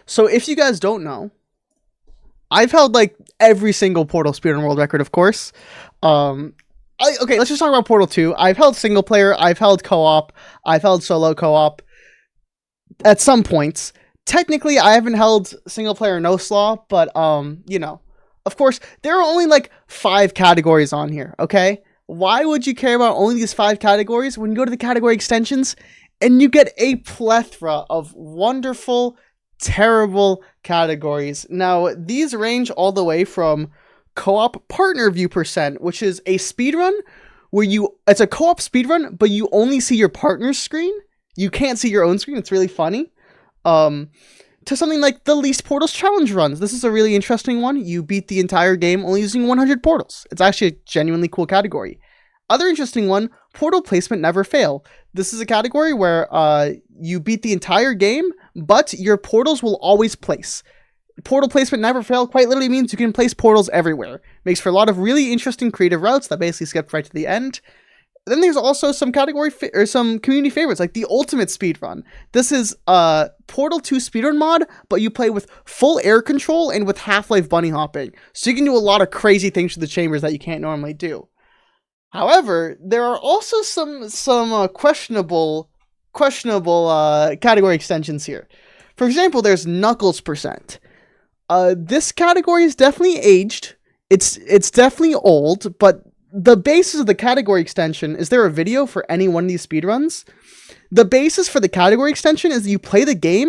So if you guys don't know, I've held like every single Portal speedrun world record, of course. Okay, let's just talk about Portal 2. I've held single player, I've held co-op, I've held solo co-op at some points. Technically, I haven't held single player no slaw, but you know, of course, there are only like 5 categories on here. Okay, why would you care about only these 5 categories when you go to the category extensions and you get a plethora of wonderful, terrible categories? Now, these range all the way from co-op partner view %, which is a speedrun where it's a co-op speedrun, but you only see your partner's screen. You can't see your own screen. It's really funny. To something like the least portals challenge runs. This is a really interesting one. You beat the entire game only using 100 portals. It's actually a genuinely cool category. Other interesting one, portal placement never fail. This is a category where you beat the entire game, but your portals will always place. Portal placement never fail quite literally means you can place portals everywhere. Makes for a lot of really interesting creative routes that basically skip right to the end. Then there's also some some community favorites, like the ultimate speedrun. This is a Portal 2 speedrun mod, but you play with full air control and with Half-Life bunny hopping. So you can do a lot of crazy things to the chambers that you can't normally do. However, there are also some questionable category extensions here. For example, there's Knuckles %. This category is definitely aged. It's definitely old, but the basis of the category extension, is there a video for any one of these speedruns? The basis for the category extension is you play the game,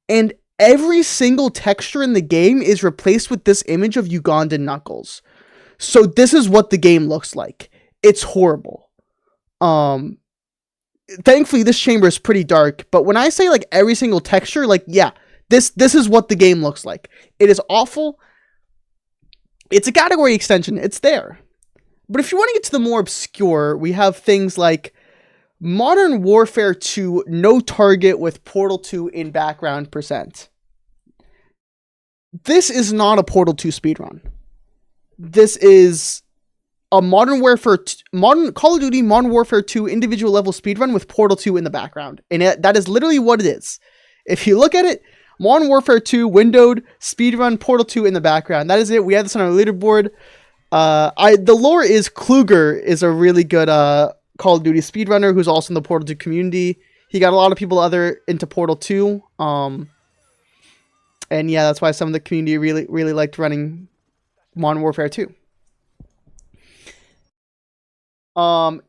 and every single texture in the game is replaced with this image of Ugandan Knuckles. So this is what the game looks like. It's horrible. Thankfully, this chamber is pretty dark, but when I say like every single texture, like, yeah, this is what the game looks like. It is awful. It's a category extension. It's there. But if you want to get to the more obscure, we have things like Modern Warfare 2 no target with Portal 2 in background %. This is not a Portal 2 speedrun. This is a Call of Duty Modern Warfare 2 individual level speedrun with Portal 2 in the background. And that is literally what it is. If you look at it, Modern Warfare 2 windowed speedrun Portal 2 in the background. That is it. We have this on our leaderboard. The lore is Kluger is a really good Call of Duty speedrunner who's also in the Portal 2 community. He got a lot of people into Portal 2. And yeah, that's why some of the community really liked running Modern Warfare 2. And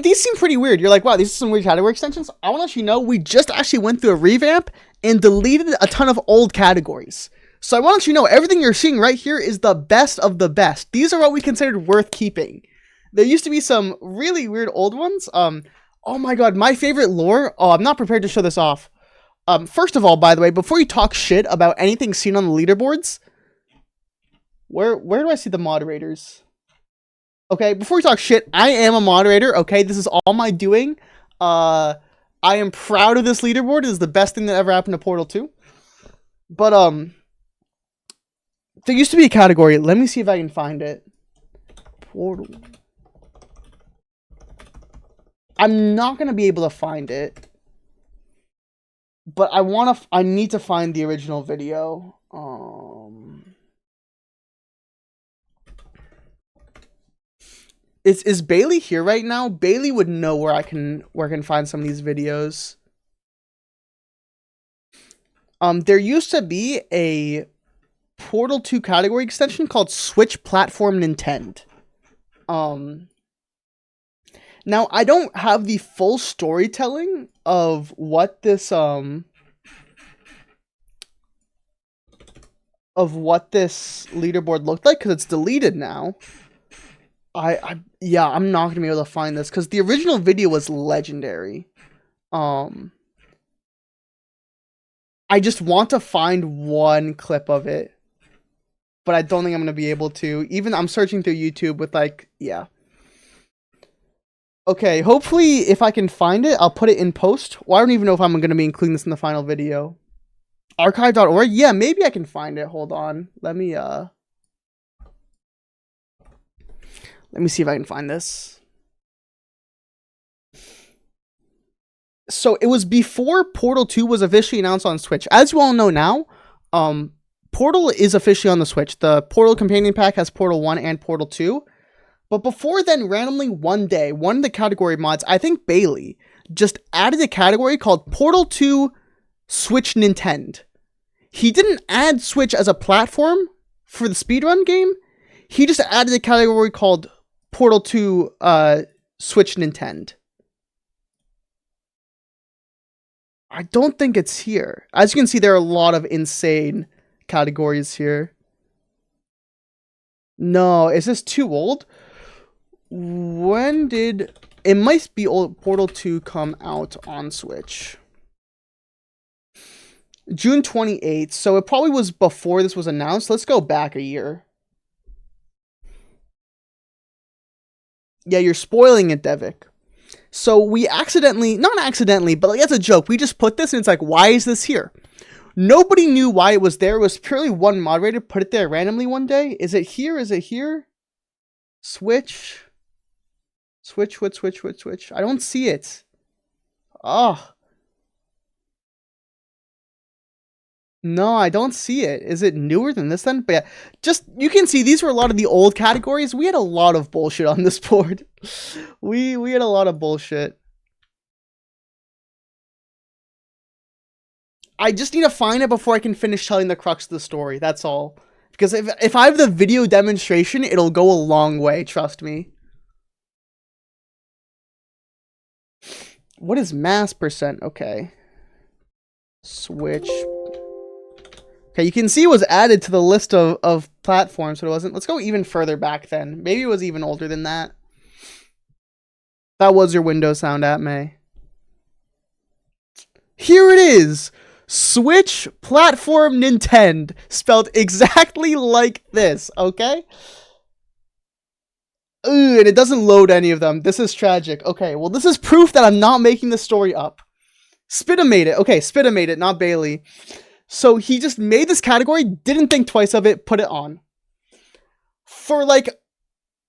these seem pretty weird. You're like, wow, these are some weird category extensions. I want to let you know, we just actually went through a revamp and deleted a ton of old categories. So I want to let you know, everything you're seeing right here is the best of the best. These are what we considered worth keeping. There used to be some really weird old ones. Oh my god, my favorite lore. Oh, I'm not prepared to show this off. First of all, by the way, before you talk shit about anything seen on the leaderboards, where do I see the moderators? Okay, before we talk shit, I am a moderator. Okay, this is all my doing. I am proud of this leaderboard. It is the best thing that ever happened to Portal 2. But there used to be a category. Let me see if I can find it. Portal. I'm not going to be able to find it. But I need to find the original video. Is Bailey here right now? Bailey would know where I can find some of these videos. There used to be a Portal 2 category extension called Switch Platform Nintendo. Now I don't have the full storytelling of what this leaderboard looked like because it's deleted now. Yeah, I'm not gonna be able to find this because the original video was legendary. I just want to find one clip of it, but I don't think I'm gonna be able to. Even I'm searching through YouTube with yeah. Okay, hopefully if I can find it, I'll put it in post. Well, I don't even know if I'm gonna be including this in the final video. Archive.org? Yeah, maybe I can find it. Hold on. Let me see if I can find this. So it was before Portal 2 was officially announced on Switch. As you all know now, Portal is officially on the Switch. The Portal Companion Pack has Portal 1 and Portal 2. But before then, randomly one day, one of the category mods, I think Bailey, just added a category called Portal 2 Switch Nintendo. He didn't add Switch as a platform for the speedrun game. He just added a category called Portal 2 Switch Nintendo. I don't think it's here. As you can see, there are a lot of insane categories here. No, is this too old? When did... It might be old. Portal 2 come out on Switch. June 28th, so it probably was before this was announced. Let's go back a year. Yeah, you're spoiling it, Devik. So we accidentally, not accidentally, but like that's a joke. We just put this and it's like, why is this here? Nobody knew why it was there. It was purely one moderator put it there randomly one day. Is it here? Is it here? Switch. Switch. I don't see it. Oh. No, I don't see it. Is it newer than this then? But yeah, just, you can see these were a lot of the old categories. We had a lot of bullshit on this board. We had a lot of bullshit. I just need to find it before I can finish telling the crux of the story. That's all. Because if I have the video demonstration, it'll go a long way. Trust me. What is mass percent? Okay. Switch. Okay, you can see it was added to the list of platforms, but it wasn't. Let's go even further back then. Maybe it was even older than that. That was your Windows sound at May. Here it is! Switch Platform Nintendo. Spelled exactly like this, okay? Ooh, and it doesn't load any of them. This is tragic. Okay, well, this is proof that I'm not making the story up. Spitta made it. Okay, Spitta made it, not Bailey. So he just made this category, didn't think twice of it, put it on. For like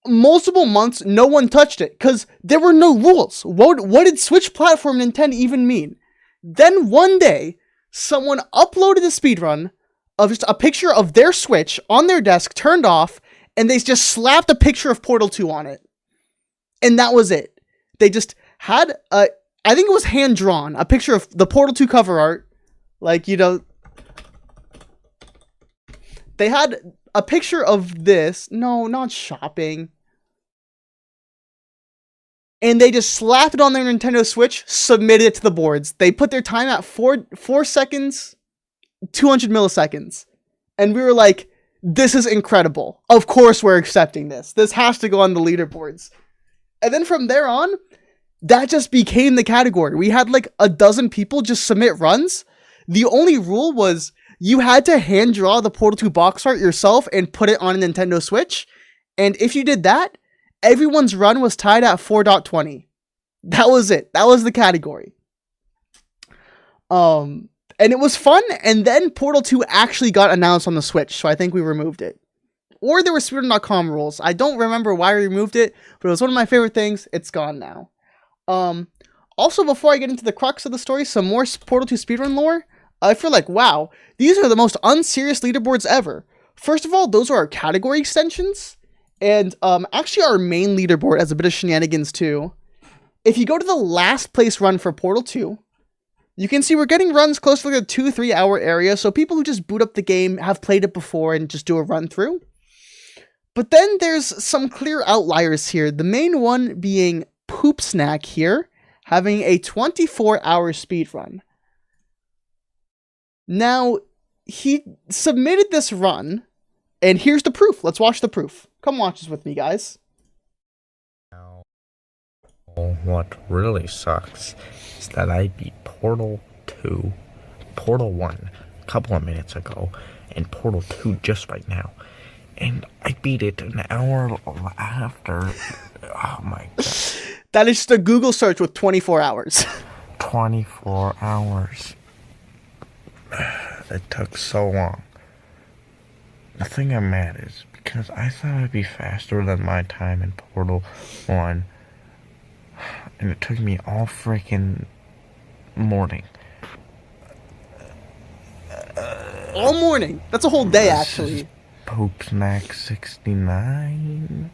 multiple months, no one touched it because there were no rules. What did Switch Platform Nintendo even mean? Then one day, someone uploaded a speedrun of just a picture of their Switch on their desk, turned off, and they just slapped a picture of Portal 2 on it. And that was it. They just had I think it was hand-drawn, a picture of the Portal 2 cover art. Like, you know, they had a picture of this. No, not shopping. And they just slapped it on their Nintendo Switch, submitted it to the boards. They put their time at 4 seconds, 200 milliseconds. And we were like, this is incredible. Of course we're accepting this. This has to go on the leaderboards. And then from there on, that just became the category. We had like a dozen people just submit runs. The only rule was you had to hand draw the Portal 2 box art yourself and put it on a Nintendo Switch. And if you did that, everyone's run was tied at 4.20. That was it. That was the category. And it was fun. And then Portal 2 actually got announced on the Switch. So I think we removed it. Or there were Speedrun.com rules. I don't remember why we removed it, but it was one of my favorite things. It's gone now. Also, before I get into the crux of the story, some more Portal 2 speedrun lore. I feel like, wow, these are the most unserious leaderboards ever. First of all, those are our category extensions. And actually our main leaderboard has a bit of shenanigans too. If you go to the last place run for Portal 2, you can see we're getting runs close to like a 2-3 hour area. So people who just boot up the game have played it before and just do a run through. But then there's some clear outliers here. The main one being Poop Snack here, having a 24-hour speed run. Now, he submitted this run, and here's the proof. Let's watch the proof. Come watch this with me, guys. What really sucks is that I beat Portal 2, Portal 1 a couple of minutes ago, and Portal 2 just right now. And I beat it an hour after. Oh my god. That is just a Google search with 24 hours. 24 hours. It took so long. The thing I'm mad is because I thought it'd be faster than my time in Portal 1. And it took me all freaking morning. all morning. That's a whole day, actually. Poop Snack 69.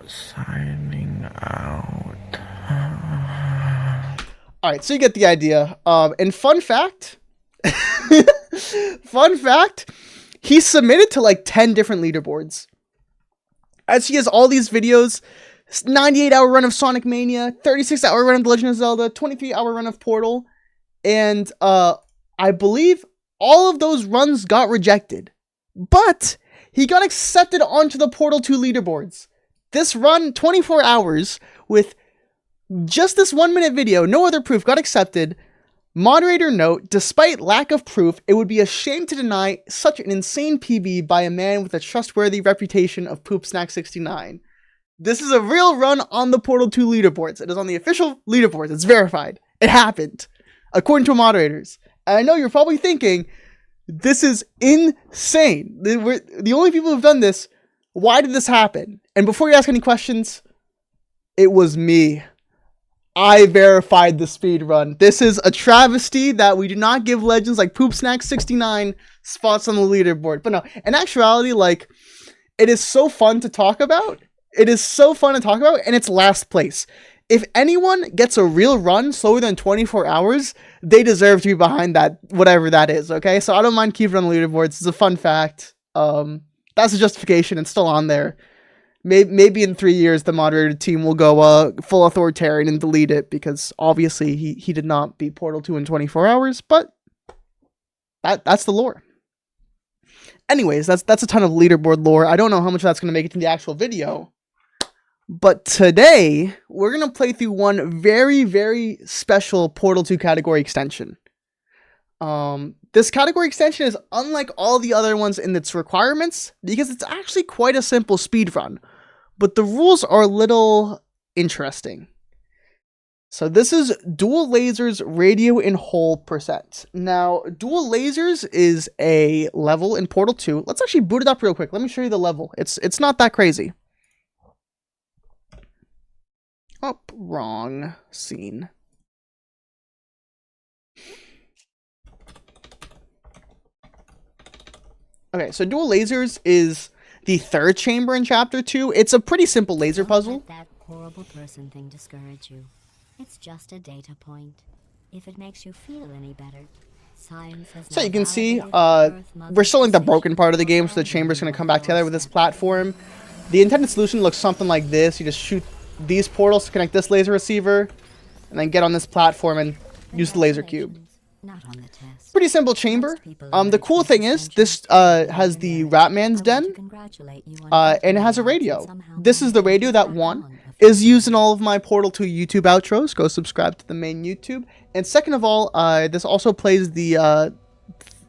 Signing out. Alright, so you get the idea. And fun fact, he submitted to like 10 different leaderboards. As he has all these videos, 98-hour run of Sonic Mania, 36-hour run of The Legend of Zelda, 23-hour run of Portal, and I believe all of those runs got rejected. But he got accepted onto the Portal 2 leaderboards. This run, 24 hours, with just this 1-minute video, no other proof, got accepted. Moderator note, despite lack of proof, it would be a shame to deny such an insane PB by a man with a trustworthy reputation of Poop Snack 69. This is a real run on the Portal 2 leaderboards. It is on the official leaderboards. It's verified. It happened, according to moderators. And I know you're probably thinking, this is insane. We're the only people who've done this. Why did this happen? And before you ask any questions, it was me. I verified the speed run. This is a travesty that we do not give legends like Poop Snack 69 spots on the leaderboard. But no, in actuality, like, it is so fun to talk about. It is so fun to talk about, and it's last place. If anyone gets a real run slower than 24 hours, they deserve to be behind that, whatever that is, okay? So I don't mind keeping it on the leaderboards. It's a fun fact. That's a justification. It's still on there. Maybe in 3 years, the moderator team will go full authoritarian and delete it, because obviously he did not beat Portal 2 in 24 hours, but that's the lore. Anyways, that's a ton of leaderboard lore. I don't know how much that's going to make it to the actual video, but today we're going to play through one very, very special Portal 2 category extension. This category extension is unlike all the other ones in its requirements because it's actually quite a simple speedrun, but the rules are a little interesting. So this is Dual Lasers Radio in Whole percent. Now, Dual Lasers is a level in Portal 2. Let's actually boot it up real quick. Let me show you the level. It's not that crazy. Oh, wrong scene. Okay, so Dual Lasers is the third chamber in Chapter 2. It's a pretty simple laser puzzle. Don't let that horrible person thing discourage you. It's just a data point. If it makes you feel any better. Science has So you can see, we're still in the broken part of the game, so the chamber's going to come back together with this platform. The intended solution looks something like this. You just shoot these portals to connect this laser receiver, and then get on this platform and use the laser cube. Not on the test. Pretty simple chamber. The cool thing is, this has the Ratman's Den, and it has a radio. This is the radio that, one, is used in all of my Portal 2 YouTube outros. Go subscribe to the main YouTube. And second of all, this also plays the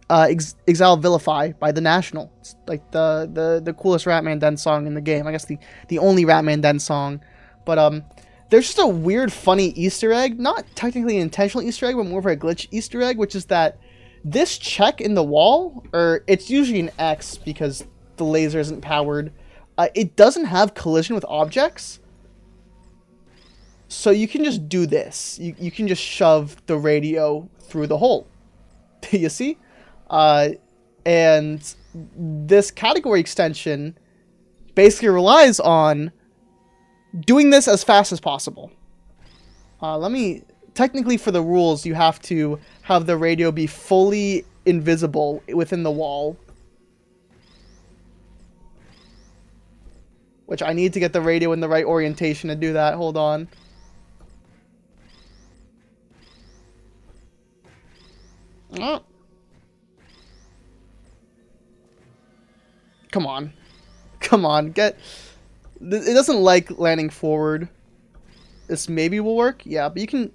Exile Vilify by The National. It's like the coolest Ratman Den song in the game. I guess the only Ratman Den song. But there's just a weird, funny Easter egg. Not technically an intentional Easter egg, but more of a glitch Easter egg, which is that this check in the wall, or it's usually an X because the laser isn't powered, it doesn't have collision with objects. So you can just do this. You can just shove the radio through the hole. You see? And this category extension basically relies on doing this as fast as possible. Technically for the rules, you have to have the radio be fully invisible within the wall. Which I need to get the radio in the right orientation to do that. Hold on. Oh. Come on. Come on, it doesn't like landing forward. This maybe will work. Yeah, but you can...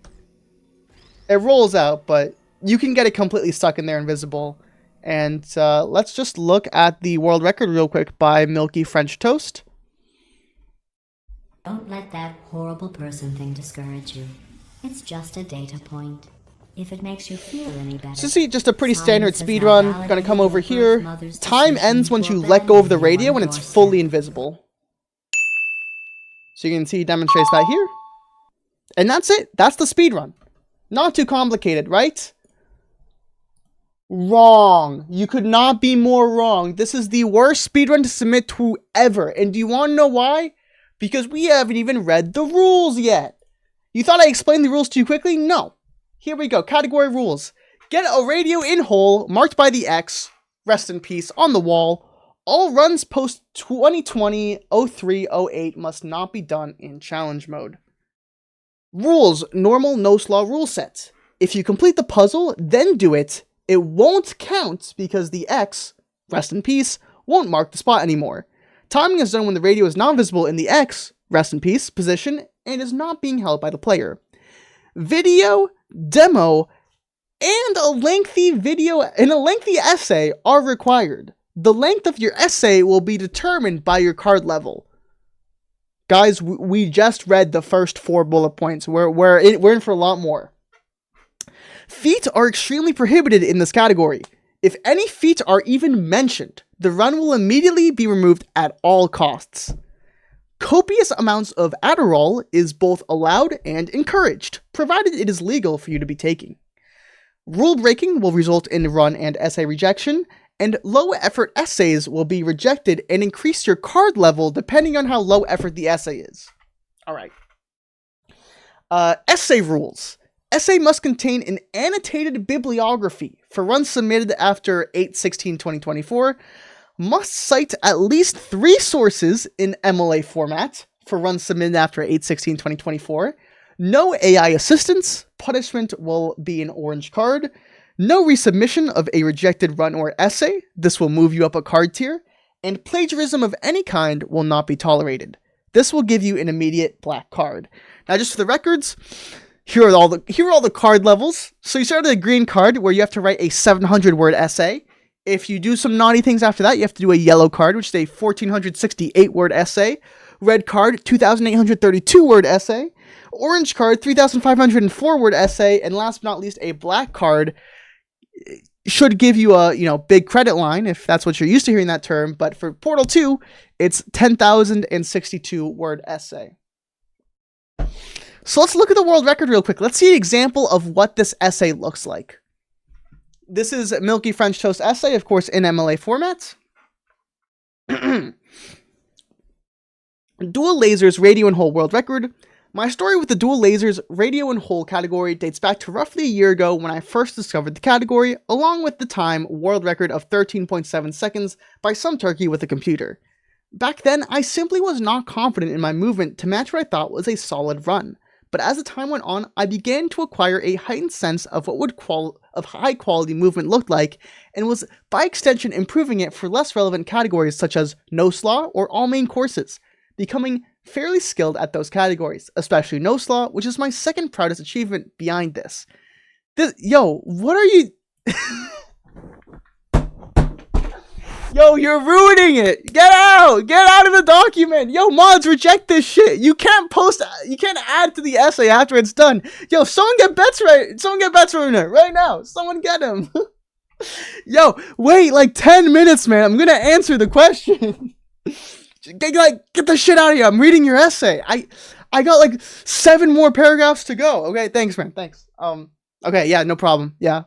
It rolls out, but you can get it completely stuck in there invisible. And let's just look at the world record real quick by Milky French Toast. Don't let that horrible person thing discourage you. It's just a data point. If it makes you feel any better. So see, just a pretty standard speedrun. Gonna come over here. Time ends once you let go of the radio and it's fully invisible. So you can see he demonstrates that here. And that's it. That's the speedrun. Not too complicated, right? Wrong. You could not be more wrong. This is the worst speedrun to submit to ever. And do you want to know why? Because we haven't even read the rules yet. You thought I explained the rules too quickly? No. Here we go. Category rules. Get a radio in hole marked by the X, rest in peace, on the wall. All runs post 2020, 03, 08 must not be done in challenge mode. Rules. Normal no-slaw rule set. If you complete the puzzle, then do it. It won't count because the X, rest in peace, won't mark the spot anymore. Timing is done when the radio is not visible in the X, rest in peace, position, and is not being held by the player. Video, demo, and a lengthy essay are required. The length of your essay will be determined by your card level. Guys, we just read the first 4 bullet points. We're in for a lot more. Feet are extremely prohibited in this category. If any feet are even mentioned, the run will immediately be removed at all costs. Copious amounts of Adderall is both allowed and encouraged, provided it is legal for you to be taking. Rule breaking will result in run and essay rejection, and low effort essays will be rejected and increase your card level depending on how low effort the essay is. Alright. Essay rules. Essay must contain an annotated bibliography for runs submitted after 8/16/2024, must cite at least 3 sources in MLA format for runs submitted after 8/16/2024, no AI assistance, punishment will be an orange card, no resubmission of a rejected run or essay, this will move you up a card tier, and plagiarism of any kind will not be tolerated. This will give you an immediate black card. Now just for the records, here are all the card levels. So you start at a green card where you have to write a 700-word essay. If you do some naughty things after that, you have to do a yellow card, which is a 1,468-word essay. Red card, 2,832-word essay. Orange card, 3,504-word essay. And last but not least, a black card should give you a big credit line if that's what you're used to hearing that term. But for Portal 2, it's 10,062-word essay. So let's look at the world record real quick. Let's see an example of what this essay looks like. This is Milky French Toast essay, of course, in MLA format. Dual lasers radio and hole world record. My story with the dual lasers radio and hole category dates back to roughly a year ago when I first discovered the category, along with the time world record of 13.7 seconds by some turkey with a computer. Back then, I simply was not confident in my movement to match what I thought was a solid run. But as the time went on, I began to acquire a heightened sense of what high quality movement looked like, and was by extension improving it for less relevant categories such as no slaw or all main courses, becoming fairly skilled at those categories, especially no slaw, which is my second proudest achievement behind this. Yo, what are you? Yo, you're ruining it! Get out! Get out of the document! Yo, mods, reject this shit! You can't add to the essay after it's done! Yo, someone get bets right! Someone get bets right now! Someone get him! Yo, wait like 10 minutes, man! I'm gonna answer the question! Get the shit out of here! I'm reading your essay! I got like 7 more paragraphs to go! Okay, thanks, man, thanks. Okay, yeah, no problem. Yeah,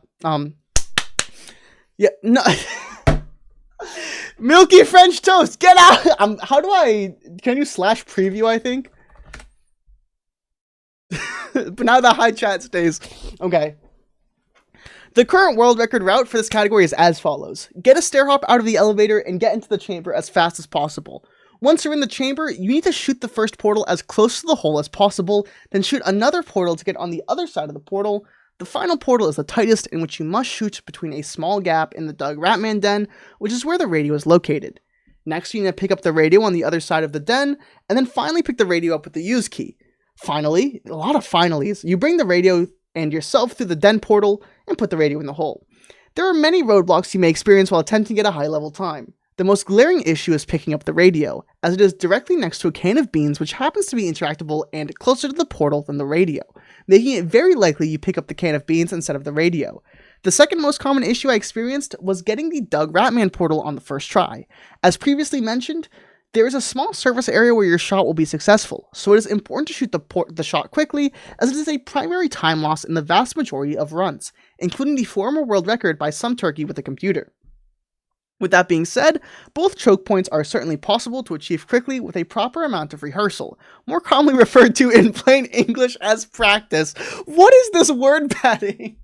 yeah, no... Milky French Toast, get out! Can you slash preview, I think? But now the high chat stays. Okay. The current world record route for this category is as follows. Get a stair hop out of the elevator and get into the chamber as fast as possible. Once you're in the chamber, you need to shoot the first portal as close to the hole as possible, then shoot another portal to get on the other side of the portal. The final portal is the tightest, in which you must shoot between a small gap in the Doug Ratman den, which is where the radio is located. Next, you need to pick up the radio on the other side of the den, and then finally pick the radio up with the use key. Finally, a lot of finallys, you bring the radio and yourself through the den portal and put the radio in the hole. There are many roadblocks you may experience while attempting to get a high level time. The most glaring issue is picking up the radio, as it is directly next to a can of beans which happens to be interactable and closer to the portal than the radio, making it very likely you pick up the can of beans instead of the radio. The second most common issue I experienced was getting the Doug Ratman portal on the first try. As previously mentioned, There is a small surface area where your shot will be successful, so it is important to shoot the shot quickly, as it is a primary time loss in the vast majority of runs, including the former world record by some turkey with a computer. With that being said, both choke points are certainly possible to achieve quickly with a proper amount of rehearsal, more commonly referred to in plain English as practice. What is this word padding?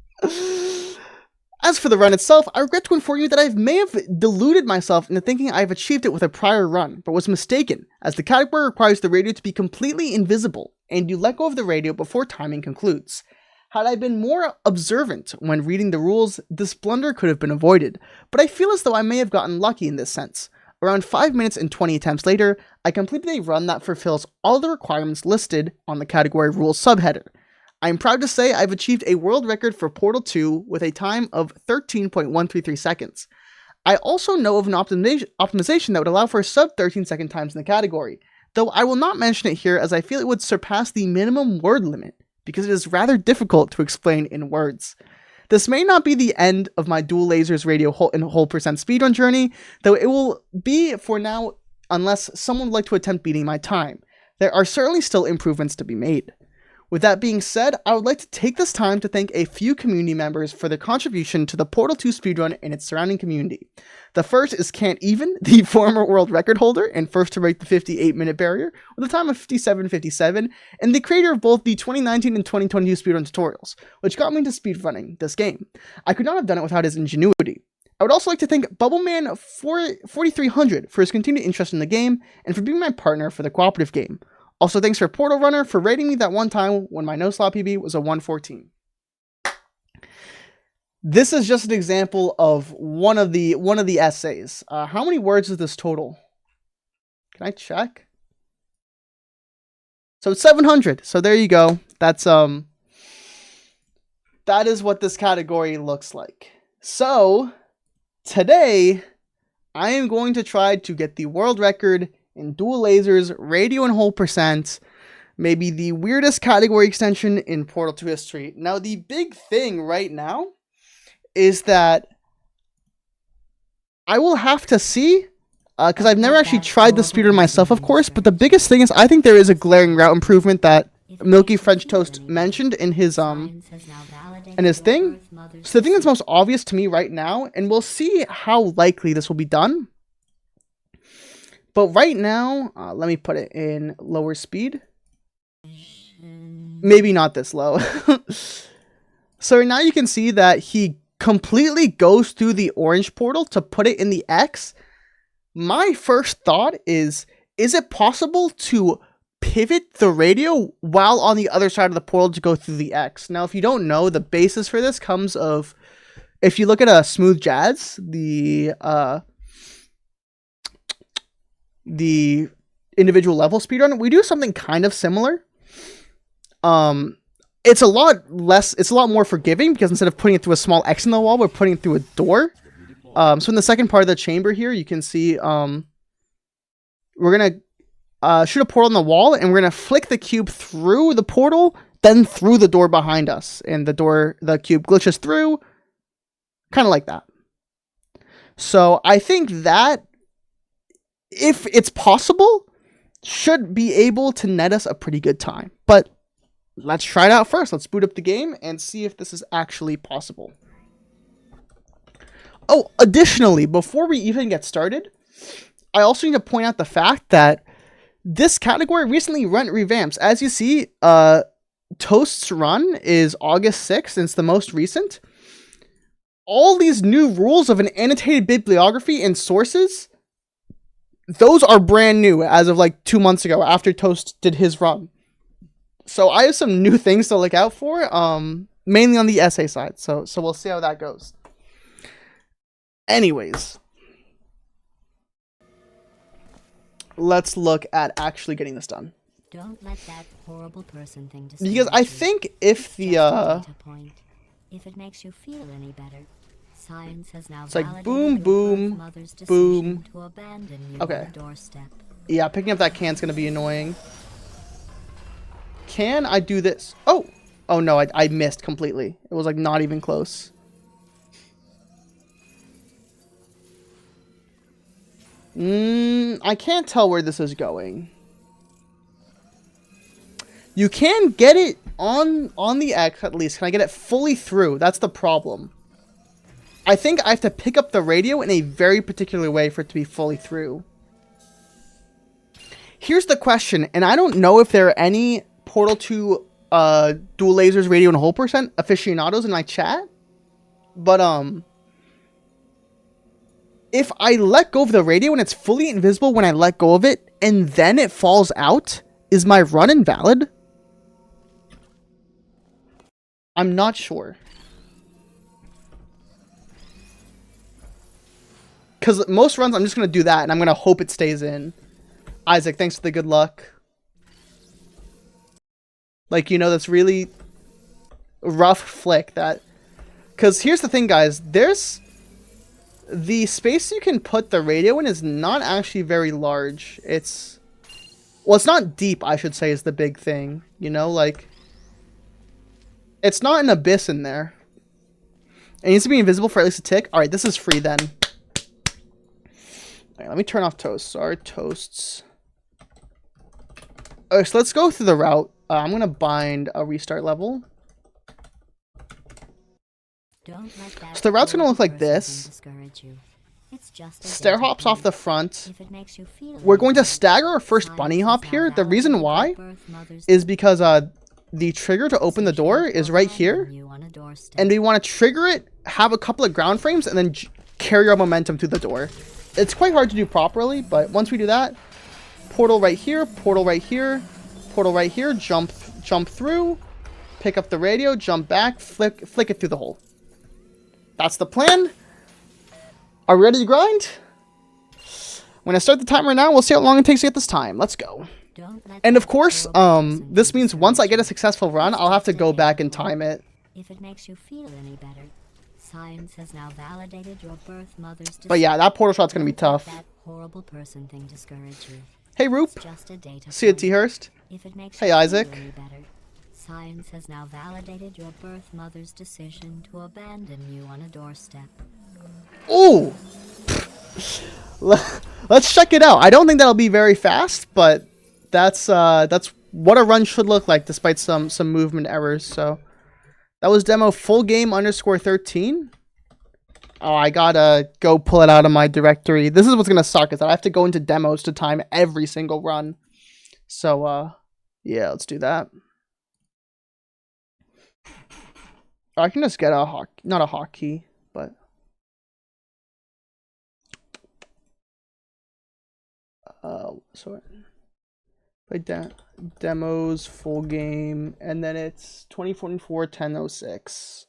As for the run itself, I regret to inform you that I may have deluded myself into thinking I have achieved it with a prior run, but was mistaken, as the category requires the radio to be completely invisible, and you let go of the radio before timing concludes. Had I been more observant when reading the rules, this blunder could have been avoided, but I feel as though I may have gotten lucky in this sense. Around 5 minutes and 20 attempts later, I completed a run that fulfills all the requirements listed on the category rules subheader. I am proud to say I've achieved a world record for Portal 2 with a time of 13.133 seconds. I also know of an optimization that would allow for sub 13 second times in the category, though I will not mention it here as I feel it would surpass the minimum word limit, because it is rather difficult to explain in words. This may not be the end of my dual lasers radio and whole percent speedrun journey, though it will be for now unless someone would like to attempt beating my time. There are certainly still improvements to be made. With that being said, I would like to take this time to thank a few community members for their contribution to the Portal 2 speedrun and its surrounding community. The first is Can't Even, the former world record holder and first to break the 58-minute barrier with a time of 57:57, and the creator of both the 2019 and 2022 speedrun tutorials, which got me into speedrunning this game. I could not have done it without his ingenuity. I would also like to thank Bubbleman4300 for his continued interest in the game and for being my partner for the cooperative game. Also, thanks for Portal Runner for rating me that one time when my no slot PB was a 114. This is just an example of one of the essays. How many words is this total? Can I check? So it's 700. So there you go. That is what this category looks like. So today I am going to try to get the world record in dual lasers, radio and whole percent, maybe the weirdest category extension in Portal 2 history. Now, the big thing right now is that I will have to see, because I've never actually tried the speedrun myself, of course, but the biggest thing is I think there is a glaring route improvement that Milky French Toast mentioned in his thing. So the thing that's most obvious to me right now, and we'll see how likely this will be done. But right now, let me put it in lower speed. Maybe not this low. So now you can see that he completely goes through the orange portal to put it in the X. My first thought is it possible to pivot the radio while on the other side of the portal to go through the X? Now, if you don't know, the basis for this comes of, if you look at a Smooth Jazz, the individual level speedrun, we do something kind of similar. It's a lot more forgiving because instead of putting it through a small X in the wall, we're putting it through a door. So in the second part of the chamber here, you can see we're gonna shoot a portal on the wall, and we're gonna flick the cube through the portal, then through the door behind us, and the cube glitches through, kind of like that. So I think that, if it's possible, should be able to net us a pretty good time. But let's try it out first. Let's boot up the game and see if this is actually possible. Oh, additionally, before we even get started, I also need to point out the fact that this category recently revamps. As you see, Toast's run is August 6th, and it's the most recent. All these new rules of an annotated bibliography and sources, those are brand new as of like 2 months ago after Toast did his run. So I have some new things to look out for, mainly on the essay side. So we'll see how that goes. Anyways, let's look at actually getting this done. Don't let that horrible person thing Because I think if the if it makes you feel any better. Science has now it's like boom, boom, boom. To abandon you Okay. on the doorstep. Yeah, picking up that can's gonna be annoying. Can I do this? Oh no, I missed completely. It was like not even close. I can't tell where this is going. You can get it on the X at least. Can I get it fully through? That's the problem. I think I have to pick up the radio in a very particular way for it to be fully through. Here's the question, and I don't know if there are any Portal 2 dual lasers radio and whole percent aficionados in my chat, but if I let go of the radio and it's fully invisible when I let go of it and then it falls out, is my run invalid? I'm not sure. Because most runs I'm just going to do that and I'm going to hope it stays in. Isaac, thanks for the good luck. Like, you know, that's really rough flick that... Because here's the thing, guys. There's... The space you can put the radio in is not actually very large. It's... Well, it's not deep, I should say, is the big thing. You know, like... It's not an abyss in there. It needs to be invisible for at least a tick. Alright, this is free then. Alright, let me turn off toasts. Sorry, toasts. Alright, so let's go through the route. I'm going to bind a restart level. So the route's going to look like this. Stair hops off the front. We're going to stagger our first bunny hop here. The reason why is because the trigger to open the door is right here. And we want to trigger it, have a couple of ground frames, and then carry our momentum through the door. It's quite hard to do properly, but once we do that, portal right here, portal right here, portal right here, jump through, pick up the radio, jump back, flick it through the hole. That's the plan. Are we ready to grind? When I start the timer now, we'll see how long it takes to get this time. Let's go. And of course, this means once I get a successful run, I'll have to go back and time it. If it makes you feel any better, science has now validated your birth mother's. But yeah, that portal shot's gonna be tough. That horrible person thing discourage you. Hey, Roop. See you, T-Hurst. Hey, Isaac. Science has now validated your birth mother's decision to abandon you on a doorstep. Ooh! Let's check it out. I don't think that'll be very fast, but that's what a run should look like, despite some movement errors. So that was demo full game _13. Oh, I gotta go pull it out of my directory. This is what's gonna suck, is that I have to go into demos to time every single run. So yeah, let's do that. I can just get a not a hotkey, but so play demos full game, and then it's 2044 10:06.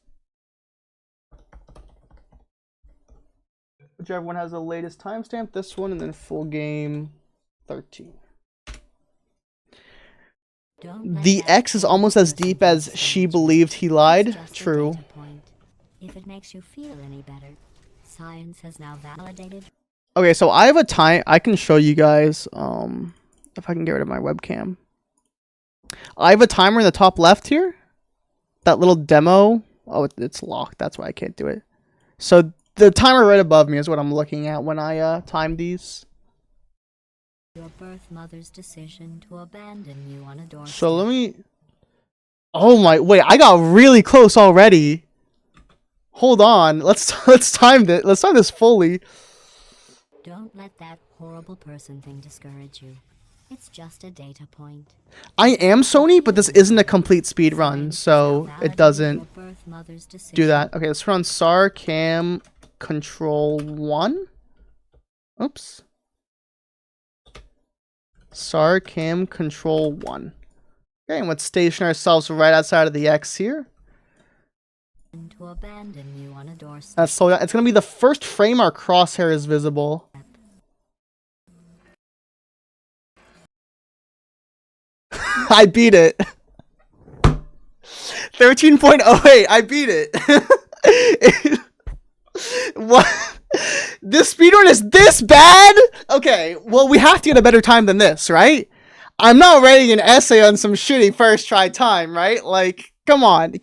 Whichever one has the latest timestamp, this one, and then full game 13. The X is almost as deep as she believed he lied. True. If it makes you feel any better, science has now validated. Okay, so I have a time. I can show you guys. If I can get rid of my webcam, I have a timer in the top left here. That little demo. Oh, it's locked. That's why I can't do it. So the timer right above me is what I'm looking at when I time these. Your birth mother's decision to abandon you on a doorstep. So let me... Oh my... Wait, I got really close already. Hold on. Let's time this. Let's time this fully. Don't let that horrible person thing discourage you. It's just a data point. I am Sony, but this isn't a complete speed run, so it doesn't do that. Okay, let's run SAR cam control 1. Oops. SAR cam control 1. Okay, and let's station ourselves right outside of the X here. To abandon you on a doorstep. That's so it's gonna be the first frame our crosshair is visible. I beat it. 13.08. I beat it. What? This speedrun is this bad? Okay, well, we have to get a better time than this, right? I'm not writing an essay on some shitty first try time, right? Like, come on. It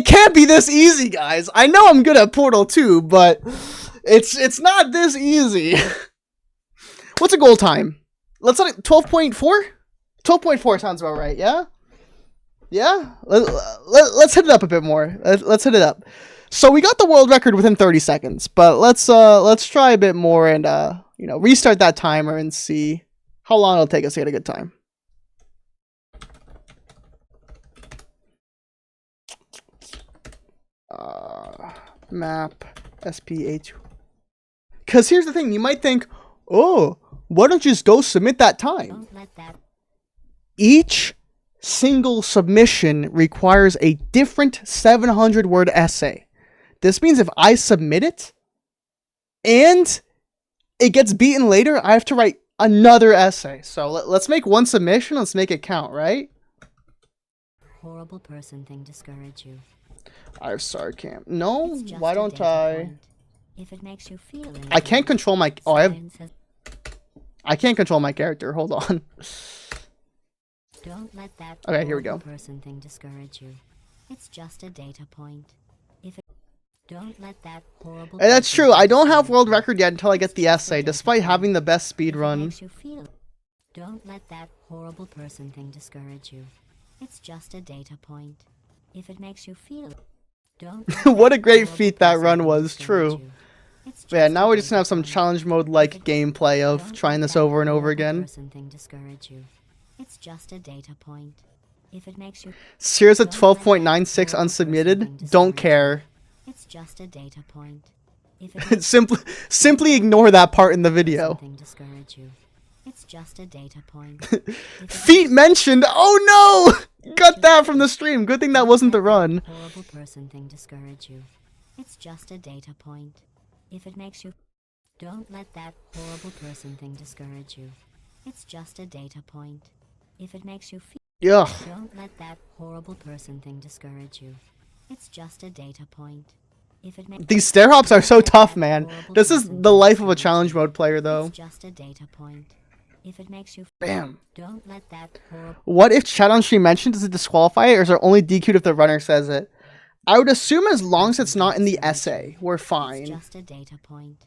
can't be this easy, guys. I know I'm good at Portal 2, but It's not this easy. What's a goal time? Let's let it 12.4? 12.4 sounds about right, yeah? Yeah? Let's hit it up a bit more. Let's hit it up. So we got the world record within 30 seconds, but let's try a bit more and you know, restart that timer and see how long it'll take us to get a good time. Map SPH. Because here's the thing, you might think, oh, why don't you just go submit that time? Don't let that. Each single submission requires a different 700-word essay. This means if I submit it and it gets beaten later, I have to write another essay. So let's make one submission. Let's make it count, right? Horrible person thing discourage you. I have Sarcam. No, It's just why a don't data I? point. If it makes you feel any I can't better, control my. Oh, I science has- can't control my character. Hold on. Don't let that Okay, here we horrible go. person thing discourage you. It's just a data point. If it don't let that horrible And that's person true. thing I don't have discourage world you. record yet until I get It's the just a essay, data despite point. having the best speed If it run. makes you feel, don't let that horrible person thing discourage you. It's just a data point. If it makes you feel, don't. let What a that great horrible feat that person run thing was, discourage true. you. It's Yeah, just now a we're just gonna data have some point. challenge mode like If it- gameplay of don't trying let this that over and over horrible again. person thing discourage you. It's just a data point. If it makes you Series at don't let that 12.96 horrible person thing unsubmitted. discourage Don't you. care. It's just a data point. If it makes Simply ignore that part in the video. something discourage you. It's just a data point. If it Feet mentioned. Oh no! Got that from the stream. Good thing that don't wasn't the let that run. horrible person thing discourage you. It's just a data point. If it makes you don't let that horrible person thing discourage you. It's just a data point. If it makes you feel Ugh. don't let that horrible person thing discourage you. It's just a data point. If it makes These stair hops are so tough, man. This is the life of a challenge mode player, though. it's just a data point. If it makes you Bam. don't let that horrible What if chat on stream mentioned? Does it disqualify it, or is it only DQ'd if the runner says it? I would assume as long as it's not in the essay, we're it's fine. just a data point.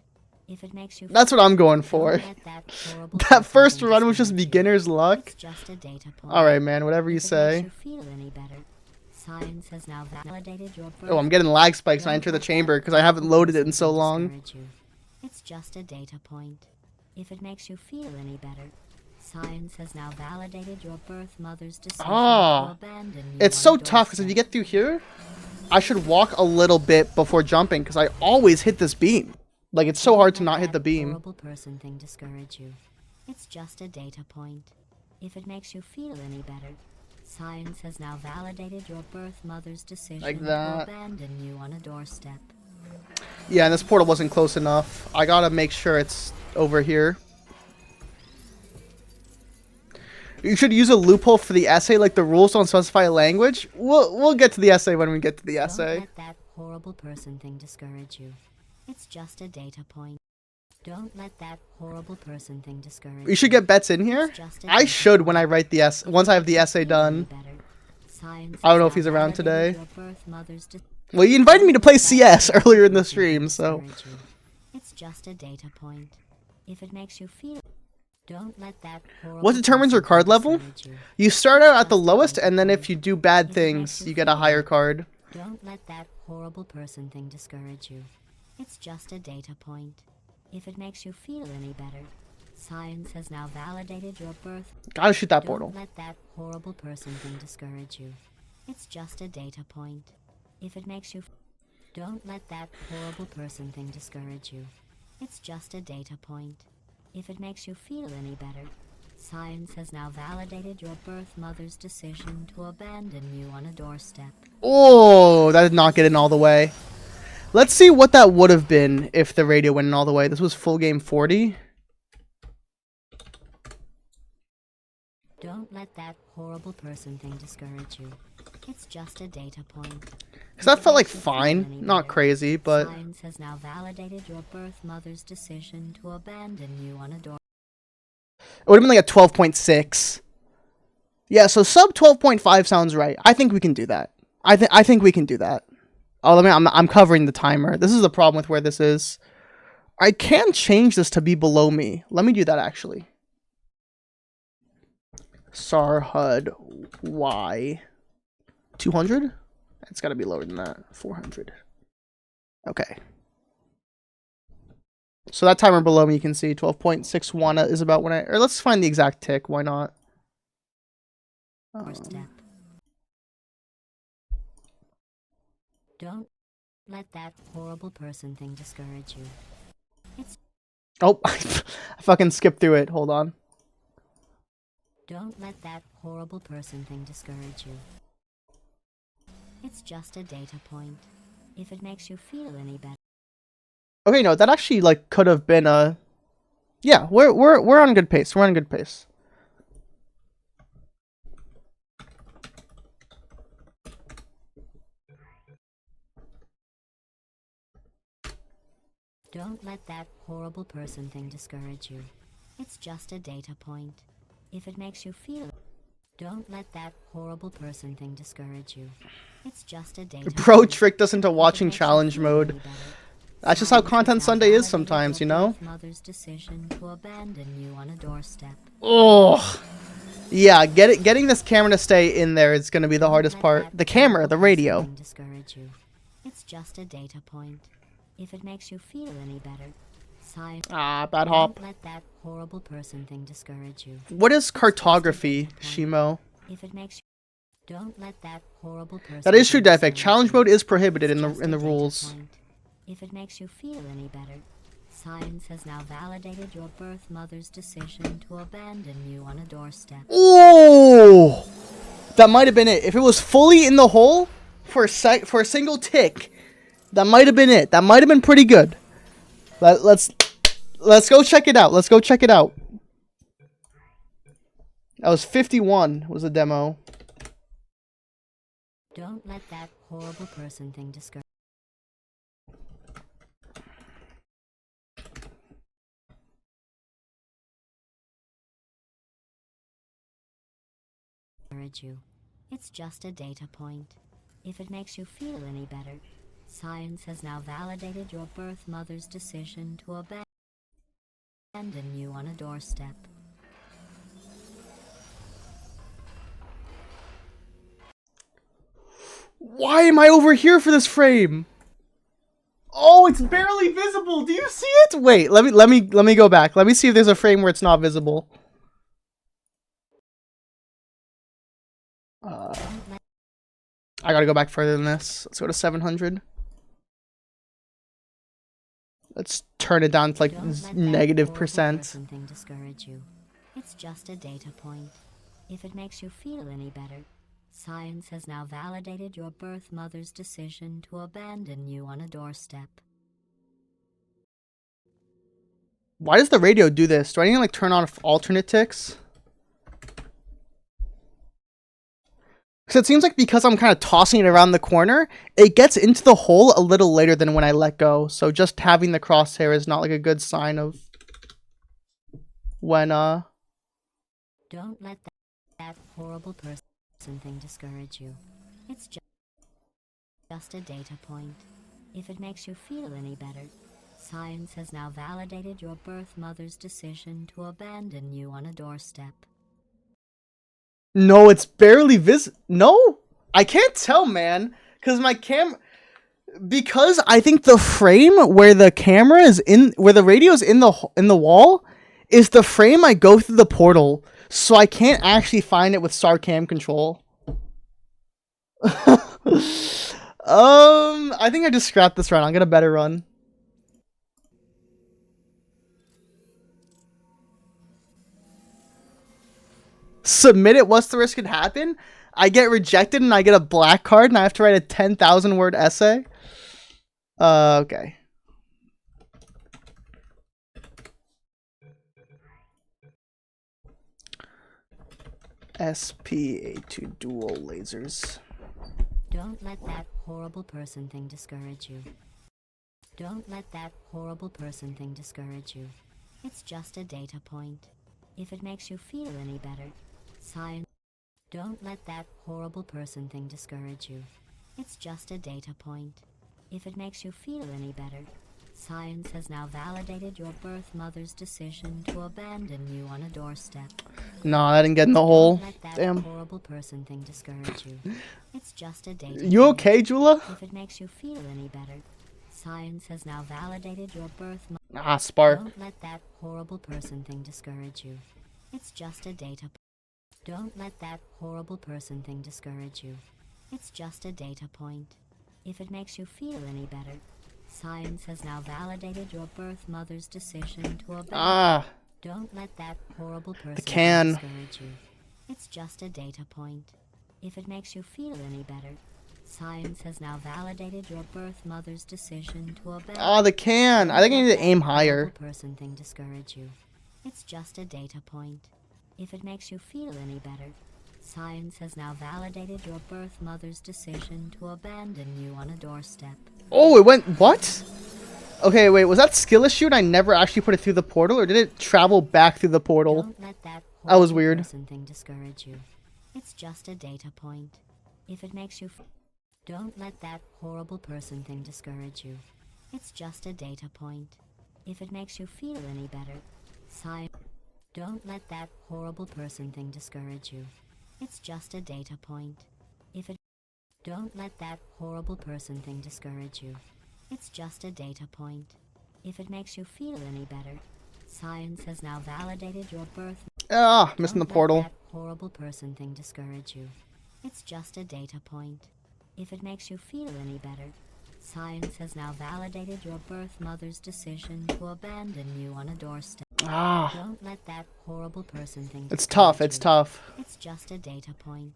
If it makes you That's what I'm going for. don't let that horrible That person first thing run was just discourage you. beginner's luck. It's just a data point. Alright, man, whatever you If it makes say. you feel any better, science has now validated your birth. Oh, I'm getting lag spikes when I enter the chamber because I haven't loaded it in so long. Discourage you. It's just a data point. If it makes you feel any better, science has now validated your birth mother's decision Ah, to abandon you. It's on so a tough because if doorstep. you get through here, I should walk a little bit before jumping because I always hit this beam. Like, it's so hard to Don't not let hit the that beam. horrible person thing discourage you. It's just a data point. If it makes you feel any better, science has now validated your birth mother's decision Like to that. abandon you on a doorstep. Yeah, and this portal wasn't close enough. I gotta make sure it's over here. You should use a loophole for the essay, like the rules don't specify a language. We'll get to the essay when we get to the essay. Don't let that horrible person thing discourage you. It's just a data point. Don't let that horrible person thing discourage You should get bets in here. It's just a I data should when point. I write the essay. Once I have the essay Feel any done. better. Science I don't has know if now he's around validated today. your birth mother's Well, you invited me to play CS earlier in the stream, so. It's just a data point. If it makes you feel, don't let that horrible What determines your person card level? discourage you. You start out at the lowest, and then if you do bad things, you get a higher card. Don't let that horrible person thing discourage you. It's just a data point. If it makes you feel any better, science has now validated your birth. Gotta shoot that portal. Don't let that horrible person thing discourage you. It's just a data point. If it makes you don't let that horrible person thing discourage you. It's just a data point. If it makes you feel any better, science has now validated your birth mother's decision to abandon you on a doorstep. Oh, that did not get in all the way. Let's see what that would have been if the radio went in all the way. This was full game 40. Don't let that horrible person thing discourage you. It's just a data point. Because that If it felt like makes you feel fine. any Not better, crazy, but science has now validated your birth mother's decision to abandon you on a door. it would have been like a 12.6. Yeah, so sub 12.5 sounds right. I think we can do that. I think we can do that. Oh, I'm covering the timer. This is the problem with where this is. I can change this to be below me. Let me do that actually. Sarhud Y 200? It's got to be lower than that. 400. Okay. So that timer below me, you can see 12.61 is about when I... Or let's find the exact tick. Why not? Step. Don't let that horrible person thing discourage you. It's... Oh, I fucking skipped through it. Hold on. Don't let that horrible person thing discourage you. It's just a data point. If it makes you feel any better. Okay, no, that actually like could have been a... Yeah, we're on good pace. We're on good pace. Don't let that horrible person thing discourage you. It's just a data point. If it makes you feel... Don't let that horrible person thing discourage you. It's just a data Bro point. tricked us into watching challenge mode. That's just how Content Sunday is sometimes, you know? Mother's decision to abandon you on a doorstep. Oh, yeah. Getting this camera to stay in there is going to be the hardest part. The camera, the radio. Discourage you. It's just a data point. If it makes you feel any better, Bad hop. Don't let that horrible person thing discourage you. What is cartography, Shimo? If it makes you, don't let that horrible person. That is true, thing Defect. Challenge discourage mode is prohibited you. in It's the just a rules. data point. If it makes you feel any better, science has now validated your birth mother's decision to abandon you on a doorstep. Oh, that might have been it. If it was fully in the hole for a single tick, that might have been it. That might have been pretty good. Let's go check it out. Let's go check it out. That was 51. Was a demo. Don't let that horrible person thing discourage you. It's just a data point. If it makes you feel any better, science has now validated your birth mother's decision to abandon you on a doorstep. Why am I over here for this frame? Oh, it's barely visible. Do you see it? Wait, let me go back. Let me see if there's a frame where it's not visible. I gotta go back further than this. Let's go to 700. Let's turn it down to like negative %. Thing discourage you. It's just a data point. If it makes you feel any better, science has now validated your birth mother's decision to abandon you on a doorstep. Why does the radio do this? Do I need to like turn on alternate ticks? Because it seems like because I'm kind of tossing it around the corner, it gets into the hole a little later than when I let go. So just having the crosshair is not like a good sign of when Don't let that horrible person thing discourage you. It's just a data point. If it makes you feel any better, science has now validated your birth mother's decision to abandon you on a doorstep. No, it's barely No, I can't tell, man. Because my because I think the frame where the camera is where the radio is in the wall, is the frame I go through the portal. So I can't actually find it with SAR cam control. I think I just scrapped this run. I'll get a better run. Submit it. What's the risk could happen? I get rejected and I get a black card and I have to write a 10,000 word essay. Okay. SPA2 dual lasers. Don't let that horrible person thing discourage you. Don't let that horrible person thing discourage you. It's just a data point. If it makes you feel any better, science. Don't let that horrible person thing discourage you. It's just a data point. If it makes you feel any better, Science has now validated your birth mother's decision to abandon you on a doorstep. No, I didn't get in the hole. Don't let that Damn. horrible person thing discourage you. It's just a data You point. okay, Jula? If it makes you feel any better, science has now validated your birth mother. Ah, Spark. Don't let that horrible person thing discourage you. It's just a data point. Don't let that horrible person thing discourage you. It's just a data point. If it makes you feel any better, science has now validated your birth mother's decision to abandon. Ah, Don't let that horrible person can. discourage you. It's just a data point. If it makes you feel any better, science has now validated your birth mother's decision to abandon. ah, the can. I think I need to aim higher. Horrible person thing discourage you. It's just a data point. If it makes you feel any better, science has now validated your birth mother's decision to abandon you on a doorstep. Oh, it went, what? Okay, wait, was that skill issue and I never actually put it through the portal, or did it travel back through the portal? Don't let that That was horrible weird. person thing discourage you. It's just a data point. If it makes you don't let that horrible person thing discourage you. It's just a data point. If it makes you feel any better, science. Don't let that horrible person thing discourage you. It's just a data point. If it don't let that horrible person thing discourage you. It's just a data point. If it makes you feel any better, science has now validated your birth. Ah, missing the Don't let portal. that horrible person thing discourage you. It's just a data point. If it makes you feel any better, science has now validated your birth mother's decision to abandon you on a doorstep. Ah, Don't let that horrible person thing it's discourage tough, it's you. tough. It's just a data point.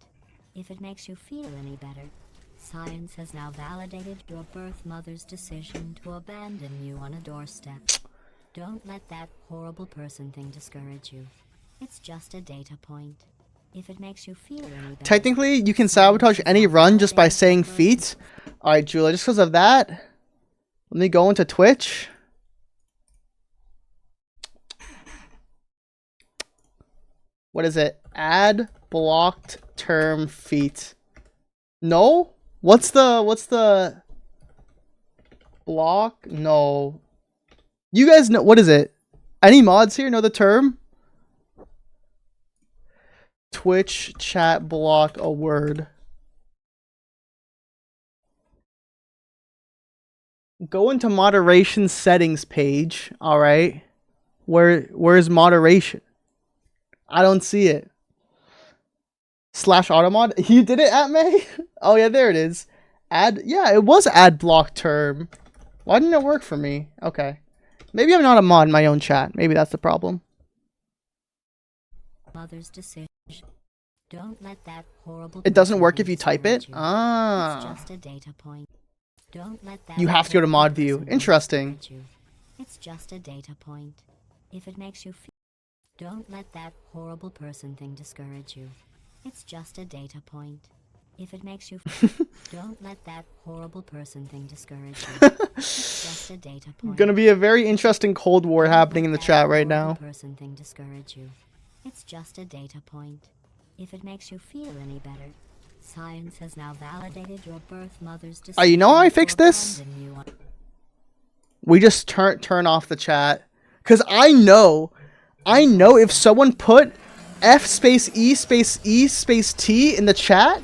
If it makes you feel any better, science has now validated your birth mother's decision to abandon you on a doorstep. Don't let that horrible person thing discourage you. It's just a data point. If it makes you feel any better. Technically, you can sabotage any run just by saying feet. Alright, Julia, just because of that, let me go into Twitch. What is it? Add blocked term feet. No? What's the block? No. You guys know, what is it? Any mods here know the term? Twitch chat block a word. Go into moderation settings page. All right. Where's moderation? I don't see it. Slash automod. You did it, at May? Oh yeah, there it is. Add. Yeah, it was add block term. Why didn't it work for me? Okay. Maybe I'm not a mod in my own chat. Maybe that's the problem. Mother's decision. Don't let that horrible. It doesn't person work thing if you type discourage it? you. Ah. It's just a data point. Don't let that. You have to go to horrible mod view. person thing Interesting. discourage you. It's just a data point. If it makes you feel. Don't let that horrible person thing discourage you. It's just a data point. If it makes you. Don't let that horrible person thing discourage you. It's just a data point. Gonna be a very interesting Cold War Don't happening let in the that chat right horrible now. person thing discourage you. It's just a data point. If it makes you feel any better, science has now validated your birth mother's decision. You know how I to fixed this? abandon you on- We just turn off the chat. Cause I know if someone put F space E space E space T in the chat,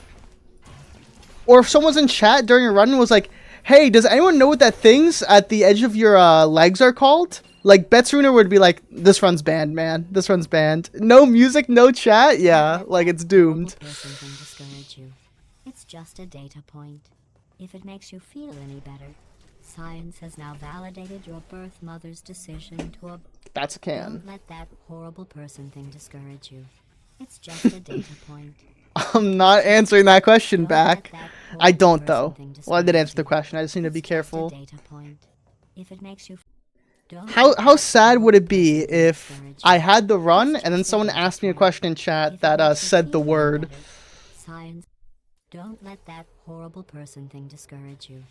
or if someone's in chat during a run and was like, hey, does anyone know what that things at the edge of your legs are called? Like, Betsruner would be like, this run's banned, man. This run's banned. No music, no chat? Yeah, Don't let like that it's doomed. horrible person thing discourage you. It's just a data point. If it makes you feel any better, science has now validated your birth mother's decision to That's a can. Don't let that horrible person thing discourage you. It's just a data point. I'm not answering that question Don't let back. that I horrible don't, person though. thing Well, I did discourage answer the you. question. I just need to be It's just a careful. data point. If it makes you don't How let how that sad would it horrible be person thing if discourage you. I had the run It's and then just a someone data asked me a point. question in If chat it that makes you said the feel any word? better, science. Don't let that horrible person thing discourage you.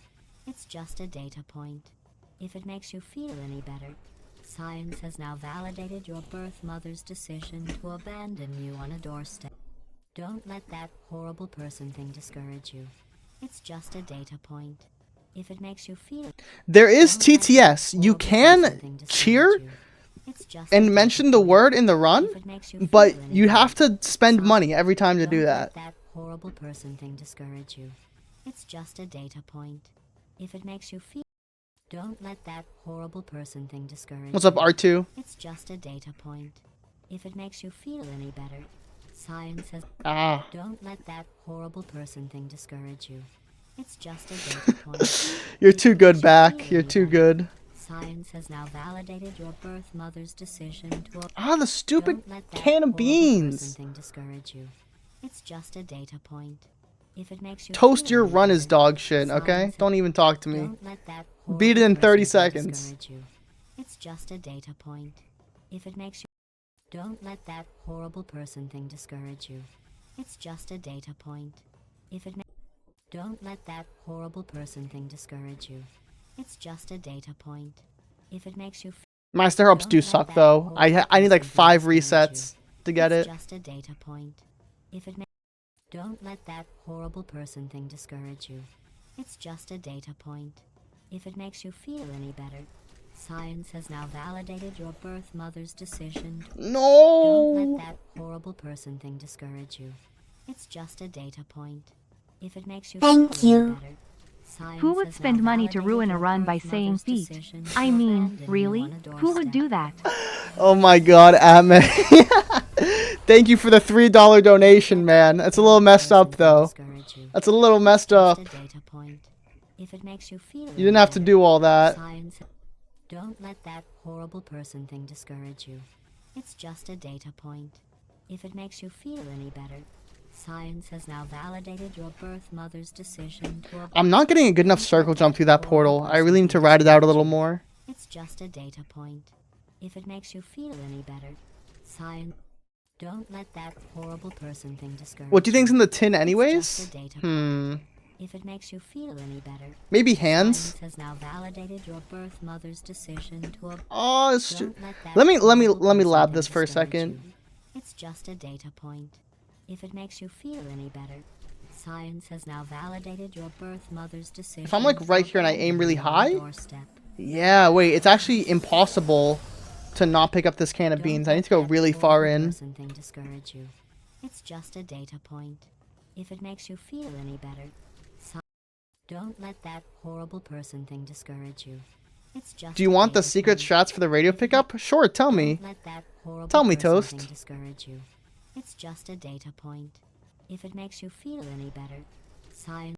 It's just a data point. If it makes you feel any better, science has now validated your birth mother's decision to abandon you on a doorstep. Don't let that horrible person thing discourage you. It's just a data point. If it makes you feel There is Don't let that TTS. You horrible can person thing discourage cheer you. It's just a and data mention the point. word in the run, If it makes you but feel any you better. have to spend Sorry. money every time to do Don't that. let that horrible person thing discourage you. It's just a data point. If it makes you feel Don't let that horrible person thing discourage What's you. up, R2? It's just a data point. If it makes you feel any better. Science has Ah. Don't let that horrible person thing discourage you. It's just a data point. You're If too it good, makes you back. feel You're any too better. good. Science has now validated your birth mother's decision to Ah, the stupid Don't let that can of horrible person beans. thing discourage you. It's just a data point. If it makes you Toast feel your any run is better. dog shit, okay? Science Don't even talk to me. Don't let that Beat it horrible in 30 person thing seconds. discourage you. It's just a data point. If it makes you Don't let that horrible person thing discourage you. It's just a data point. If it Don't let that horrible person thing discourage you. It's just a data point. If it makes you My star-ups Don't do let suck, that though. horrible I need like person thing 5 discourage resets to get It's it. just a data point. If it Don't let that horrible person thing discourage you. It's just a data point. If it makes you feel any better. Science has now validated your birth mother's decision. Don't let No! that horrible person thing discourage you. It's just a data point. If it makes you Thank feel any you. better. Science Who would has now spend money to validated ruin a your run by birth saying mother's feet? decision I to mean, abandon you really? on a Who would doorstep. do that? Oh my god, Ame. Thank you for the $3 donation, man. That's a little messed up, though. That's a little messed up. Just a data point. If it makes you feel You didn't have to do all that. Science. Don't let that horrible person thing discourage you. It's just a data point. If it makes you feel any better. Science has now validated your birth mother's decision to I'm not getting a good enough circle jump through that portal. I really need to ride it out a little more. It's just a data point. If it makes you feel any better. Science. Don't let that horrible person thing discourage What do you think's in the tin It's anyways? just a data point. Hmm. If it makes you feel any better. Maybe hands? Science has now validated your birth mother's decision to Oh, it's Don't let that let me horrible lab person this thing for a discourage second. you. It's just a data point. If it makes you feel any better. Science has now validated your birth mother's decision. If I'm like to right here and I abandon aim really you on a high? doorstep. Yeah, wait, it's actually impossible to not pick up this can of Don't beans. I let need to go that really far horrible in. person thing discourage you. It's just a data point. If it makes you feel any better. Don't let that horrible person thing discourage you. It's just Do you a want the data secret point. strats for the radio pickup? Sure, tell me. Don't let that horrible Tell me, person Toast. thing discourage you. It's just a data point. If it makes you feel any better. Science.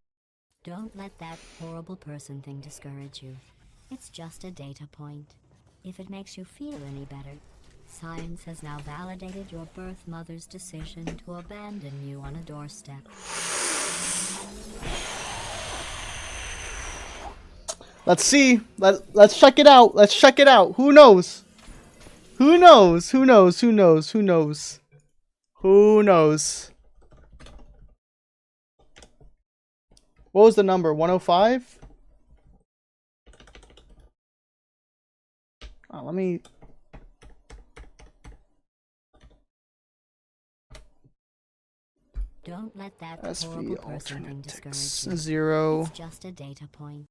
Don't let that horrible person thing discourage you. It's just a data point. If it makes you feel any better. Science has now validated your birth mother's decision to abandon you on a doorstep. Let's see. Let's check it out. Let's check it out. Who knows? Who knows? Who knows? Who knows? Who knows? Who knows? What was the number? 105? Oh, let me... Don't let that SV horrible person thing alternate discourage ticks you. 0. It's just a data point.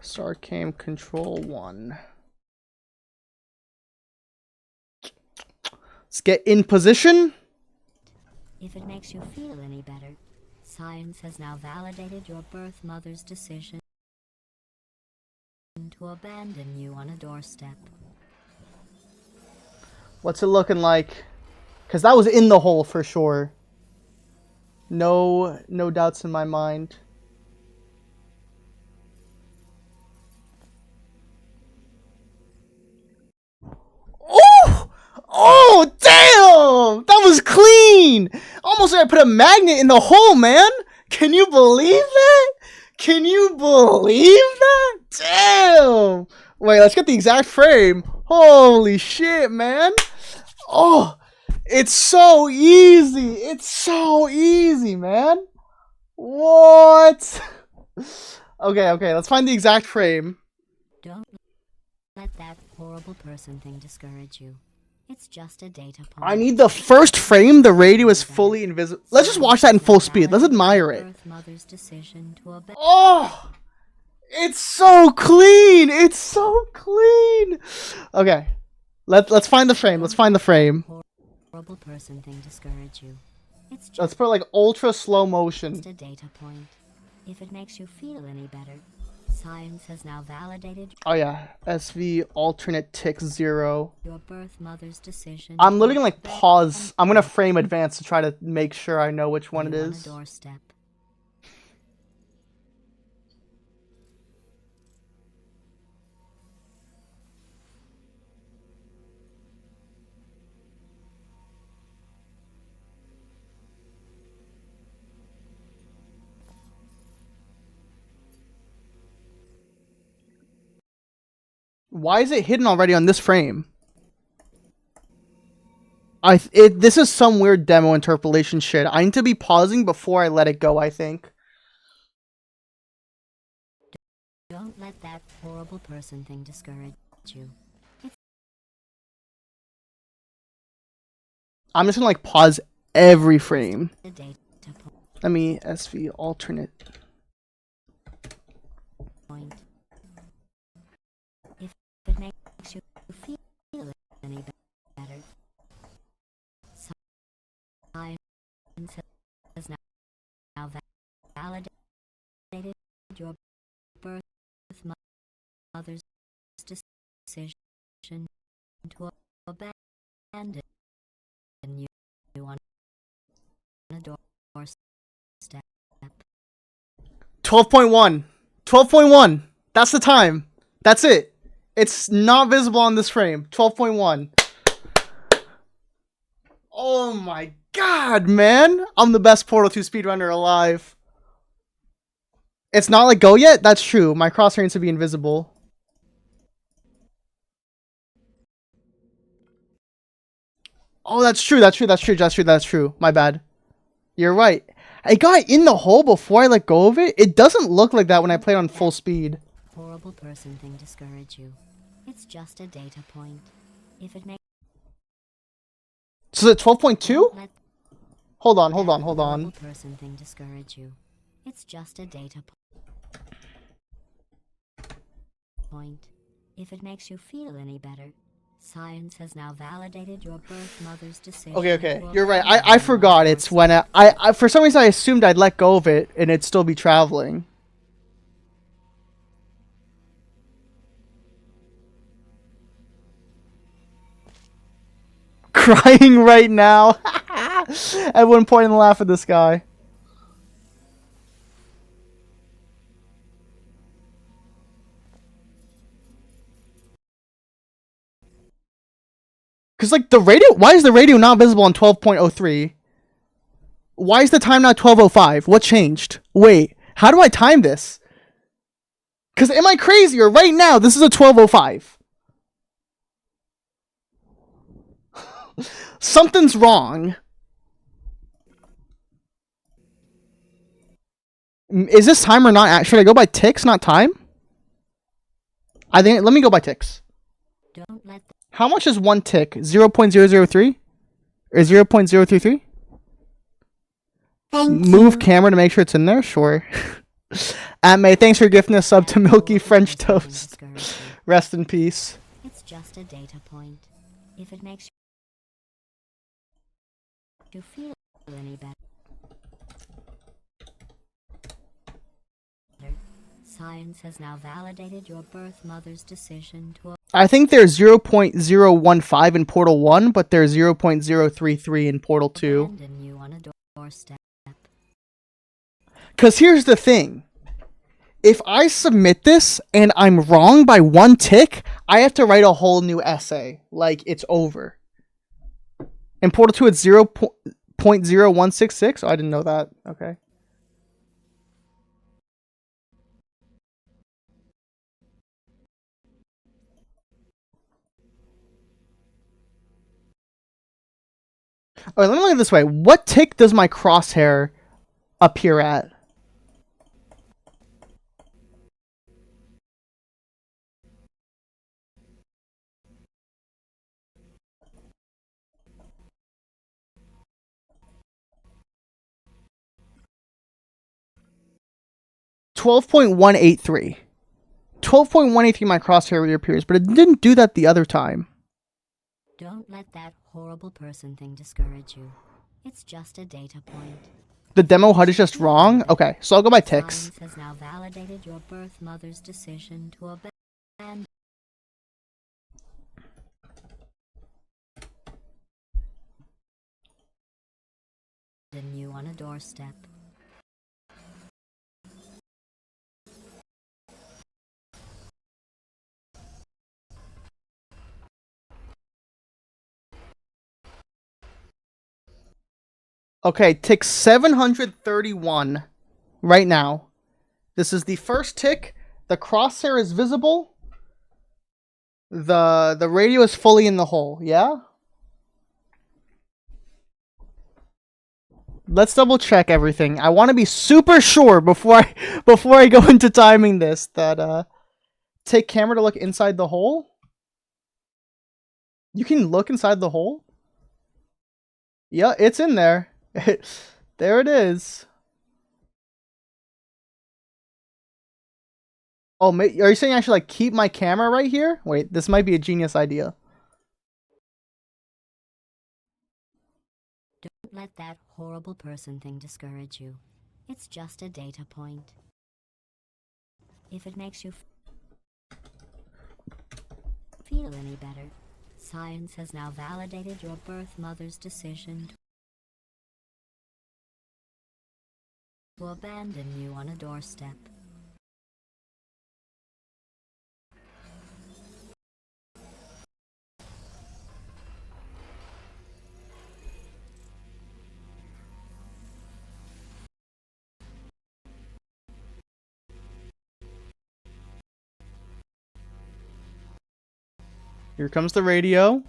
Sarcam control 1. Let's get in position. If it makes you feel any better. Science has now validated your birth mother's decision to abandon you on a doorstep. What's it looking like? Because that was in the hole for sure. No doubts in my mind. Oh! Oh, damn! That was clean! Almost like I put a magnet in the hole, man! Can you believe that? Can you believe that? Damn! Wait, let's get the exact frame. Holy shit, man! Oh, it's so easy. It's so easy, man. What? Okay, let's find the exact frame. Don't let that horrible person thing discourage you. It's just a data point. I need the first frame. The radio is fully invisible. Let's just watch that in full speed. Let's admire it. Birth mother's decision to abandon. Oh, It's so clean. It's so clean. Okay. Let's find the frame. Let's find the frame. Horrible person thing discourage you. It's just Let's put like ultra slow motion. a data point. If it makes you feel any better, science has now validated Oh yeah, SV alternate tick 0. your birth mother's decision. I'm to literally gonna like abandon pause. I'm gonna frame advance to try to make sure I know which one it you on a is. doorstep. Why is it hidden already on this frame? This is some weird demo interpolation shit. I need to be pausing before I let it go, I think. Don't let that horrible person thing discourage you. I'm just gonna like pause every frame. The data Let me SV alternate. point. If it makes you feel any better, science has now validated your birth mother's decision to abandon you on a doorstep. 12.1. 12.1. That's the time. That's it. It's not visible on this frame. 12.1. Oh my god, man. I'm the best Portal 2 speedrunner alive. It's not like go yet? That's true. My crosshair needs to be invisible. Oh, that's true. That's true. That's true. That's true. That's true. My bad. You're right. I got in the hole before I let go of it. It doesn't look like that when I play on full speed. Horrible person thing discourage you. It's just a data point. If it makes So is it 12.2? let Hold on. horrible person thing discourage you. It's just a data point. If it makes you feel any better, science has now validated your birth mother's decision. Okay. to You're right. abandon I you forgot. on a It's when I for some reason I assumed I'd let go of it and it'd still be traveling. Crying right now. Everyone pointing and laugh at this guy. Cause like the radio, why is the radio not visible on 12.03? Why is the time now 12:05? What changed? Wait, how do I time this? Cause am I crazy or right now this is a 12:05? Something's wrong. Is this time or not? Should I go by ticks, not time? I think. Let me go by ticks. Don't let How much is one tick? 0.003 or 0.033? Move camera to make sure it's in there. Sure. May, thanks for gifting a sub to Milky French Toast. Rest in peace. It's just a data point. If it makes you feel any better, science has now validated your birth mother's decision to I think there's 0.015 in Portal 1, but there's 0.033 in Portal 2. abandon you on a doorstep. Because here's the thing. If I submit this and I'm wrong by one tick, I have to write a whole new essay. Like, it's over. In Portal 2, it's 0.0166. Oh, I didn't know that. Okay. Alright, let me look at it this way. What tick does my crosshair appear at? $12.183. 12.183 my crosshair reappears, but it didn't do that the other time. Don't let that horrible person thing discourage you. It's just a data point. The demo HUD is just wrong? Okay, so I'll go by ticks. Science has now validated your birth mother's decision to abandon you on a doorstep. Okay, tick 731 right now. This is the first tick. The crosshair is visible. The radio is fully in the hole, yeah? Let's double check everything. I want to be super sure before I go into timing this that take camera to look inside the hole. You can look inside the hole? Yeah, it's in there. There it is. Oh, are you saying I should like keep my camera right here? Wait, this might be a genius idea. Don't let that horrible person thing discourage you. It's just a data point. If it makes you feel any better, science has now validated your birth mother's decision to abandon you on a doorstep. Here comes the radio.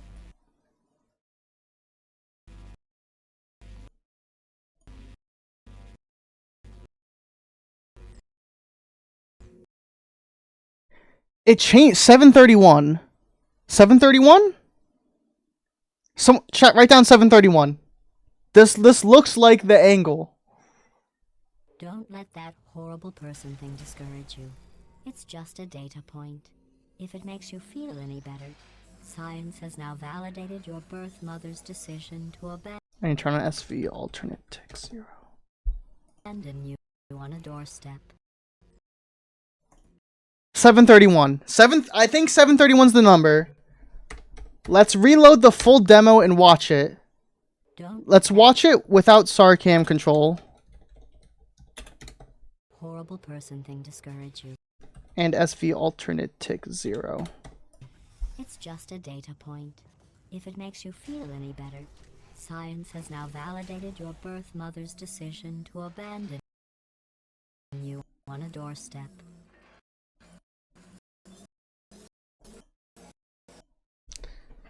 It changed 731. 731? Some chat, write down 731. This looks like the angle. Don't let that horrible person thing discourage you. It's just a data point. If it makes you feel any better, science has now validated your birth mother's decision to I need to turn on SV alternate tick 0. abandon you on a doorstep. 731. I think 731's the number. Let's reload the full demo and watch it. Let's watch it without SAR cam control. Horrible person thing discourage you. And SV alternate tick 0. It's just a data point. If it makes you feel any better, science has now validated your birth mother's decision to abandon you on a doorstep.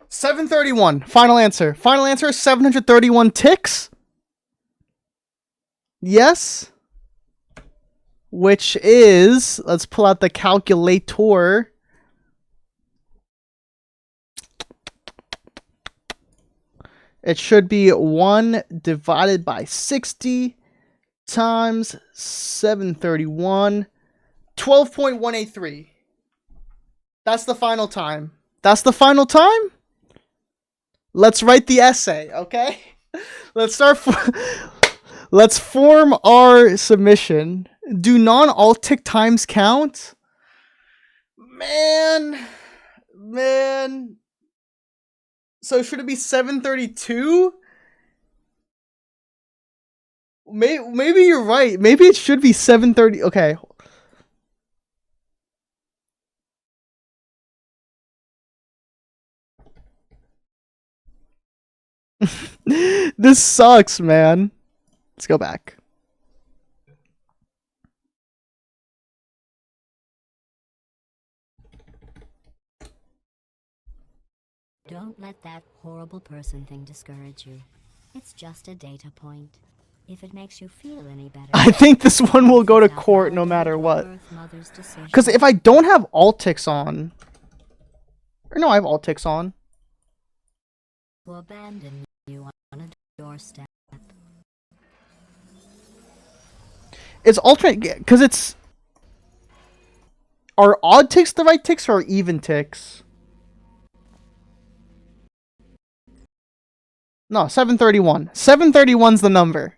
$731. Final answer. Final answer, 731 ticks. Yes. Which is, let's pull out the calculator. It should be 1 divided by 60 times 731. 12.183. That's the final time. That's the final time? Let's write the essay, okay? Let's form our submission. Do non-alt tick times count? Man. So should it be 732? Maybe you're right. Maybe it should be 730. Okay. This sucks, man. Let's go back. Don't let that horrible person thing discourage you. It's just a data point. If it makes you feel any better, I think this one will go to court no matter what. Because if I don't have alt ticks on, or no, I have alt ticks on. To abandon you on a doorstep. It's alternate because it's. Are odd ticks the right ticks or are even ticks? No, 731. 731's the number.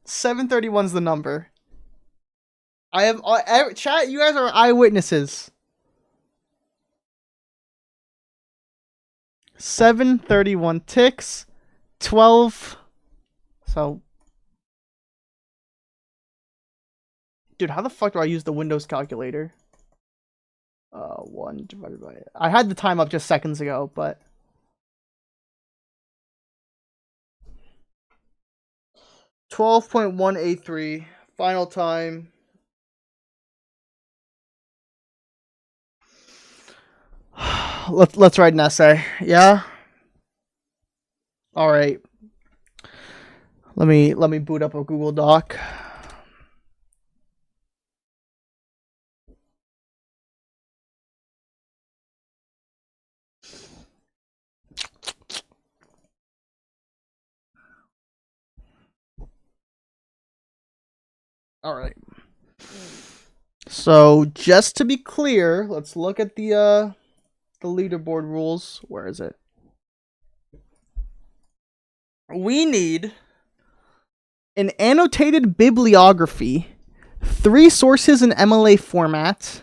731's the number. I have chat. You guys are eyewitnesses. 731 ticks. 12. So, dude, how the fuck do I use the Windows calculator? 1 divided by. I had the time up just seconds ago, but 12.183 final time. Let's write an essay. Yeah. All right. Let me boot up a Google Doc. All right. So just to be clear, let's look at the leaderboard rules. Where is it? We need an annotated bibliography, 3 sources in MLA format,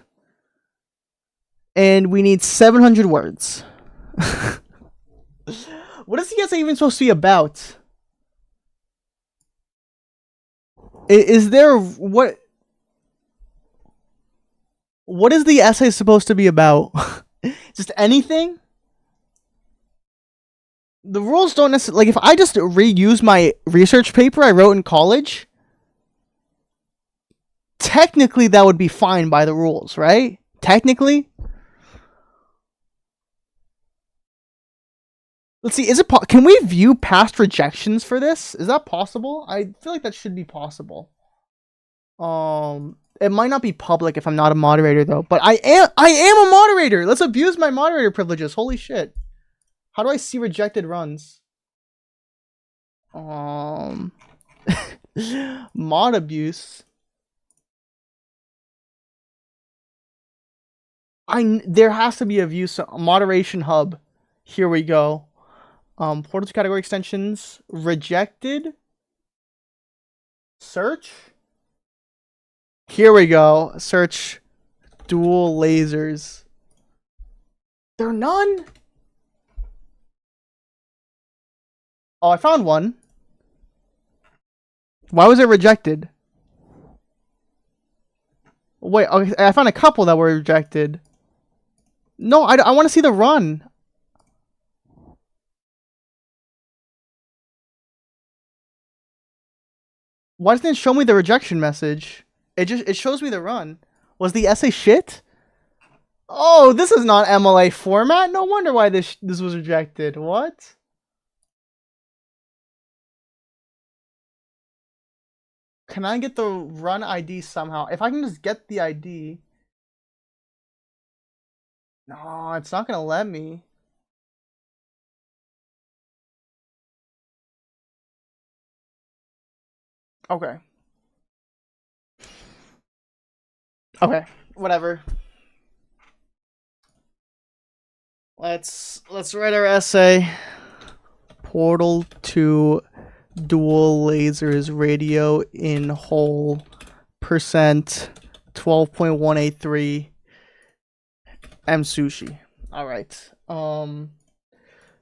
and we need 700 words. What is the essay even supposed to be about? Is there what is the essay supposed to be about? Just anything? The rules don't necessarily, like, if I just reuse my research paper I wrote in college, technically that would be fine by the rules, right? Technically. Let's see, is it can we view past rejections for this? Is that possible? I feel like that should be possible. It might not be public if I'm not a moderator though, but I am a moderator. Let's abuse my moderator privileges. Holy shit. How do I see rejected runs? Mod abuse. There has to be a view, so moderation hub. Here we go. Portal 2 category extensions. Rejected. Search. Here we go. Search dual lasers. There are none? Oh, I found one. Why was it rejected? Wait, okay, I found a couple that were rejected. No, I want to see the run. Why doesn't it show me the rejection message? It shows me the run. Was the essay shit? Oh, this is not MLA format. No wonder why this was rejected. What? Can I get the run ID somehow? If I can just get the ID. No, it's not gonna let me. Okay. Okay, whatever. Let's write our essay. Portal 2 dual lasers radio in whole percent 12.183 M sushi. All right.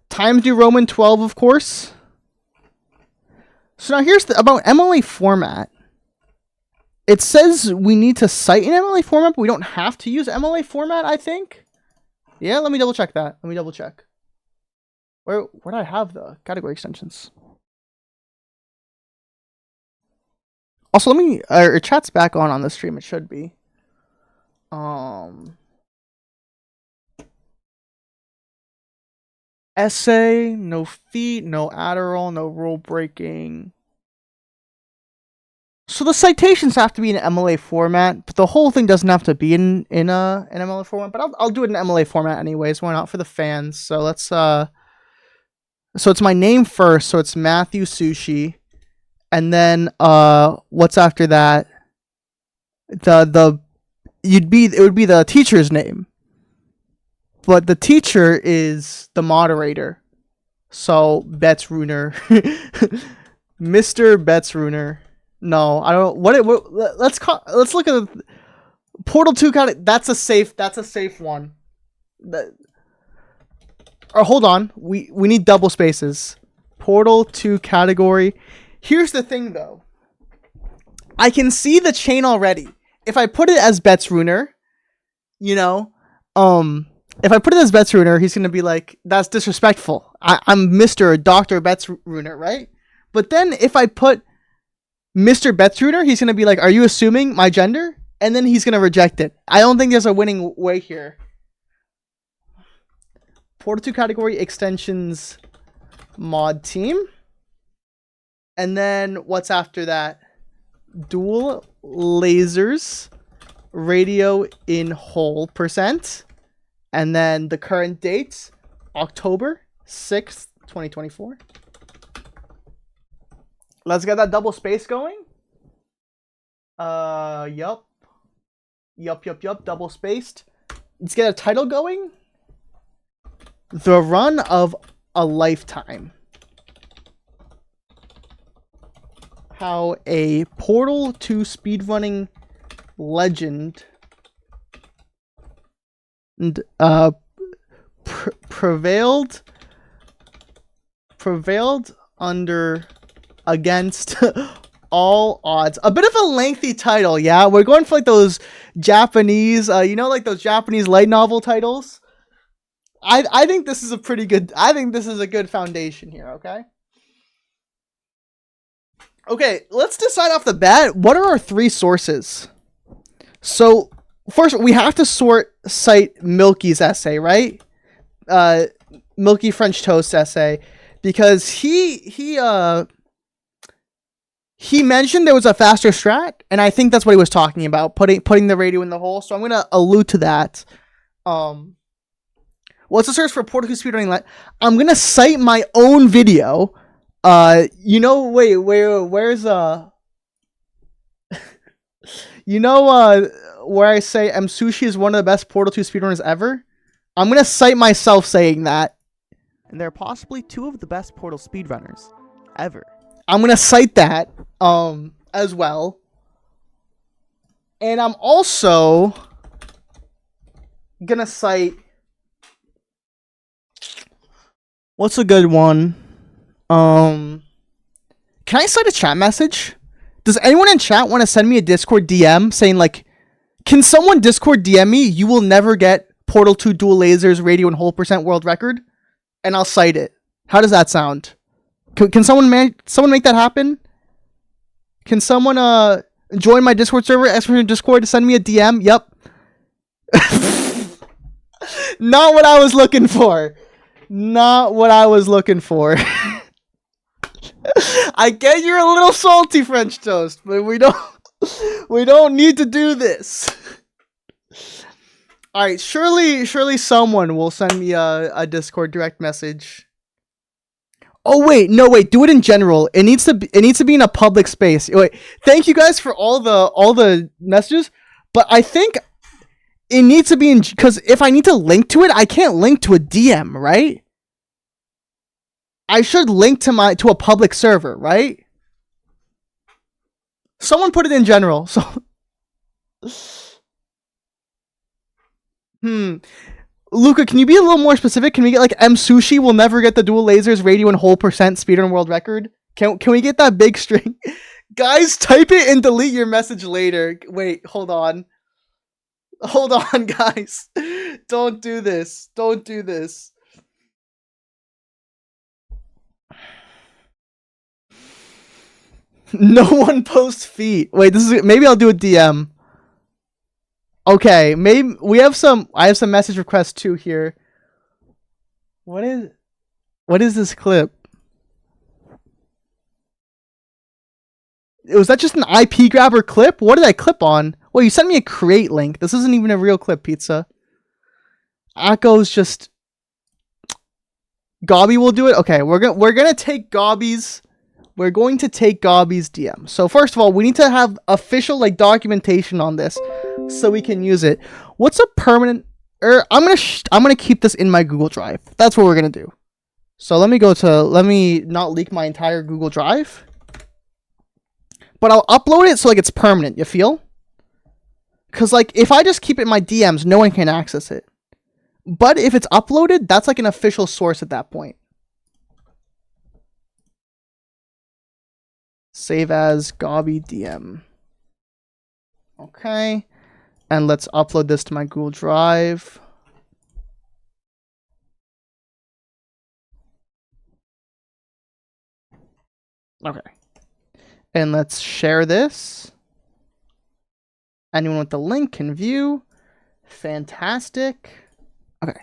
Times New Roman 12, of course. So now here's about MLA format. It says we need to cite an MLA format, but we don't have to use MLA format, I think. Yeah, let me double check that. Let me double check. Where do I have the category extensions? Also, let me chat's back on the stream. It should be. Essay, no feet, no Adderall, no rule breaking. So the citations have to be in MLA format, but the whole thing doesn't have to be in an MLA format. But I'll do it in MLA format anyways. Why not, for the fans? So let's so it's my name first. So it's Matthew Sushi, and then what's after that? it would be the teacher's name. But the teacher is the moderator. So Betzruner. Mr. Betzruner. No, I don't let's look at the Portal 2 that's a safe one. Or hold on. We need double spaces. Portal 2 category. Here's the thing though. I can see the chain already. If I put it as Betzruner, if I put it as Betzruner, he's gonna be like, that's disrespectful. I'm Mr. or Dr. Betzruner, right? But then if I put Mr. Betzruner, he's gonna be like, are you assuming my gender? And then he's gonna reject it. I don't think there's a winning way here. Portal 2 category extensions mod team. And then what's after that? Dual lasers radio in whole %. And then the current date, October 6th, 2024. Let's get that double space going. Yup, double spaced. Let's get a title going. The run of a lifetime. How a Portal 2 speedrunning legend and prevailed under against all odds. A bit of a lengthy title, yeah. We're going for like those Japanese, like those Japanese light novel titles. I think this is a good foundation here, okay? Okay, let's decide off the bat, what are our 3 sources? So, first, we have to cite Milky's essay, right? Milky French Toast essay. Because he mentioned there was a faster strat, and I think that's what he was talking about, putting the radio in the hole. So I'm going to allude to that. What's the source for Portal 2 speedrunning? I'm going to cite my own video. Where's where I say Sushi is one of the best Portal 2 speedrunners ever? I'm going to cite myself saying that. And they're possibly 2 of the best Portal speedrunners ever. I'm going to cite that as well. And I'm also going to cite... What's a good one? Can I cite a chat message? Does anyone in chat want to send me a Discord DM saying like, can someone Discord DM me? You will never get Portal 2 dual lasers radio and whole % world record, and I'll cite it. How does that sound? Can someone make that happen? Can someone join my Discord server? Ask for Discord to send me a DM. Yep. Not what I was looking for. Not what I was looking for. I get you're a little salty, French Toast, but we don't need to do this. All right, surely someone will send me a Discord direct message. Oh wait, do it in general. It needs to be in a public space. Wait, thank you guys for all the messages, but I think it needs to be in, because if I need to link to it, I can't link to a DM, right? I should link to a public server, right? Someone put it in general. So Luca, can you be a little more specific? Can we get like Sushi will never get the dual lasers radio and whole % speedrun world record? Can we get that big string? Guys, type it and delete your message later. Wait, hold on. Hold on, guys. Don't do this. Don't do this. No one posts feet. Wait, maybe I'll do a DM. Okay, maybe I have some message requests too here. What is this clip? Was that just an IP grabber clip? What did I clip on? Well, you sent me a create link. This isn't even a real clip, Pizza. Akko's just... Gobby will do it? Okay, we're gonna take Gobby's... We're going to take Gobby's DM. So first of all, we need to have official like documentation on this. so we can use it. What's a permanent? I'm gonna keep this in my Google Drive. That's what we're gonna do. So let me not leak my entire Google Drive, but I'll upload it so like it's permanent. You feel? Because like if I just keep it in my DMs, no one can access it. But if it's uploaded, that's like an official source at that point. Save as Gobby DM. Okay. And let's upload this to my Google Drive. Okay. And let's share this. Anyone with the link can view. Fantastic. Okay.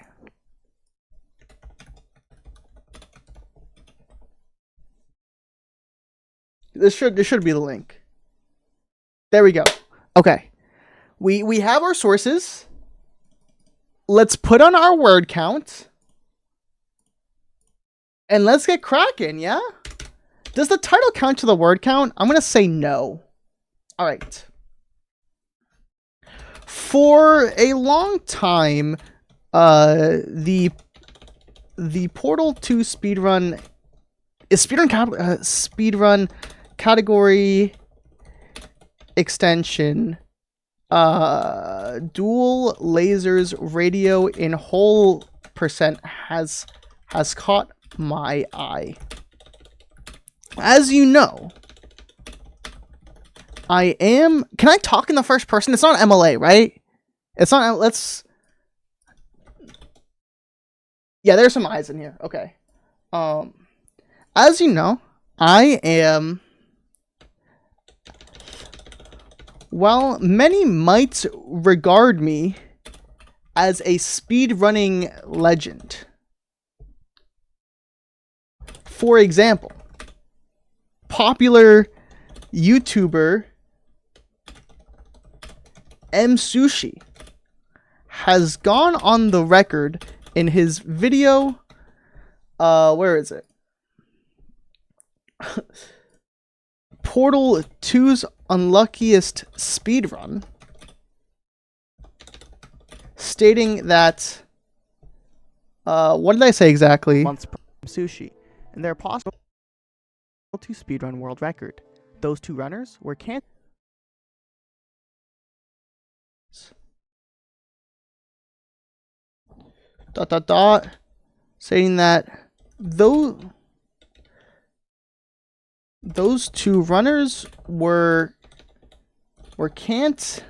This should be the link. There we go. Okay. We have our sources. Let's put on our word count. And let's get cracking, yeah? Does the title count to the word count? I'm going to say no. All right. For a long time, the Portal 2 speedrun is speedrun category extension dual lasers radio in whole percent has caught my eye. As you know, can I talk in the first person? It's not MLA, right? It's not, yeah, there's some eyes in here. Okay. As you know, I am, well, many might regard me as a speedrunning legend. For example, popular YouTuber Sushi has gone on the record in his video, where is it? Portal 2's unluckiest speedrun, stating that, what did I say exactly? Months per Sushi, and they're possible to speedrun world record. Those two runners were canceled. Saying that those two runners were Can't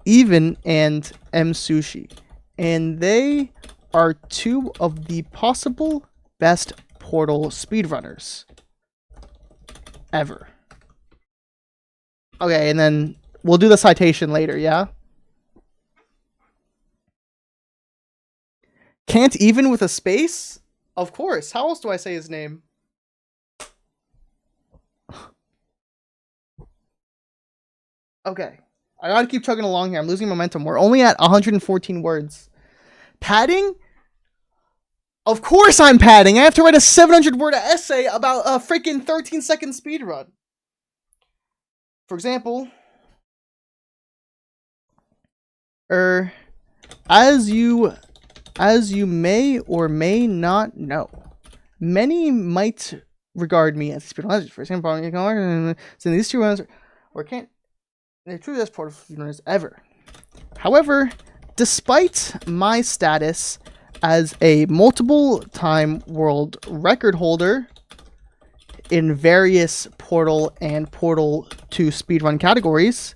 Even and Sushi, and they are two of the possible best Portal speedrunners ever. Okay, and then we'll do the citation later, yeah? Can't Even with a space? Of course. How else do I say his name? Okay. I gotta keep chugging along here. I'm losing momentum. We're only at 114 words. Padding? Of course I'm padding. I have to write a 700-word essay about a freaking 13-second speedrun. For example, as you may or may not know, many might regard me as a speedrun legend. For example, so these two runs they're truly the best Portal speedrunners ever. However, despite my status as a multiple-time world record holder in various Portal and Portal 2 speedrun categories,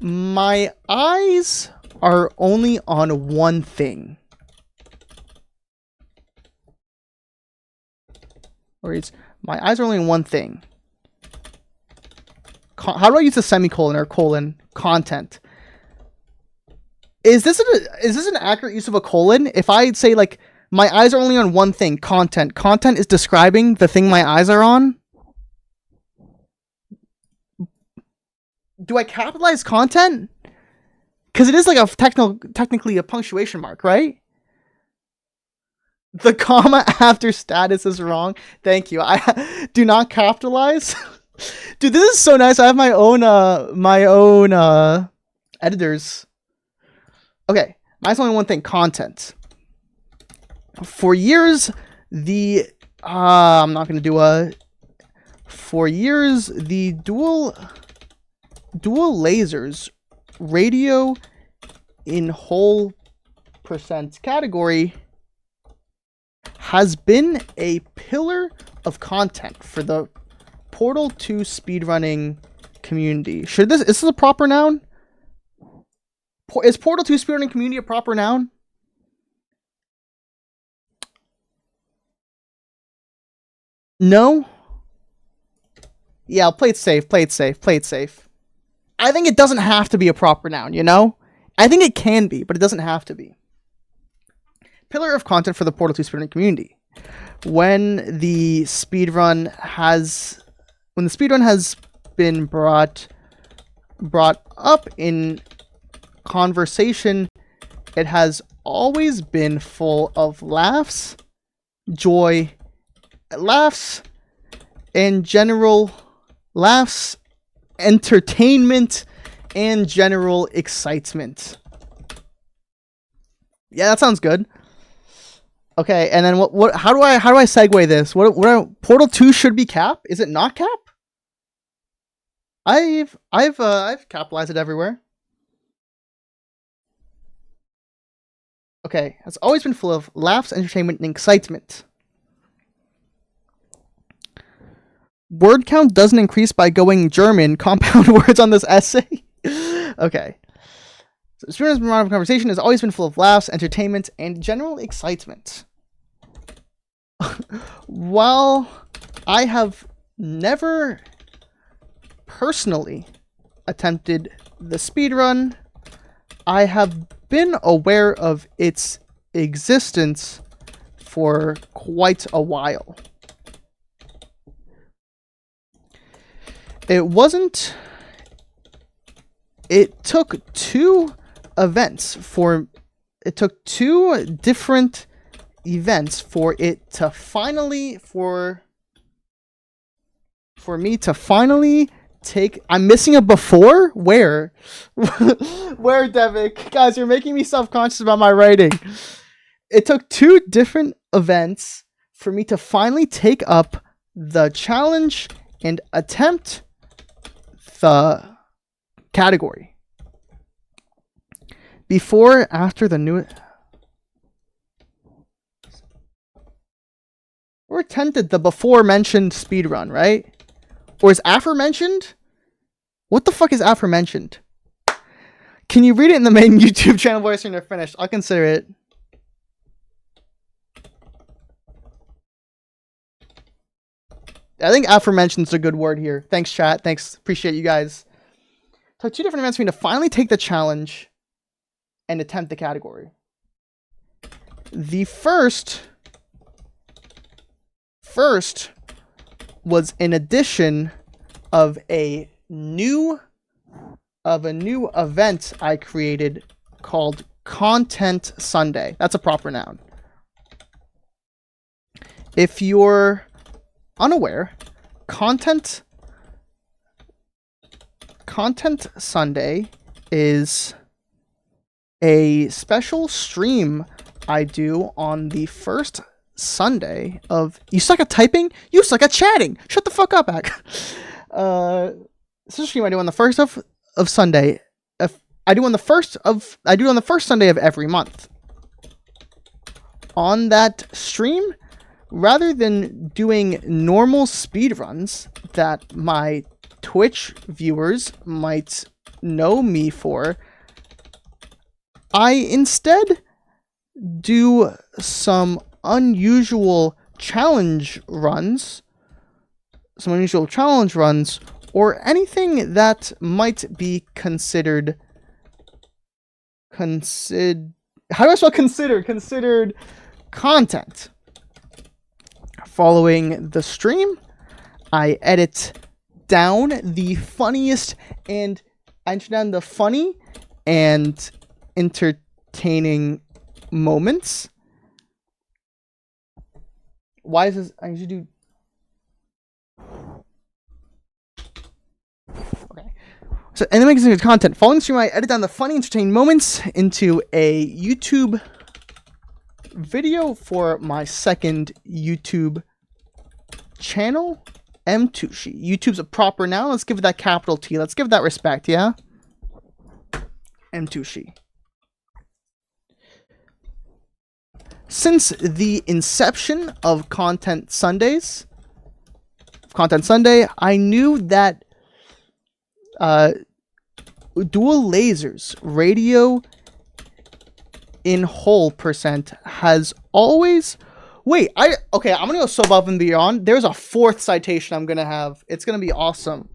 my eyes are only on one thing. My eyes are only on one thing. How do I use a semicolon or colon? Content. Is this an accurate use of a colon? If I say like my eyes are only on one thing, content. Content is describing the thing my eyes are on. Do I capitalize content? Because it is like a technically a punctuation mark, right? The comma after status is wrong. Thank you. I do not capitalize. Dude, this is so nice. I have my own editors. Okay, mine's only one thing: content. For years, I'm not gonna do a. For years, the dual lasers radio in whole percent category has been a pillar of content for the Portal 2 speedrunning community. Is this a proper noun? Is Portal 2 speedrunning community a proper noun? No? Yeah, play it safe, play it safe, play it safe. I think it doesn't have to be a proper noun, you know? I think it can be, but it doesn't have to be. Pillar of content for the Portal 2 speedrunning community. When the speedrun has been brought up in conversation, it has always been full of laughs, joy, entertainment, and general excitement. Yeah, that sounds good. Okay, and then what? How do I segue this? What Portal 2 should be cap? Is it not cap? I've capitalized it everywhere. Okay, it's always been full of laughs, entertainment, and excitement. Word count doesn't increase by going German. Compound words on this essay. Okay. So, Speedrun's conversation has always been full of laughs, entertainment, and general excitement. While I have never personally attempted the speedrun, I have been aware of its existence for quite a while. It took two different events for me to finally take. I'm missing a before? Where? Where, Devik? Guys, you're making me self-conscious about my writing. It took two different events for me to finally take up the challenge and attempt the category. Before, after the new... Or attempted the before-mentioned speedrun, right? Or is aforementioned? What the fuck is aforementioned? Can you read it in the main YouTube channel voice when you're finished? I'll consider it. I think aforementioned is a good word here. Thanks, chat. Thanks. Appreciate you guys. Took two different events for me to finally take the challenge and attempt the category. The first was an addition of a new event I created called Content Sunday. That's a proper noun. If you're unaware, Content Sunday is a special stream I do on the first Sunday of... You suck at typing? You suck at chatting! Shut the fuck up, Ak. It's a stream I do on the first of Sunday. I do on the first Sunday of every month. On that stream, rather than doing normal speedruns that my Twitch viewers might know me for, I instead do some unusual challenge runs, or anything that might be considered how do I spell considered content. Following the stream, I edit down the funniest and funny and entertaining moments. Why is this? I usually do. So, and then making some content. Following the stream, I edit down the funny, entertaining moments into a YouTube video for my second YouTube channel, M2Shi. YouTube's a proper noun. Let's give it that capital T. Let's give it that respect, yeah? M2Shi. Since the inception of Content Sunday, I knew that dual lasers, radio in whole percent has always... Wait, okay, I'm gonna go so above and beyond. There's a fourth citation I'm gonna have. It's gonna be awesome.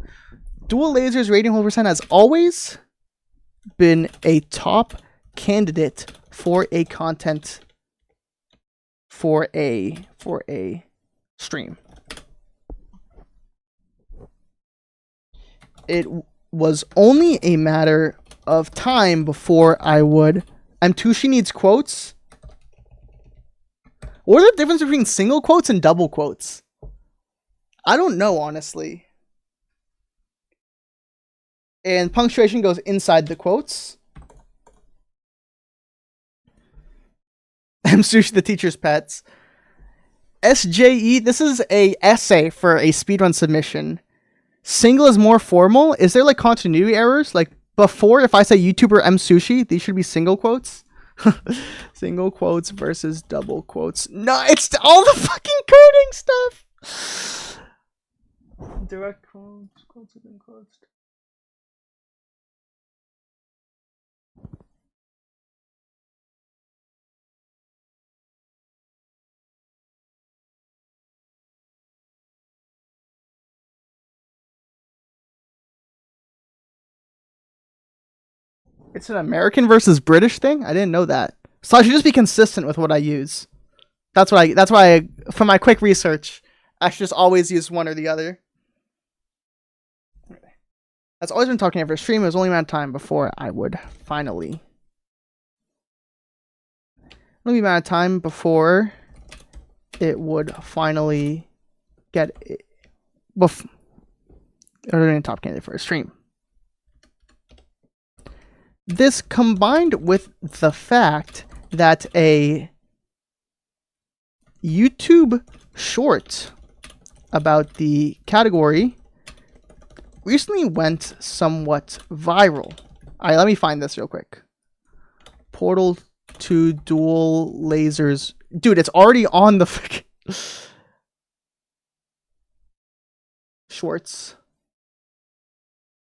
Dual lasers, radio in whole percent has always been a top candidate for a content for a stream. It was only a matter of time before I would... M2Shi needs quotes. What are the difference between single quotes and double quotes? I don't know, honestly. And punctuation goes inside the quotes. M2Shi, the teacher's pets. SJE, this is a essay for a speedrun submission. Single is more formal. Is there like continuity errors? Like before, if I say YouTuber M2Shi, these should be single quotes. Single quotes versus double quotes. No, it's all the fucking coding stuff. Direct quotes, quotes have been closed. It's an American versus British thing? I didn't know that. So I should just be consistent with what I use. That's why for my quick research, I should just always use one or the other. That's always been talking every stream. It was only a matter of time before I would finally... Only a matter of time before it would finally get... Or top candidate for a stream. This combined with the fact that a YouTube short about the category recently went somewhat viral. Alright, let me find this real quick. Portal 2 dual lasers. Dude, it's already on the shorts.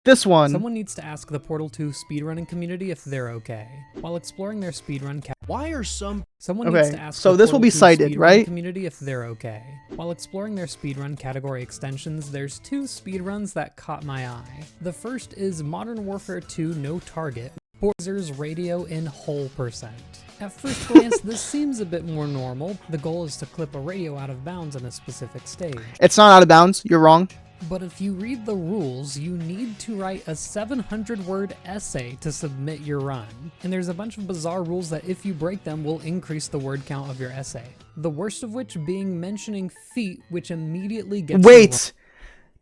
This one. Someone needs to ask the Portal 2 speedrunning community if they're okay. While exploring their speedrun Why are Someone Okay, needs to ask so the this will Portal be 2 cited, speedrun right? community if they're okay. While exploring their speedrun category extensions, there's two speedruns that caught my eye. The first is Modern Warfare 2 No Target, Lasers radio in whole percent. At first glance, this seems a bit more normal. The goal is to clip a radio out of bounds in a specific stage. It's not out of bounds. You're wrong. But if you read the rules, you need to write a 700-word essay to submit your run. And there's a bunch of bizarre rules that if you break them will increase the word count of your essay. The worst of which being mentioning feet, which immediately gets Wait!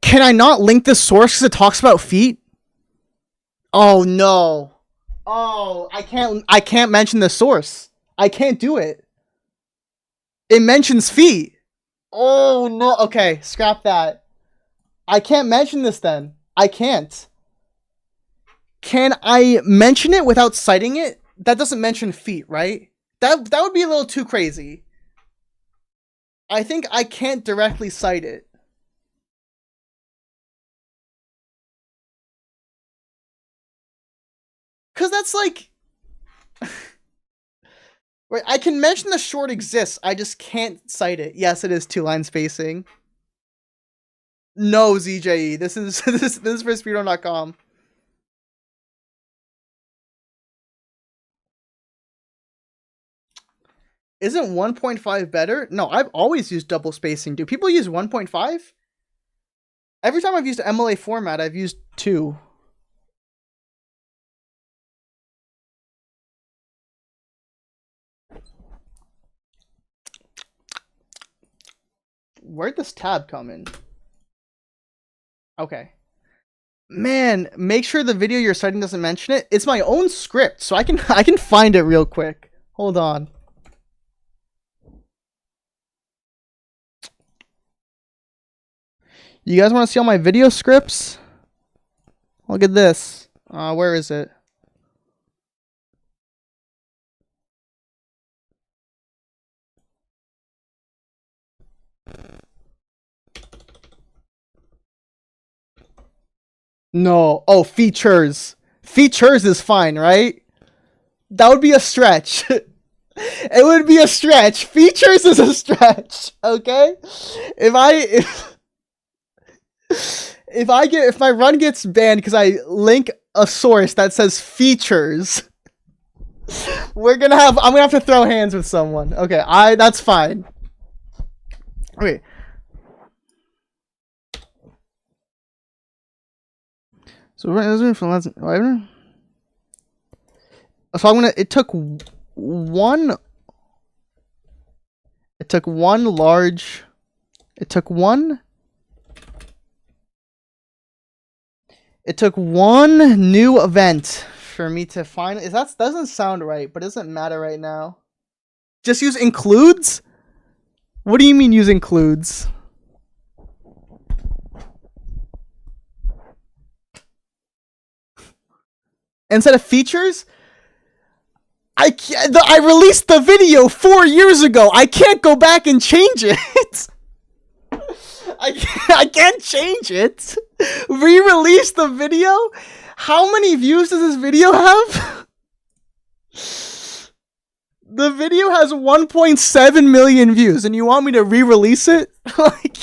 Can I not link the source because it talks about feet? Oh no. Oh, I can't mention the source. I can't do it. It mentions feet. Oh no. Okay, scrap that. I can't mention this then. I can't. Can I mention it without citing it? That doesn't mention feet, right? That would be a little too crazy. I think I can't directly cite it. Cause that's like... Right, I can mention the short exists, I just can't cite it. Yes, it is 2-line spacing. No, ZJE. This is for Speedrun.com. Isn't 1.5 better? No, I've always used double spacing. Do people use 1.5? Every time I've used MLA format, I've used 2. Where'd this tab come in? Okay. Man, make sure the video you're citing doesn't mention it. It's my own script, so I can find it real quick. Hold on. You guys want to see all my video scripts? Look at this. Where is it? No. Oh, features. Features is fine, right? That would be a stretch. It would be a stretch. Features is a stretch. Okay? If my run gets banned because I link a source that says features, I'm gonna have to throw hands with someone. Okay, that's fine. Okay. So it took one new event for me to find. That doesn't sound right, but it doesn't matter right now. Just use includes? What do you mean use includes? Instead of features? I released the video 4 years ago. I can't go back and change it. I can't change it. Re-release the video? How many views does this video have? The video has 1.7 million views, and you want me to re-release it? Like,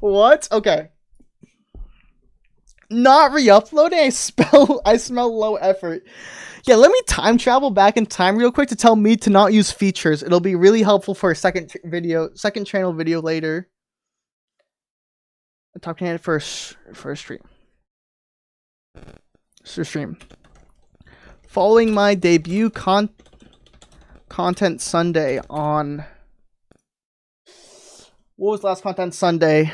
what? Okay. Not re-uploading? I smell low effort. Yeah, let me time travel back in time real quick to tell me to not use features. It'll be really helpful for a second channel video later. A top candidate for a stream. Following my debut Content Sunday on... What was last Content Sunday?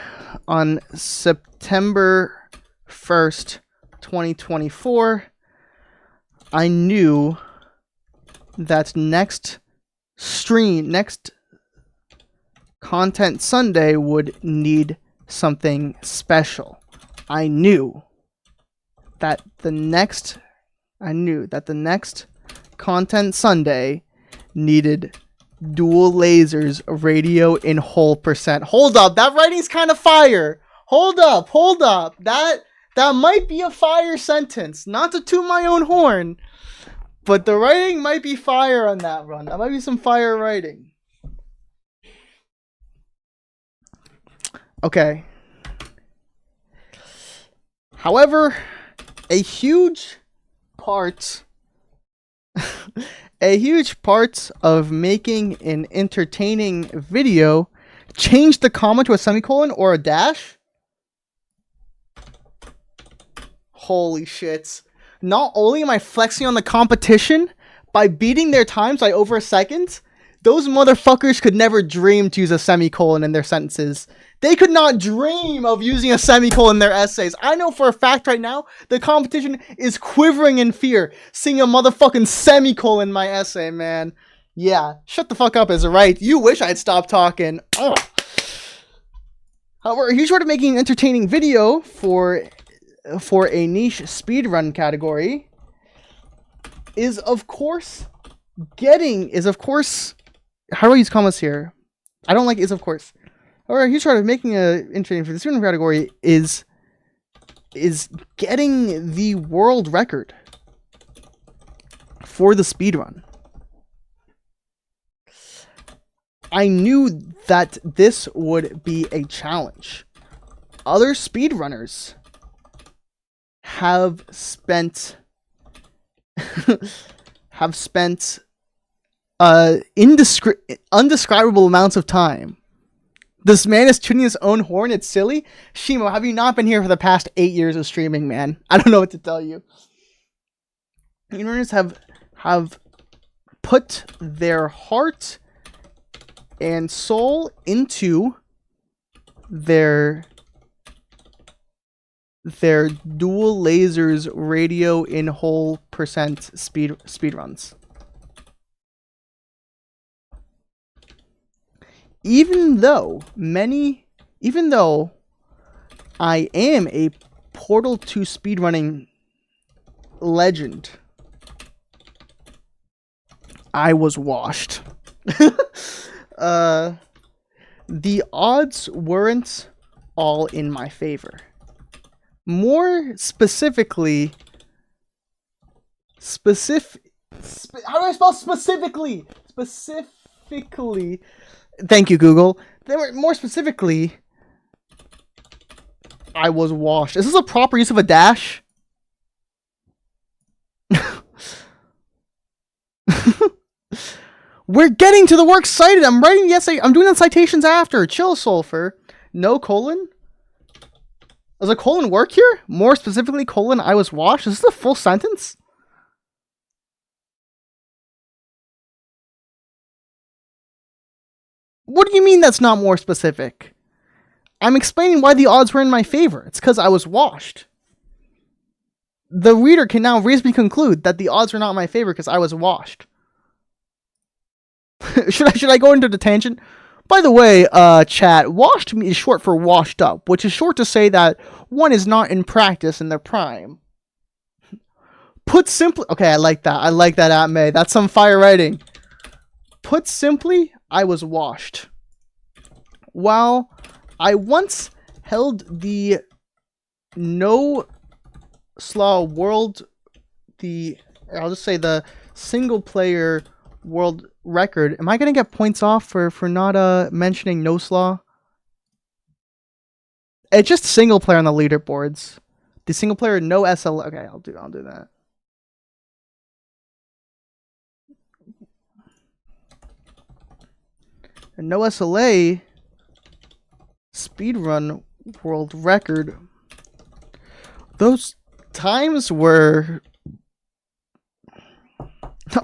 On September 1st, 2024. I knew that next Content Sunday would need something special. I knew that the next Content Sunday needed dual lasers, radio in whole percent. Hold up, that writing's kind of fire. Hold up. That might be a fire sentence. Not to toot my own horn, but the writing might be fire on that run. That might be some fire writing. Okay. However, a huge part of making an entertaining video, change the comma to a semicolon or a dash. Holy shit. Not only am I flexing on the competition by beating their times by over a second, those motherfuckers could never dream to use a semicolon in their sentences. They could not dream of using a semicolon in their essays. I know for a fact right now, the competition is quivering in fear, seeing a motherfucking semicolon in my essay, man. Yeah, shut the fuck up is right. You wish I'd stop talking. Ugh. However, here's sort of making an entertaining video for a niche speedrun category is of course how do I use commas here? I don't like is of course. However, here's sort of making a entertaining for the speedrun category is getting the world record for the speedrun. I knew that this would be a challenge. Other speedrunners have spent undescribable amounts of time. This man is tuning his own horn. It's silly. Shimo, have you not been here for the past 8 years of streaming, man? I don't know what to tell you. Speedrunners have put their heart and soul into their their dual lasers radio in whole percent speed runs. Even though I am a Portal 2 speedrunning legend, I was washed. The odds weren't all in my favor. More specifically, how do I spell specifically? Specifically, thank you, Google. More specifically, I was washed. Is this a proper use of a dash? We're getting to the works cited. I'm writing the essay. I'm doing the citations after. Chill, Sulfur. No colon? Does a colon work here? More specifically, colon, I was washed? Is this a full sentence? What do you mean that's not more specific? I'm explaining why the odds were in my favor. It's because I was washed. The reader can now reasonably conclude that the odds were not in my favor because I was washed. should I go into the tangent? By the way, chat, washed is short for washed up, which is short to say that one is not in practice in their prime. Put simply, okay, I like that, Aunt May. That's some fire writing. Put simply, I was washed. While I once held the no slaw world, I'll just say the single player world record. Am I gonna get points off for not mentioning no slaw? It's just single player on the leaderboards. The single player no SL. Okay, I'll do that. And no SLA speedrun world record. Those times were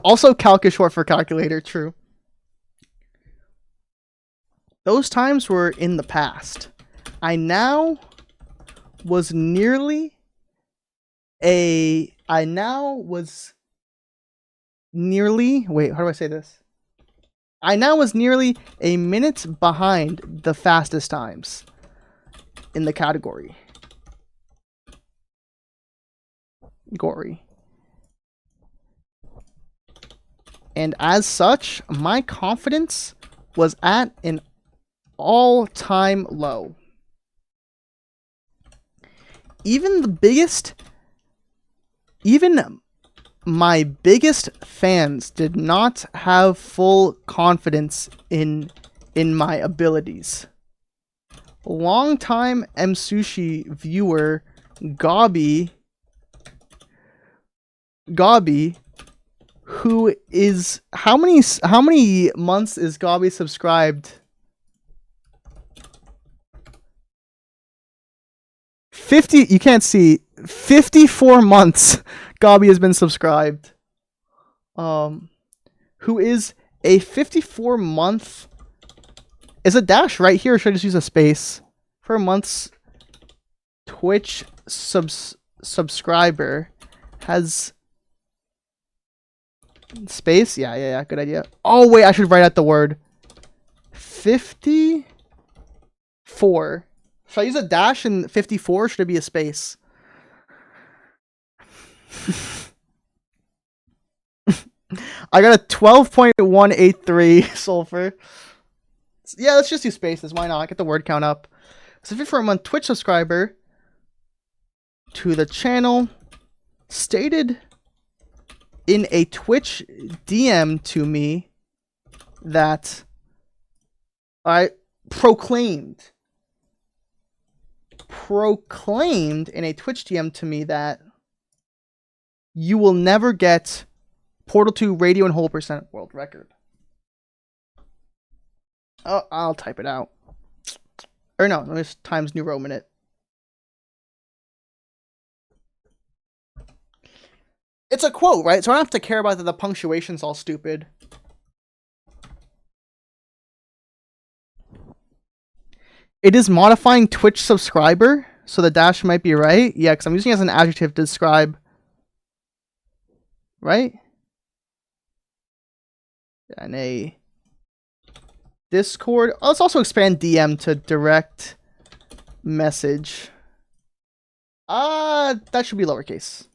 also calc is short for calculator, true. Those times were in the past. I now was nearly wait, how do I say this? I now was nearly a minute behind the fastest times in the category. Gory. And as such, my confidence was at an all-time low. Even my biggest fans did not have full confidence in my abilities. Longtime M-Sushi viewer Gobby, who is how many months is Gobby subscribed? 50, you can't see. 54 months Gobby has been subscribed. Who is a 54-month... Is a dash right here, or should I just use a space? For a month's Twitch subscriber has... Space? Yeah, good idea. Oh, wait, I should write out the word. 54. Should I use a dash in 54, or should it be a space? I got a 12.183 sulfur. Yeah, let's just do spaces. Why not? Get the word count up. So if you're for a month Twitch subscriber to the channel, stated in a Twitch DM to me that I proclaimed in a Twitch DM to me that you will never get Portal 2 radio and whole percent world record. Oh, I'll type it out. Or no, let me just Times New Roman it. It's a quote, right? So I don't have to care about that the punctuation's all stupid. It is modifying Twitch subscriber. So the dash might be right. Yeah, because I'm using it as an adjective to describe. Right? And a Discord. Oh, let's also expand DM to direct message. That should be lowercase.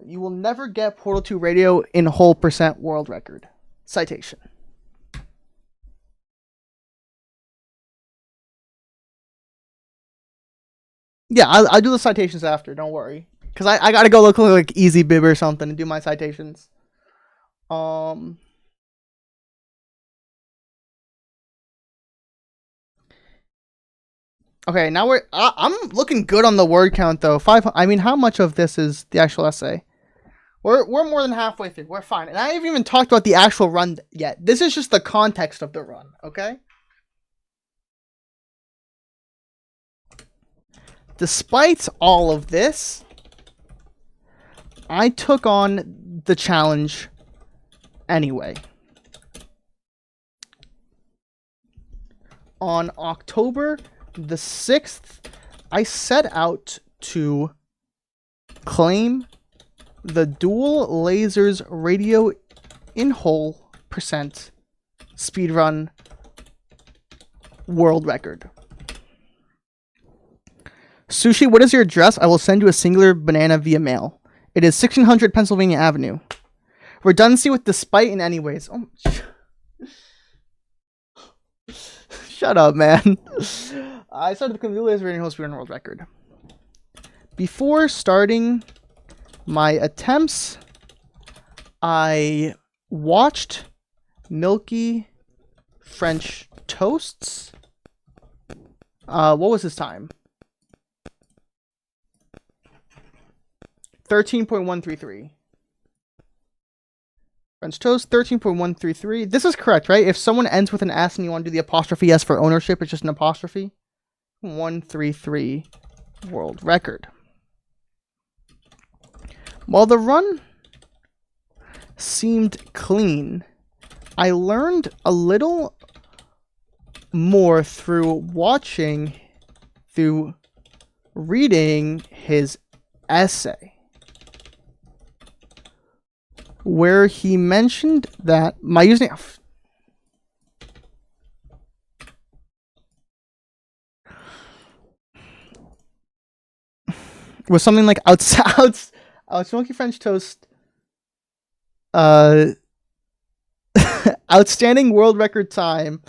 You will never get Portal 2 radio in whole % world record. Citation. Yeah, I'll do the citations after. Don't worry. Because I got to go look like Easy Bib or something and do my citations. Okay, now I'm looking good on the word count though. I mean, how much of this is the actual essay? We're more than halfway through. We're fine. And I haven't even talked about the actual run yet. This is just the context of the run, okay? Despite all of this, I took on the challenge anyway. On October the 6th, I set out to claim the dual lasers radio in whole % speedrun world record. Sushi, what is your address? I will send you a singular banana via mail. It is 1600 Pennsylvania Avenue. Redundancy with despite and anyways. Oh, shut up, man. I started the dual laser radio in whole speedrun world record. Before starting my attempts, I watched Milky French Toasts. What was his time? 13.133. French Toast, 13.133. This is correct, right? If someone ends with an S and you want to do the apostrophe S for ownership, it's just an apostrophe. 133 world record. While the run seemed clean, I learned a little more through reading his essay, where he mentioned that my username was something like Smoky French Toast, outstanding world record time.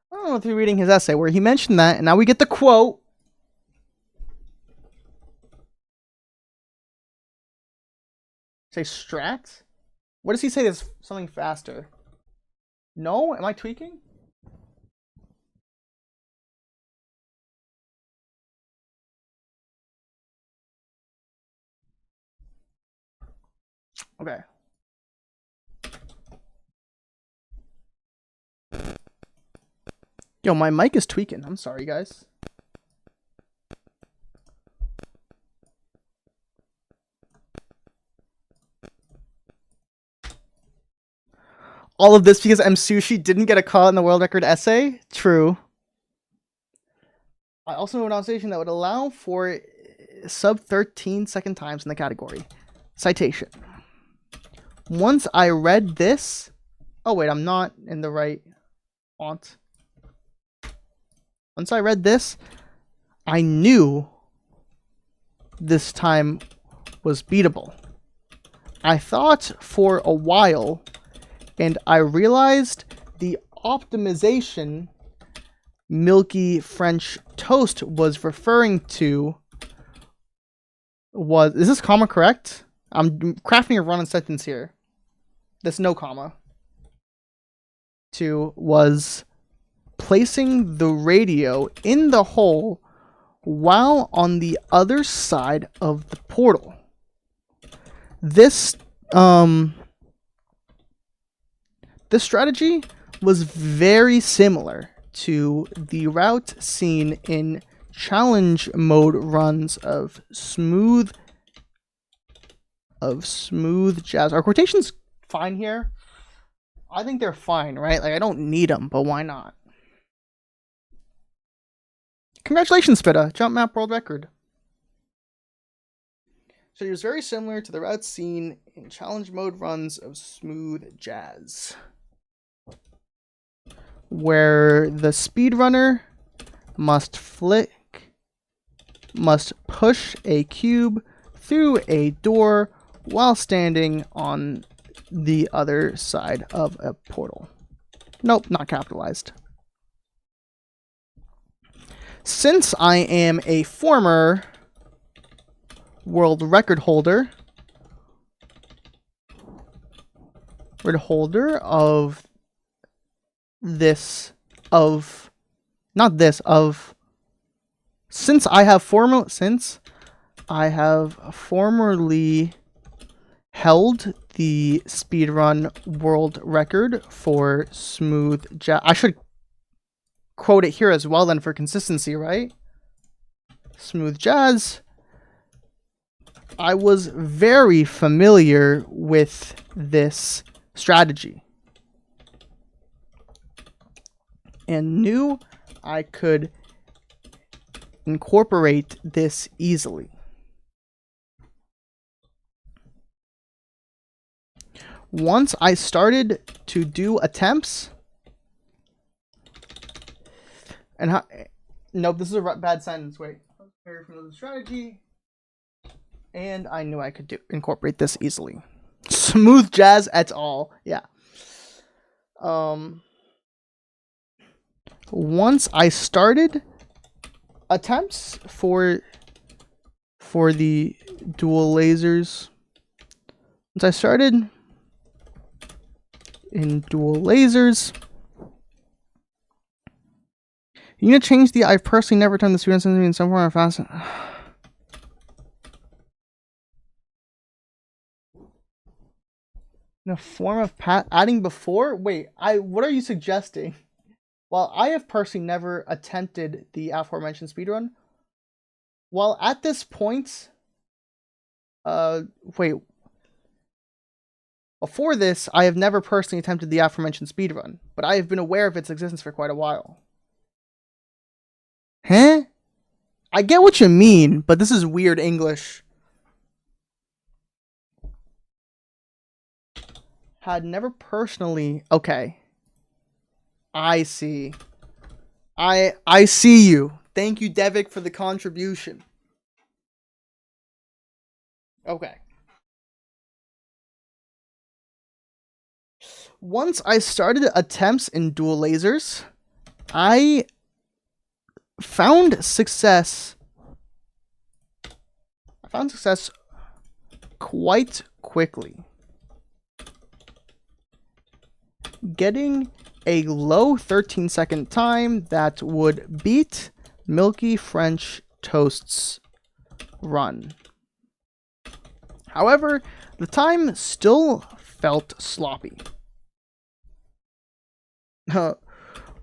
I don't know through reading his essay where he mentioned that, and now we get the quote. Say strat? What does he say that's something faster? No? Am I tweaking? Okay. Yo, my mic is tweaking. I'm sorry, guys. All of this because M Sushi didn't get a call in the world record essay? True. I also know an observation that would allow for sub 13-second times in the category. Citation. Once I read this... Oh, wait, I'm not in the right font. Once I read this, I knew this time was beatable. I thought for a while, and I realized the optimization Milky French Toast was referring to was... Is this comma correct? I'm crafting a run-on sentence here. There's no comma. Was placing the radio in the hole while on the other side of the portal. This strategy was very similar to the route seen in challenge mode runs of smooth jazz. Are quotations fine here? I think they're fine, right? Like, I don't need them, but why not? Congratulations, Spitta. Jump map world record. So it was very similar to the routes seen in challenge mode runs of smooth jazz, where the speedrunner must push a cube through a door while standing on the other side of a portal. Nope, not capitalized. Since I am a former world record holder of this, of not this, of since I have formerly held the speedrun world record for smooth jazz. I should quote it here as well then for consistency, right? Smooth jazz. I was very familiar with this strategy and knew I could incorporate this easily. Once I started to do attempts, and nope, this is a bad sentence. Wait, I was very familiar with the strategy, and I knew I could incorporate this easily. Smooth jazz et al. Yeah. Once I started attempts for the dual lasers, once I started in dual lasers, you gonna change the I've personally never done the students in some form of fast. In a form of adding before? Wait, what are you suggesting? Well, I have personally never attempted the aforementioned speedrun. Well, at this point, wait. Before this, I have never personally attempted the aforementioned speedrun, but I have been aware of its existence for quite a while. Huh? I get what you mean, but this is weird English. Had never personally... Okay. I see. I see you. Thank you, Devik, for the contribution. Okay. Once I started attempts in dual lasers, I found success. Quite quickly. Getting a low 13-second time that would beat Milky French Toast's run. However, the time still felt sloppy.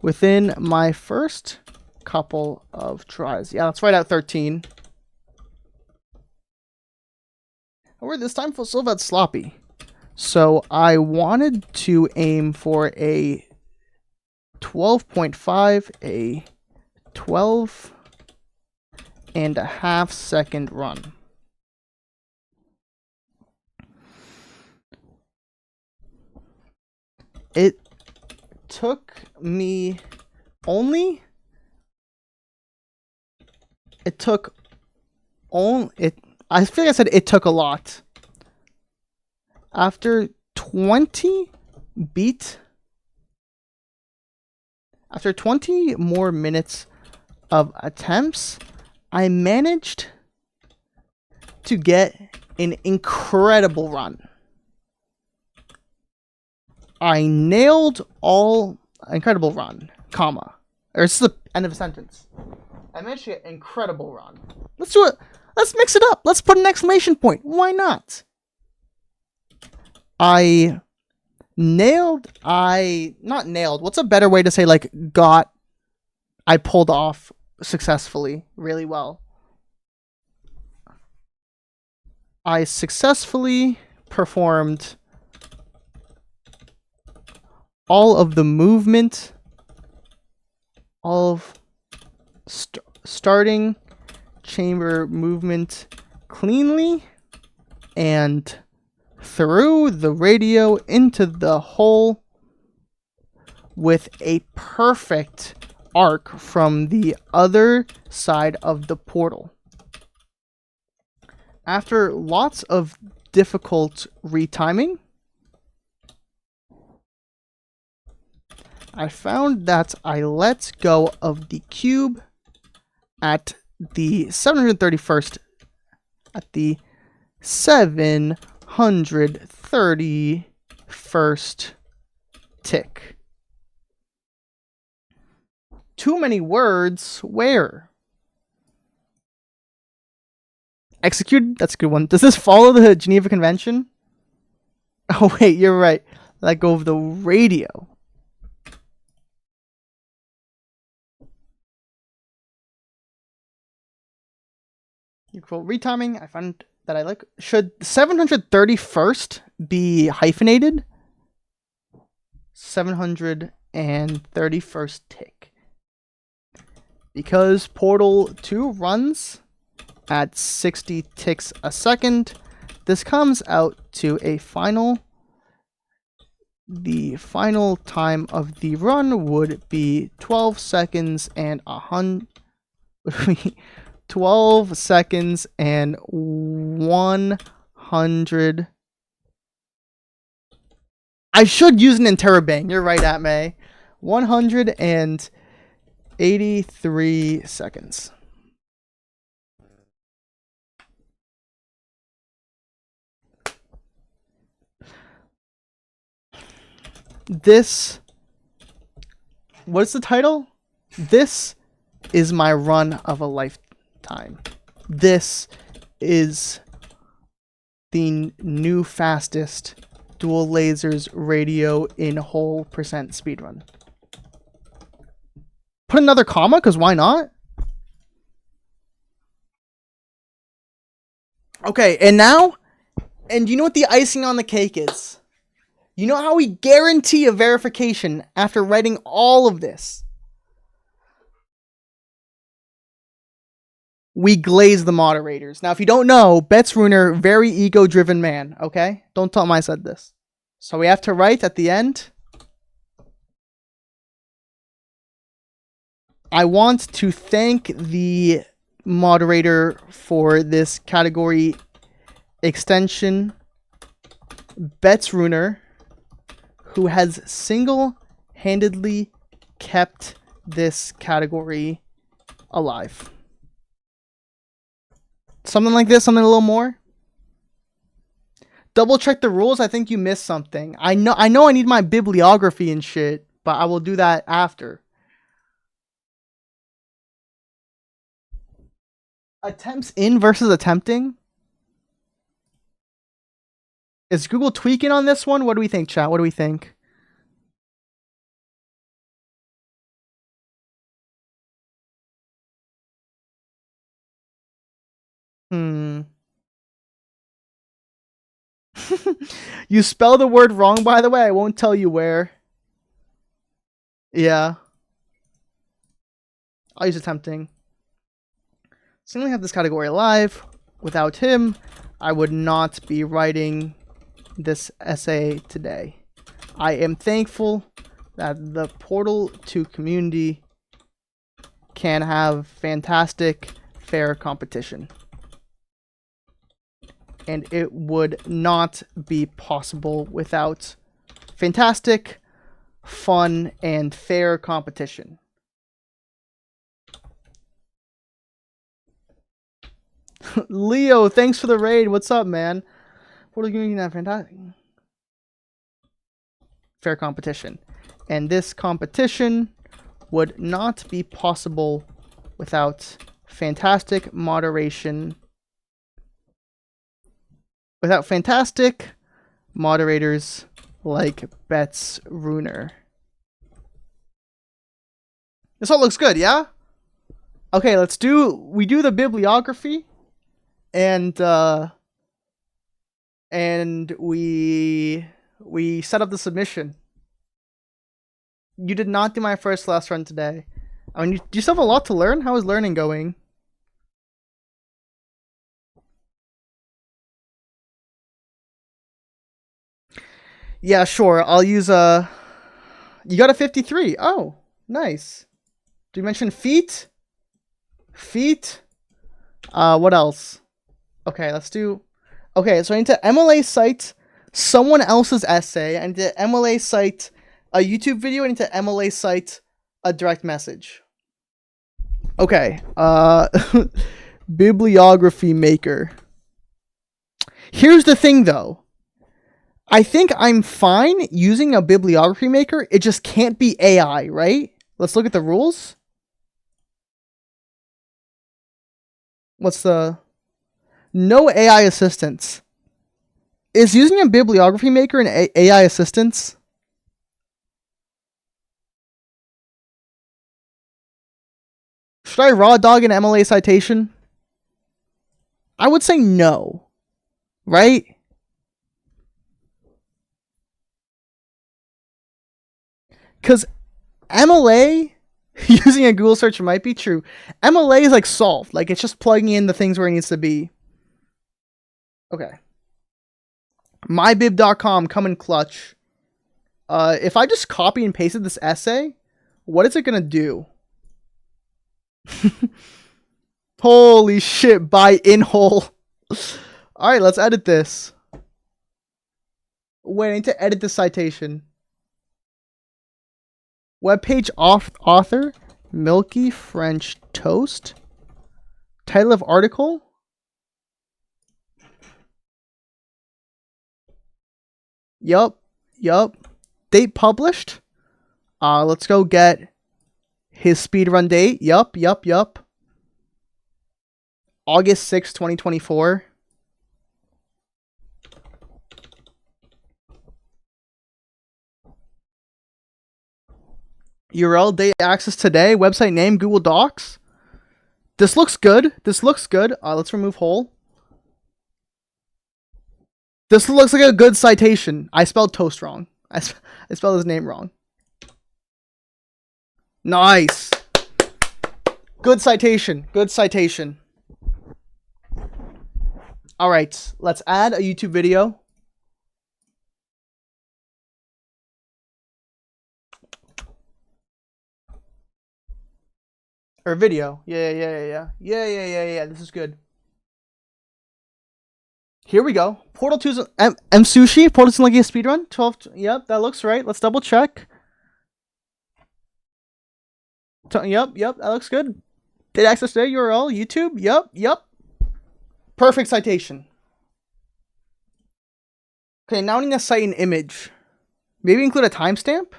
Within my first couple of tries. Yeah, that's right at 13. However, this time still felt sloppy. So I wanted to aim for a 12.5, a 12.5 second run. It took me only... It took only... I think I said it took a lot. After 20 more minutes of attempts, I managed to get an incredible run. I nailed all incredible run, comma. Or it's the end of a sentence. I managed to get incredible run. Let's do it. Let's mix it up. Let's put an exclamation point. Why not? Not nailed. What's a better way to say, like, I pulled off successfully really well. I successfully performed all of the movement, all of starting chamber movement cleanly and through the radio into the hole with a perfect arc from the other side of the portal. After lots of difficult retiming, I found that I let go of the cube at the 731st, at the 731st tick. Too many words. Where? Executed? That's a good one. Does this follow the Geneva Convention? Oh, wait, you're right. Let go of the radio. You quote retiming. I found that I like. Should 731st be hyphenated? 731st tick. Because Portal 2 runs at 60 ticks a second, this comes out to a final. The final time of the run would be 12 seconds and 12 seconds and 100. I should use an interrobang. You're right, Atmay. 183 seconds. This. What's the title? This is my run of a lifetime. This is the new fastest dual lasers radio in whole percent speedrun. Put another comma, because why not? Okay, and now, and you know what the icing on the cake is? You know how we guarantee a verification after writing all of this? We glaze the moderators. Now, if you don't know, Bet's Runer, very ego-driven man, okay? Don't tell him I said this. So we have to write at the end. I want to thank the moderator for this category extension, Bet's Runer, who has single-handedly kept this category alive. Something like this, something a little more. Double check the rules. I think you missed something. I know I need my bibliography and shit, but I will do that after. Attempts in versus attempting. Is Google tweaking on this one? What do we think, chat? What do we think? You spell the word wrong, by the way. I won't tell you where. Yeah. I'll use attempting. Simply have this category alive. Without him, I would not be writing this essay today. I am thankful that the Portal 2 community can have fantastic, fair competition. And it would not be possible without fantastic, fun, and fair competition. Leo, thanks for the raid. What's up, man? Portal community that fantastic. Fair competition. And this competition would not be possible without fantastic moderation. Without fantastic moderators like Bet's Runer. This all looks good, yeah? Okay, we do the bibliography, and we set up the submission. You did not do my first last run today. I mean, you still have a lot to learn. How is learning going? Yeah, sure. I'll use You got a 53. Oh, nice. Did you mention feet? Feet. What else? Okay, let's do. Okay, so I need to MLA cite someone else's essay. I need to MLA cite a YouTube video. I need to MLA cite a direct message. Okay. Bibliography maker. Here's the thing, though. I think I'm fine using a bibliography maker. It just can't be AI, right? Let's look at the rules. What's the... No AI assistance. Is using a bibliography maker an AI assistance? Should I raw dog an MLA citation? I would say no. Right? Because MLA using a Google search might be true. MLA is like solved. Like it's just plugging in the things where it needs to be. Okay. Mybib.com, come in clutch. If I just copy and pasted this essay, what is it going to do? Holy shit, by in hole. Alright, let's edit this. Wait, I need to edit the citation. Webpage author, Milky French Toast. Title of article. Yup. Date published. Let's go get his speedrun date. Yup. August 6, 2024. URL, date access today, website name, Google Docs. This looks good. Let's remove hole. This looks like a good citation. I spelled toast wrong. I spelled his name wrong. Nice. Good citation. Alright, let's add a YouTube video. Or video. Yeah. This is good. Here we go. Portal 2's M Sushi. Portal's like a speedrun. 12. Yep, that looks right. Let's double check. Yep, that looks good. Did access today, URL, YouTube. Yep. Perfect citation. Okay, now I need to cite an image. Maybe include a timestamp?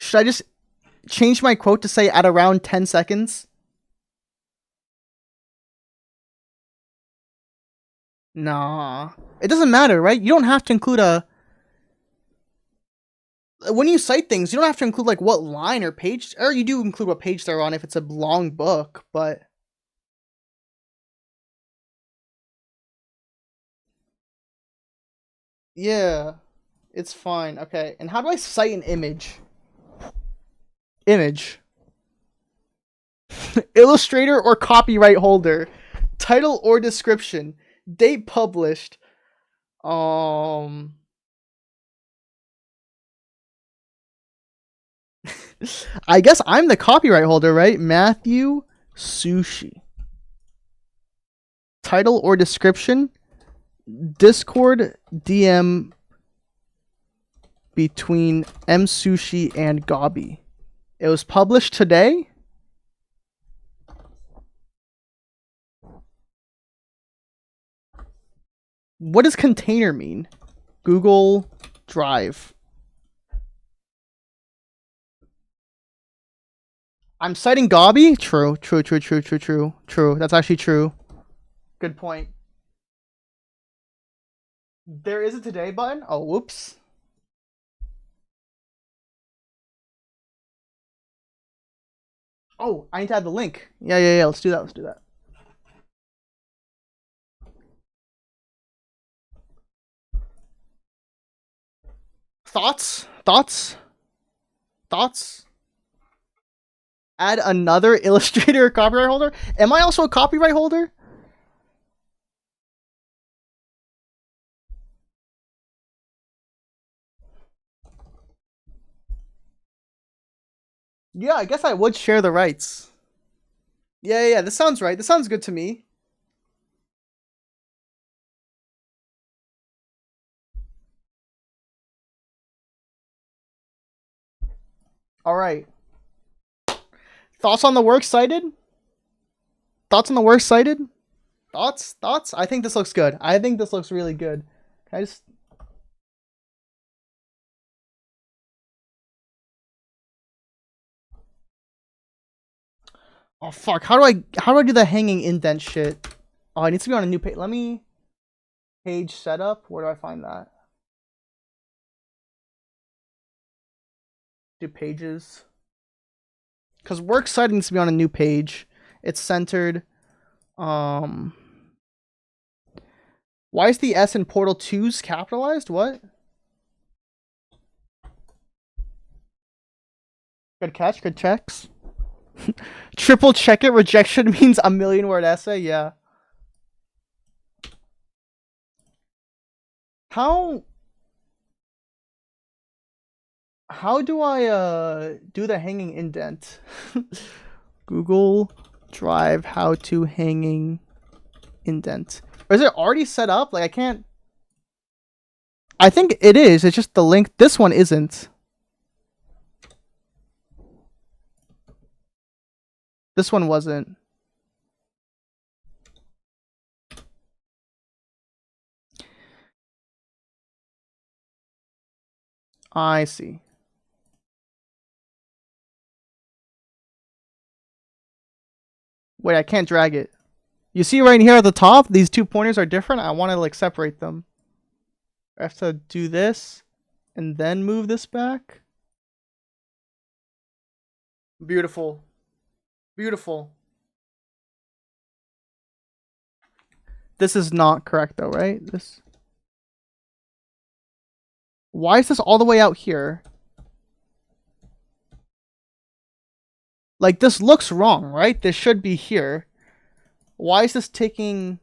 Should I just change my quote to say at around 10 seconds? Nah. It doesn't matter, right? You don't have to include a... When you cite things, you don't have to include like what line or page... Or you do include what page they're on if it's a long book, but... Yeah. It's fine. Okay. And how do I cite an image? Image. Illustrator or copyright holder. Title or description. Date published. I guess I'm the copyright holder, right? Matthew Sushi. Title or description. Discord DM between M Sushi and Gabi. It was published today. What does container mean? Google Drive. I'm citing Gabi? True. That's actually true. Good point. There is a today button? Oh, whoops. Oh, I need to add the link. Yeah. Let's do that. Let's do that. Thoughts? Thoughts? Thoughts? Add another illustrator copyright holder? Am I also a copyright holder? Yeah, I guess I would share the rights. Yeah, this sounds right. This sounds good to me. All right. Thoughts on the work cited? Thoughts on the work cited? Thoughts? Thoughts? I think this looks good. I think this looks really good. Can I just... Oh fuck! How do I do the hanging indent shit? Oh, it needs to be on a new page. Let me page setup. Where do I find that? Do pages. Because works cited needs to be on a new page. It's centered. Why is the S in Portal 2's capitalized? What? Good catch. Good checks. Triple check it. Rejection means a 1,000,000-word essay. Yeah. How do I do the hanging indent? Google Drive how to hanging indent. Or is it already set up? Like I can't. I think it is. It's just the link. This one isn't. This one wasn't. I see. Wait, I can't drag it. You see right here at the top, these two pointers are different. I want to like separate them. I have to do this and then move this back. Beautiful. Beautiful. This is not correct though, right? This. Why is this all the way out here? Like this looks wrong, right? This should be here. Why is this taking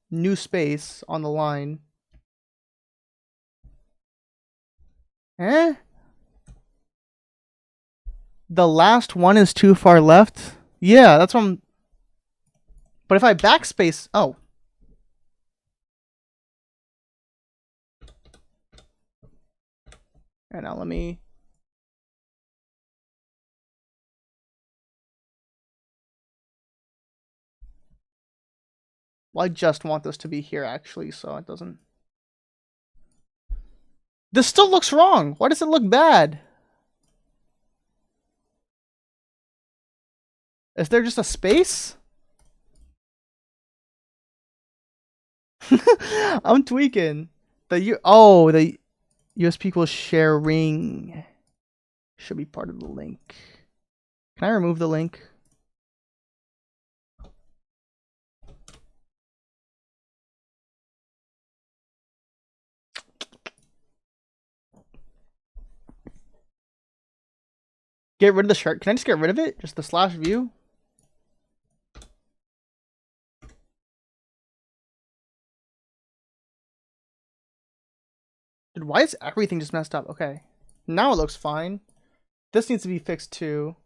new space on the line? Eh? The last one is too far left? Yeah, that's what I'm... But if I backspace... Oh. And now let me... Well, I just want this to be here, actually, so it doesn't... This still looks wrong! Why does it look bad? Is there just a space? I'm tweaking. The USB equals sharing should be part of the link. Can I remove the link? Get rid of the shirt. Can I just get rid of it? Just the slash view? Dude, why is everything just messed up? Okay. Now it looks fine. This needs to be fixed too.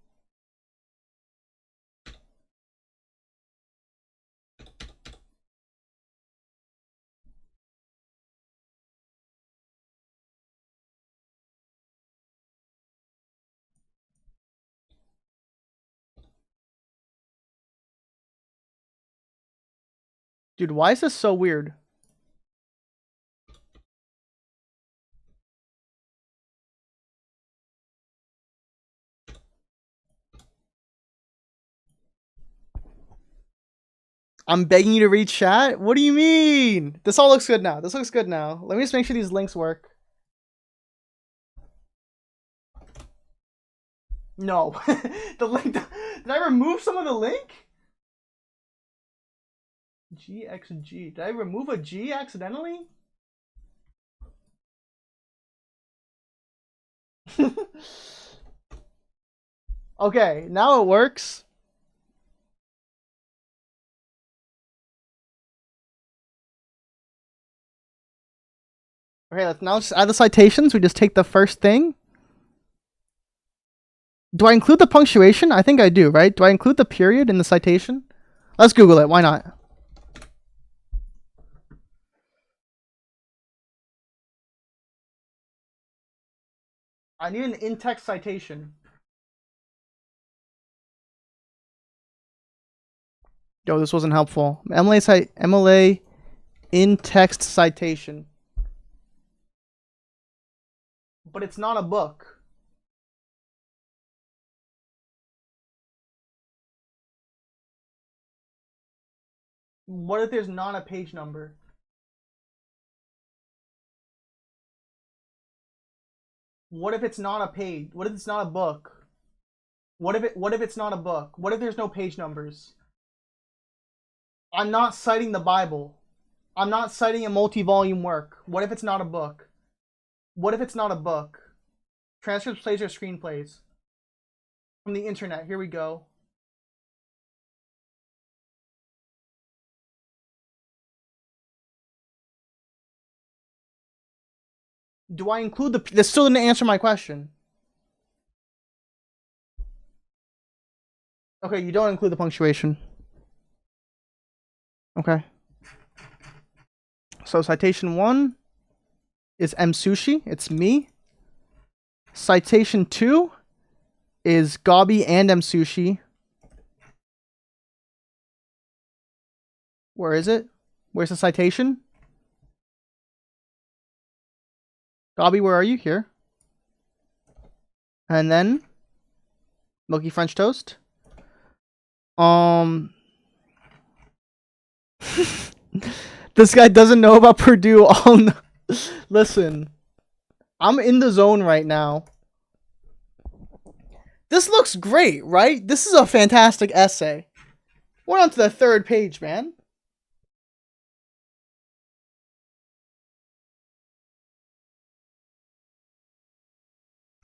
Dude, why is this so weird? I'm begging you to read chat? What do you mean? This all looks good now. This looks good now. Let me just make sure these links work. No. The link. Did I remove some of the link? GXG. Did I remove a G accidentally? Okay, now it works. Okay, let's now just add the citations. We just take the first thing. Do I include the punctuation? I think I do, right? Do I include the period in the citation? Let's Google it. Why not? I need an in-text citation. Yo, this wasn't helpful. MLA in-text citation. But it's not a book. What if there's not a page number? What if it's not a page? What if it's not a book? What if it's not a book? What if there's no page numbers? I'm not citing the Bible. I'm not citing a multi-volume work. What if it's not a book? What if it's not a book? Transcripts, plays, or screenplays. From the internet. Here we go. Do I include the... This still didn't answer my question. Okay, you don't include the punctuation. Okay. So citation 1 is M Sushi. It's me. Citation 2 is Gabi and M Sushi. Where is it? Where's the citation? Gabi, where are you? Here. And then Milky French Toast. This guy doesn't know about Purdue. Listen, I'm in the zone right now. This looks great, right? This is a fantastic essay. We're on to the third page, man.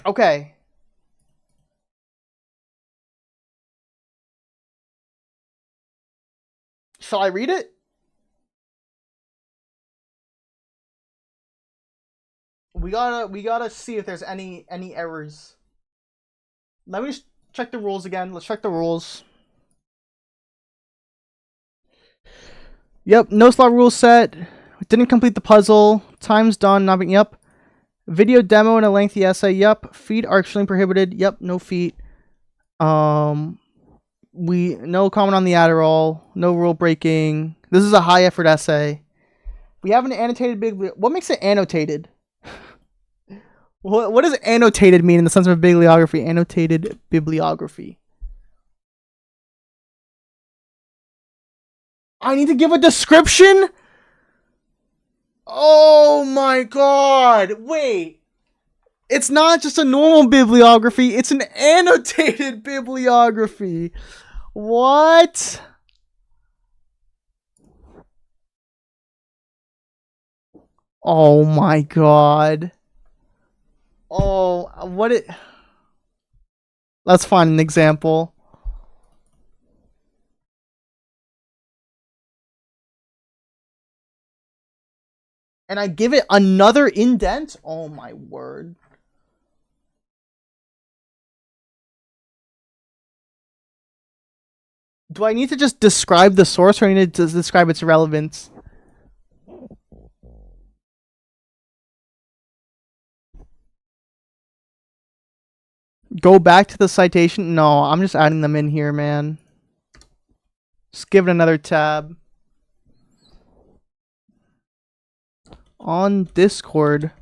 Okay. Shall I read it? We gotta see if there's any errors. Let me check the rules again. Let's check the rules. Yep, no slot rule set. Didn't complete the puzzle. Time's done. Not being. Yep. Video demo and a lengthy essay. Yep. Feet are extremely prohibited. Yep. No feet. We no comment on the Adderall. No rule breaking. This is a high effort essay. We have an annotated What makes it annotated? What does annotated mean in the sense of a bibliography? Annotated bibliography. I need to give a description? Oh my god. Wait. It's not just a normal bibliography. It's an annotated bibliography. What? Oh my god. Oh, what it... Let's find an example. And I give it another indent? Oh my word. Do I need to just describe the source, or I need to describe its relevance? Go back to the citation? No, I'm just adding them in here, man. Just give it another tab. On Discord,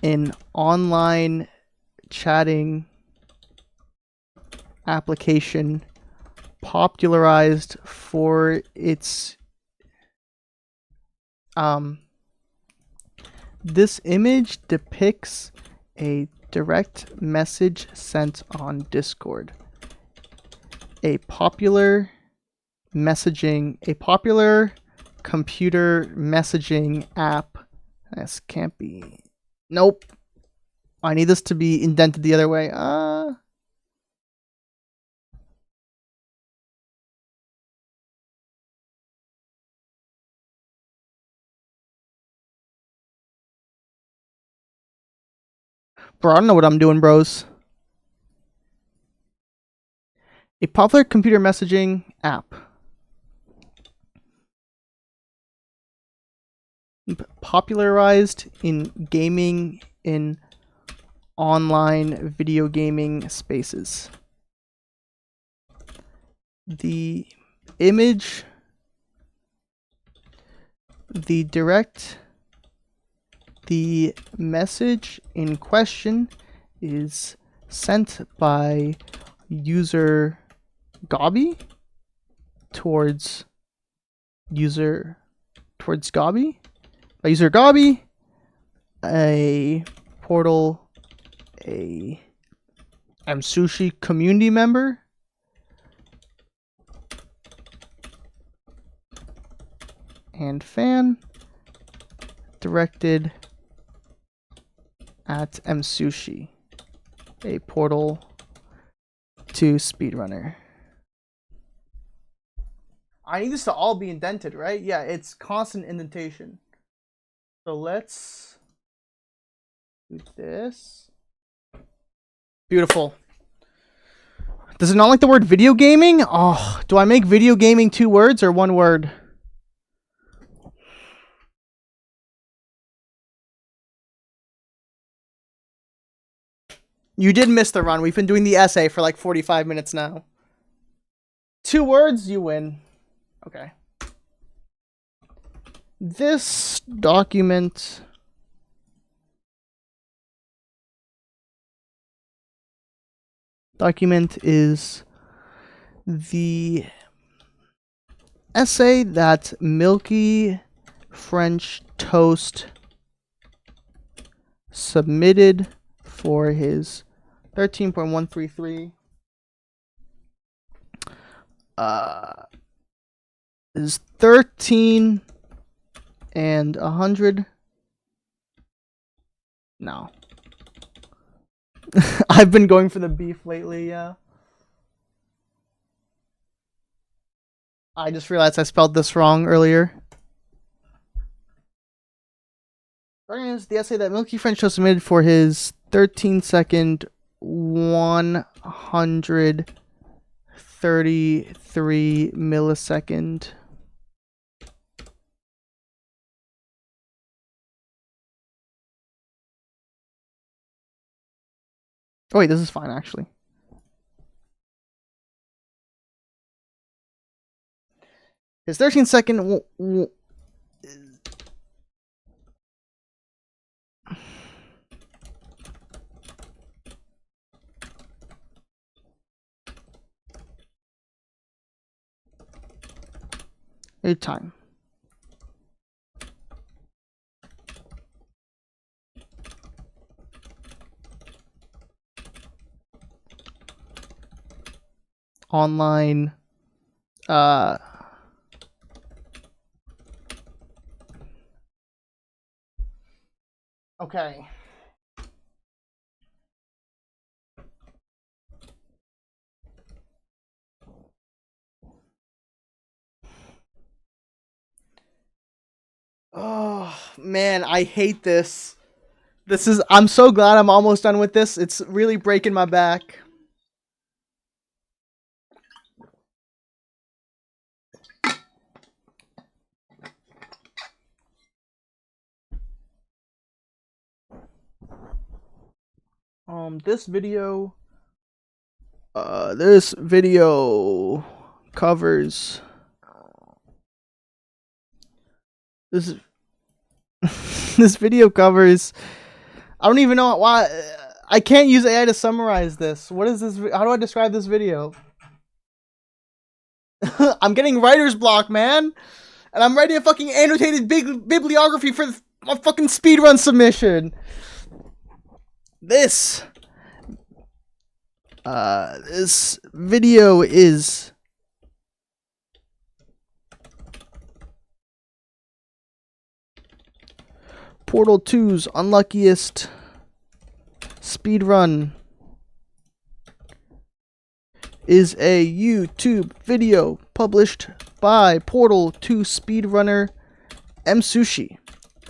in online chatting application popularized for its this image depicts a direct message sent on Discord. A popular computer messaging app. This can't be. Nope. I need this to be indented the other way. Bro, I don't know what I'm doing, bros. A popular computer messaging app. Popularized in gaming in online video gaming spaces. The image, the message in question is sent by user Gobby towards Gobby. By user Gobby, a Portal, a Sushi community member, and fan, directed at Sushi, a Portal 2 speedrunner. I need this to all be indented, right? Yeah, it's constant indentation. So let's do this. Beautiful. Does it not like the word video gaming? Oh, do I make video gaming 2 words or 1 word? You did miss the run. We've been doing the essay for like 45 minutes now. 2 words, you win. Okay. This document is the essay that Milky French Toast submitted for his 13.133 is 13 and 100. No. I've been going for the beef lately, yeah. I just realized I spelled this wrong earlier. Is the essay that Milky French Toast submitted for his 13-second 133 millisecond. Oh wait, this is fine actually. His 13-second time. Online okay. Oh man, I hate this. I'm so glad I'm almost done with this. It's really breaking my back. This video covers this this video covers, I don't even know why I can't use AI to summarize this. What is this? How do I describe this video? I'm getting writer's block, man, and I'm writing a fucking annotated big bibliography for a fucking speedrun submission. This video is Portal 2's unluckiest speedrun is a YouTube video published by Portal 2 speedrunner Sushi.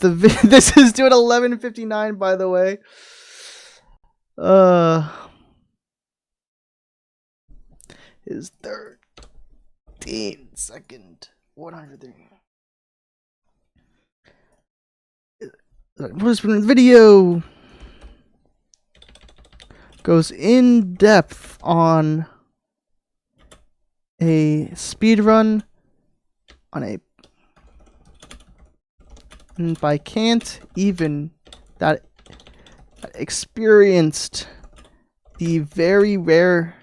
This is due at 11:59, by the way. His 13-second 103. This video goes in depth on a speedrun on a, and by can't even that experienced the very rare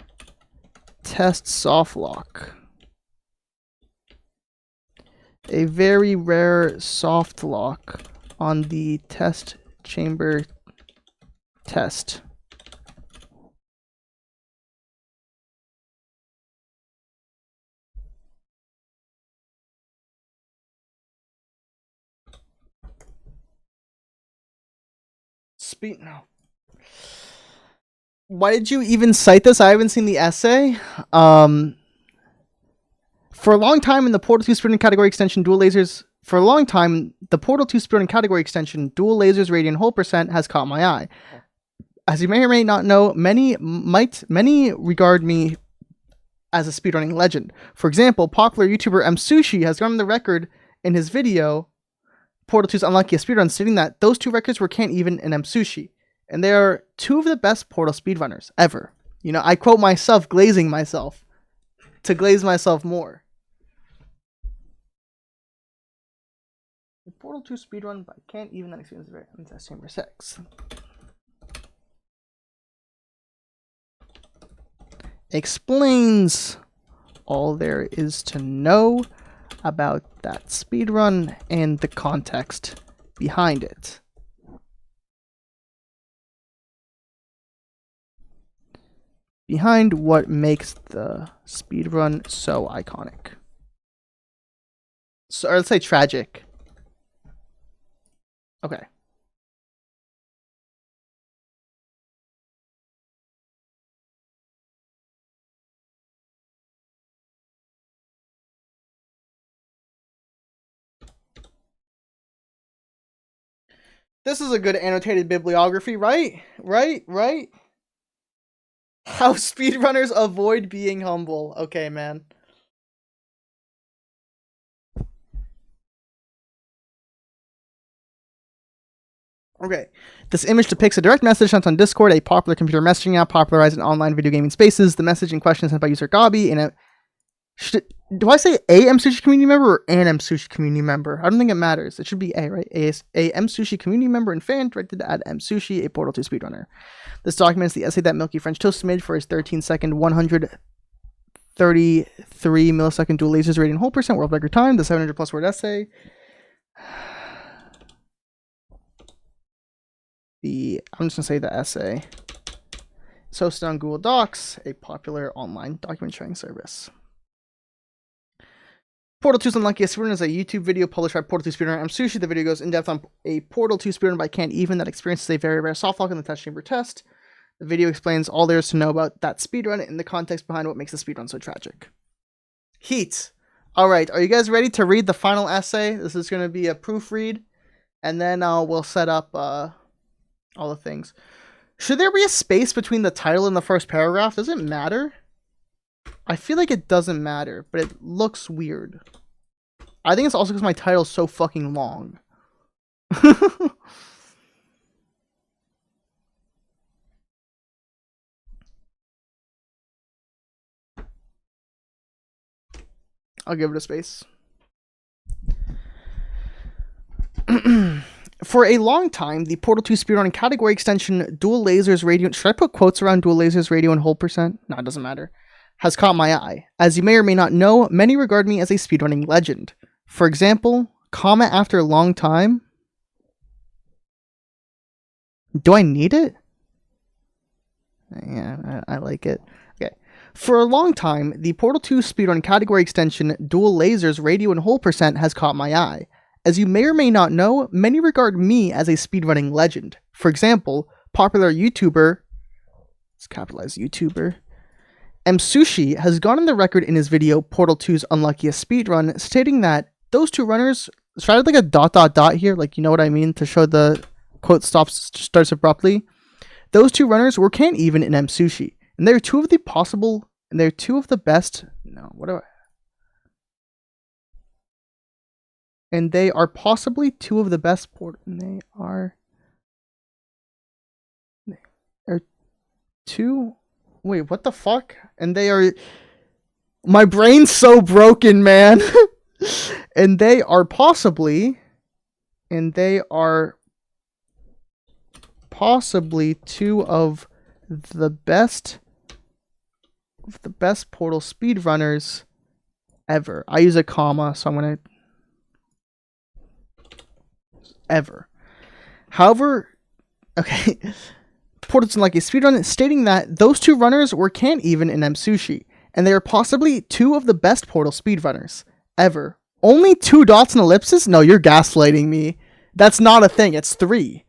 test soft lock. A very rare soft lock on the test chamber test. No. Why did you even cite this? I haven't seen the essay. For a long time in the Portal 2 speedrun category extension, dual lasers. For a long time, the Portal 2 speedrun category extension, dual lasers, radiant whole percent, has caught my eye. As you may or may not know, many regard me as a speedrunning legend. For example, popular YouTuber Sushi has gone on the record in his video Portal 2's unluckiest speedrun, stating that those two records were can't even in Sushi. And they are two of the best Portal speedrunners ever. You know, I quote myself, glazing myself to glaze myself more. The Portal 2 speedrun, but I can't even that experience in Test Chamber 6. Explains all there is to know about that speedrun and the context behind it. Behind what makes the speedrun so iconic. So, or let's say tragic. Okay. This is a good annotated bibliography, right? Right? How speedrunners avoid being humble. Okay, man. Okay, this image depicts a direct message sent on Discord, a popular computer messaging app popularized in online video gaming spaces. The message in question is sent by user Gabi in a... do I say a Sushi community member or an Sushi community member? I don't think it matters. It should be a, right? A Sushi community member and fan directed at Sushi, a Portal 2 speedrunner. This documents the essay that Milky French Toast made for his 13-second, 133 millisecond dual lasers radiant whole percent world record time, the 700 plus word essay. I'm just gonna say the essay. It's hosted on Google Docs, a popular online document sharing service. Portal 2's unluckiest speedrun is a YouTube video published by Portal 2 speedrunner Sushi. The video goes in depth on a Portal 2 speedrun by Can't Even that experiences a very rare softlock in the test chamber test. The video explains all there is to know about that speedrun and the context behind what makes the speedrun so tragic. Heat. Alright, are you guys ready to read the final essay? This is going to be a proofread, and then we'll set up all the things. Should there be a space between the title and the first paragraph? Does it matter? I feel like it doesn't matter, but it looks weird. I think it's also because my title's so fucking long. I'll give it a space. For a long time, the Portal 2 speedrunning category extension dual lasers radio... Should I put quotes around dual lasers radio and whole percent? No, it doesn't matter. Has caught my eye. As you may or may not know, many regard me as a speedrunning legend. For example, comment after a long time. Do I need it? Yeah, I like it. Okay. For a long time, the Portal 2 speedrun category extension Dual Lasers Radio and Hole Percent has caught my eye. As you may or may not know, many regard me as a speedrunning legend. For example, popular YouTuber, let's capitalize YouTuber, Sushi has gone on the record in his video Portal 2's Unluckiest Speedrun, stating that those two runners, so I had like a dot here, like you know what I mean, to show the quote starts abruptly. Those two runners were can't even in Sushi, and they're two of the possible, and they're two of the best. No, what do I? And they are possibly two of the best They are two. Wait, what the fuck? And they are. My brain's so broken, man. And they are possibly. And they are possibly two of the best Portal speedrunners ever. I use a comma, so I'm gonna ever. However, okay. Portal's Unlucky Speedrun stating that those two runners were can't even in Sushi, and they are possibly two of the best Portal speedrunners ever. Only 2 dots and ellipses? No, you're gaslighting me. That's not a thing. It's 3.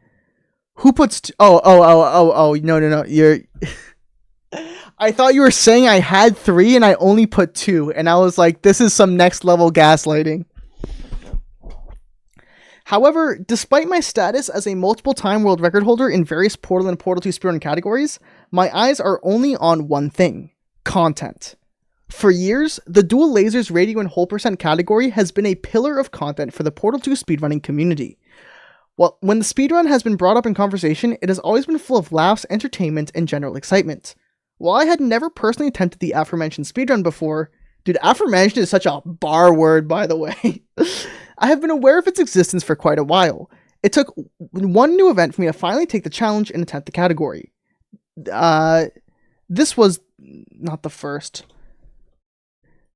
Who puts? Oh! No! You're. I thought you were saying I had 3 and I only put 2, and I was like, this is some next level gaslighting. However, despite my status as a multiple-time world record holder in various Portal and Portal 2 speedrun categories, my eyes are only on one thing: content. For years, the Dual Lasers Radio and Hole Percent category has been a pillar of content for the Portal 2 speedrunning community. Well, when the speedrun has been brought up in conversation, it has always been full of laughs, entertainment, and general excitement. While I had never personally attempted the aforementioned speedrun before, dude, aforementioned is such a bar word, by the way. I have been aware of its existence for quite a while. It took one new event for me to finally take the challenge and attempt the category. This was not the first.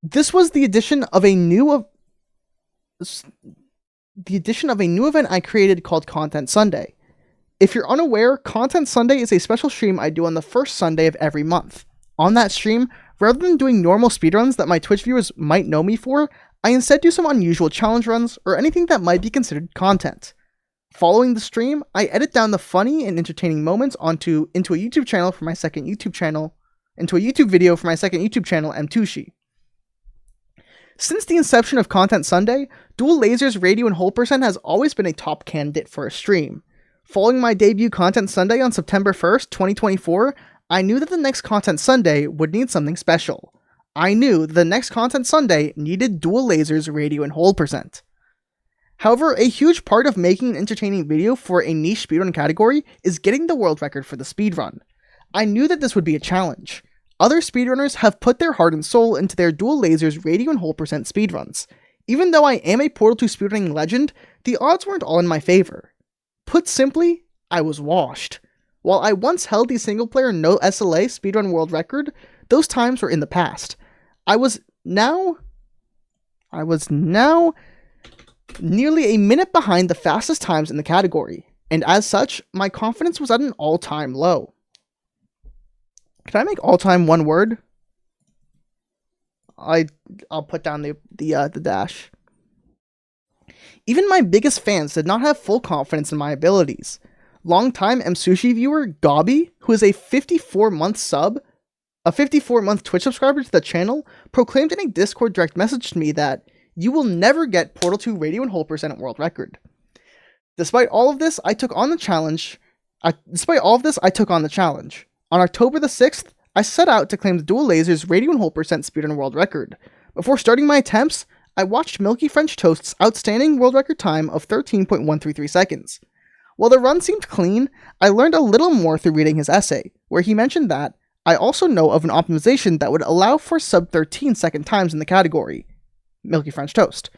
This was the addition of a new event I created called Content Sunday. If you're unaware, Content Sunday is a special stream I do on the first Sunday of every month. On that stream, rather than doing normal speedruns that my Twitch viewers might know me for, I instead do some unusual challenge runs or anything that might be considered content. Following the stream, I edit down the funny and entertaining moments into a YouTube channel for my second YouTube channel, into a YouTube video for my second YouTube channel, Mtushi. Since the inception of Content Sunday, Dual Lasers Radio and Hole Percent has always been a top candidate for a stream. Following my debut Content Sunday on September 1st, 2024, I knew that the next Content Sunday would need something special. I knew the next Content Sunday needed Dual Lasers Radio and Hole Percent. However, a huge part of making an entertaining video for a niche speedrun category is getting the world record for the speedrun. I knew that this would be a challenge. Other speedrunners have put their heart and soul into their Dual Lasers Radio and Hole Percent speedruns. Even though I am a Portal 2 speedrunning legend, the odds weren't all in my favor. Put simply, I was washed. While I once held the single-player no SLA speedrun world record, those times were in the past. I was now nearly a minute behind the fastest times in the category, and as such, my confidence was at an all-time low. Can I make all-time one word? I'll put down the dash. Even my biggest fans did not have full confidence in my abilities. Longtime Msushi viewer Gobby, who is a 54-month Twitch subscriber to the channel, proclaimed in a Discord direct message to me that you will never get Portal 2 Radio and Hole Percent world record. Despite all of this, I took on the challenge. On October the 6th, I set out to claim the Dual Lasers Radio and Hole Percent speedrun world record. Before starting my attempts, I watched Milky French Toast's outstanding world record time of 13.133 seconds. While the run seemed clean, I learned a little more through reading his essay, where he mentioned that I also know of an optimization that would allow for sub 13 second times in the category. Milky French Toast.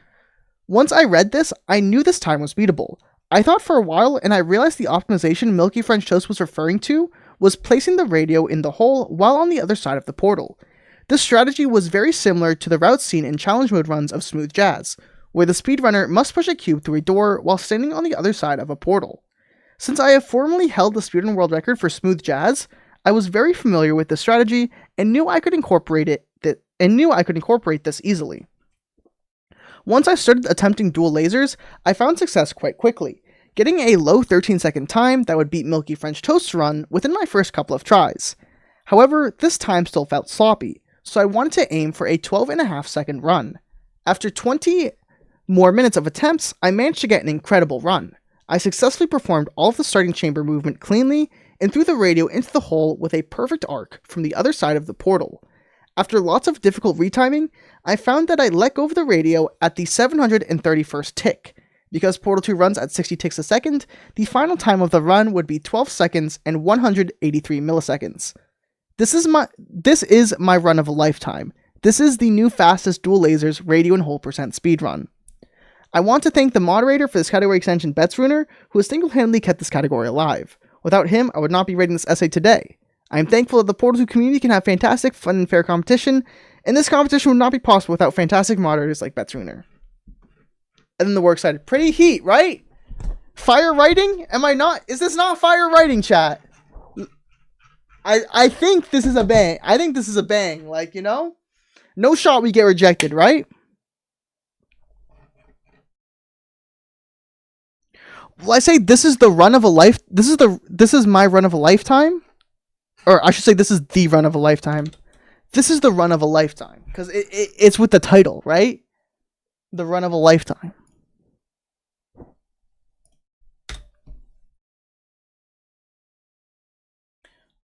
Once I read this, I knew this time was beatable. I thought for a while, and I realized the optimization Milky French Toast was referring to was placing the radio in the hole while on the other side of the portal. This strategy was very similar to the route seen in challenge mode runs of Smooth Jazz, where the speedrunner must push a cube through a door while standing on the other side of a portal. Since I have formerly held the speedrun world record for Smooth Jazz, I was very familiar with the strategy and knew I could incorporate this easily. Once I started attempting dual lasers, I found success quite quickly, getting a low 13-second time that would beat Milky French Toast's run within my first couple of tries. However, this time still felt sloppy, so I wanted to aim for a 12.5-second run. After 20 more minutes of attempts, I managed to get an incredible run. I successfully performed all of the starting chamber movement cleanly and threw the radio into the hole with a perfect arc from the other side of the portal. After lots of difficult retiming, I found that I let go of the radio at the 731st tick. Because Portal 2 runs at 60 ticks a second, the final time of the run would be 12 seconds and 183 milliseconds. This is my run of a lifetime. This is the new fastest dual lasers radio and hole percent speedrun. I want to thank the moderator for this category extension, Betsruner, who has single-handedly kept this category alive. Without him, I would not be rating this essay today. I am thankful that the Portal 2 community can have fantastic, fun, and fair competition, and this competition would not be possible without fantastic moderators like Betsruner. And then the works cited. Pretty heat, right? Fire writing? Am I not? Is this not fire writing, chat? I think this is a bang. I think this is a bang. Like, you know? No shot we get rejected, right? Well, I say this is the run of a life. This is my run of a lifetime. Or I should say this is the run of a lifetime. This is the run of a lifetime. Because it's with the title, right? The run of a lifetime.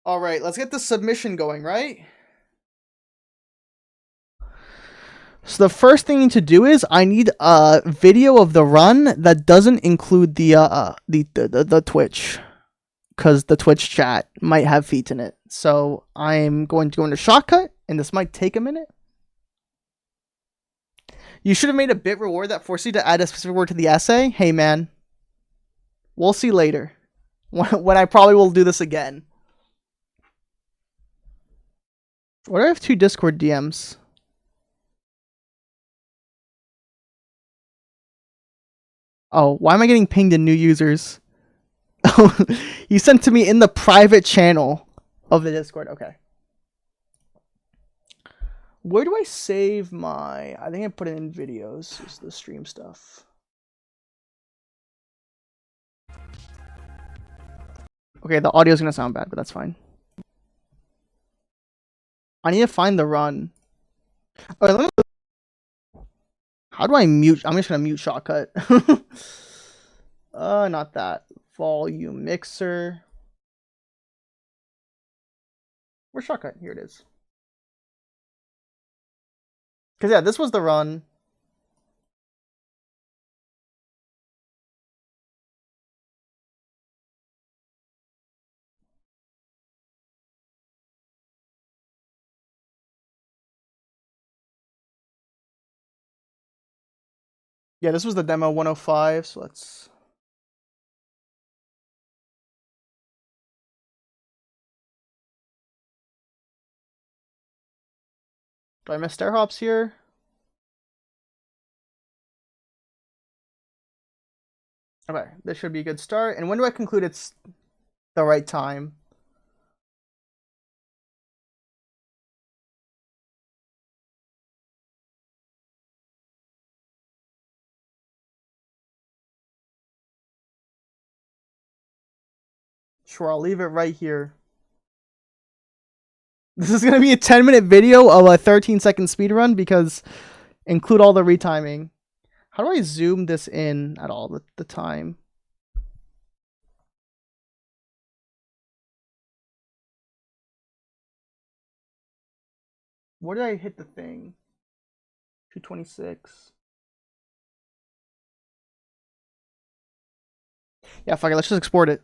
Alright, let's get the submission going, right? So the first thing to do is I need a video of the run that doesn't include the Twitch. Because the Twitch chat might have feet in it. So I'm going to go into Shotcut, and this might take a minute. You should have made a bit reward that forced you to add a specific word to the essay. Hey man, we'll see later. When I probably will do this again. What do I have 2 Discord DMs? Oh, why am I getting pinged in new users? Oh, you sent to me in the private channel of the Discord. Okay. Where do I save my... I think I put it in videos. It's the stream stuff. Okay, the audio's gonna sound bad, but that's fine. I need to find the run. Okay, let me... How do I mute? I'm just gonna mute Shotcut. Not that. Volume mixer. Where's Shotcut? Here it is. Because, yeah, this was the run. Yeah, this was the demo 105, so let's... Do I miss stair hops here? Okay, this should be a good start. And when do I conclude it's the right time? Sure, I'll leave it right here. This is going to be a 10-minute video of a 13-second speedrun because include all the retiming. How do I zoom this in at all, the time? Where did I hit the thing? 226. Yeah, fuck it, let's just export it.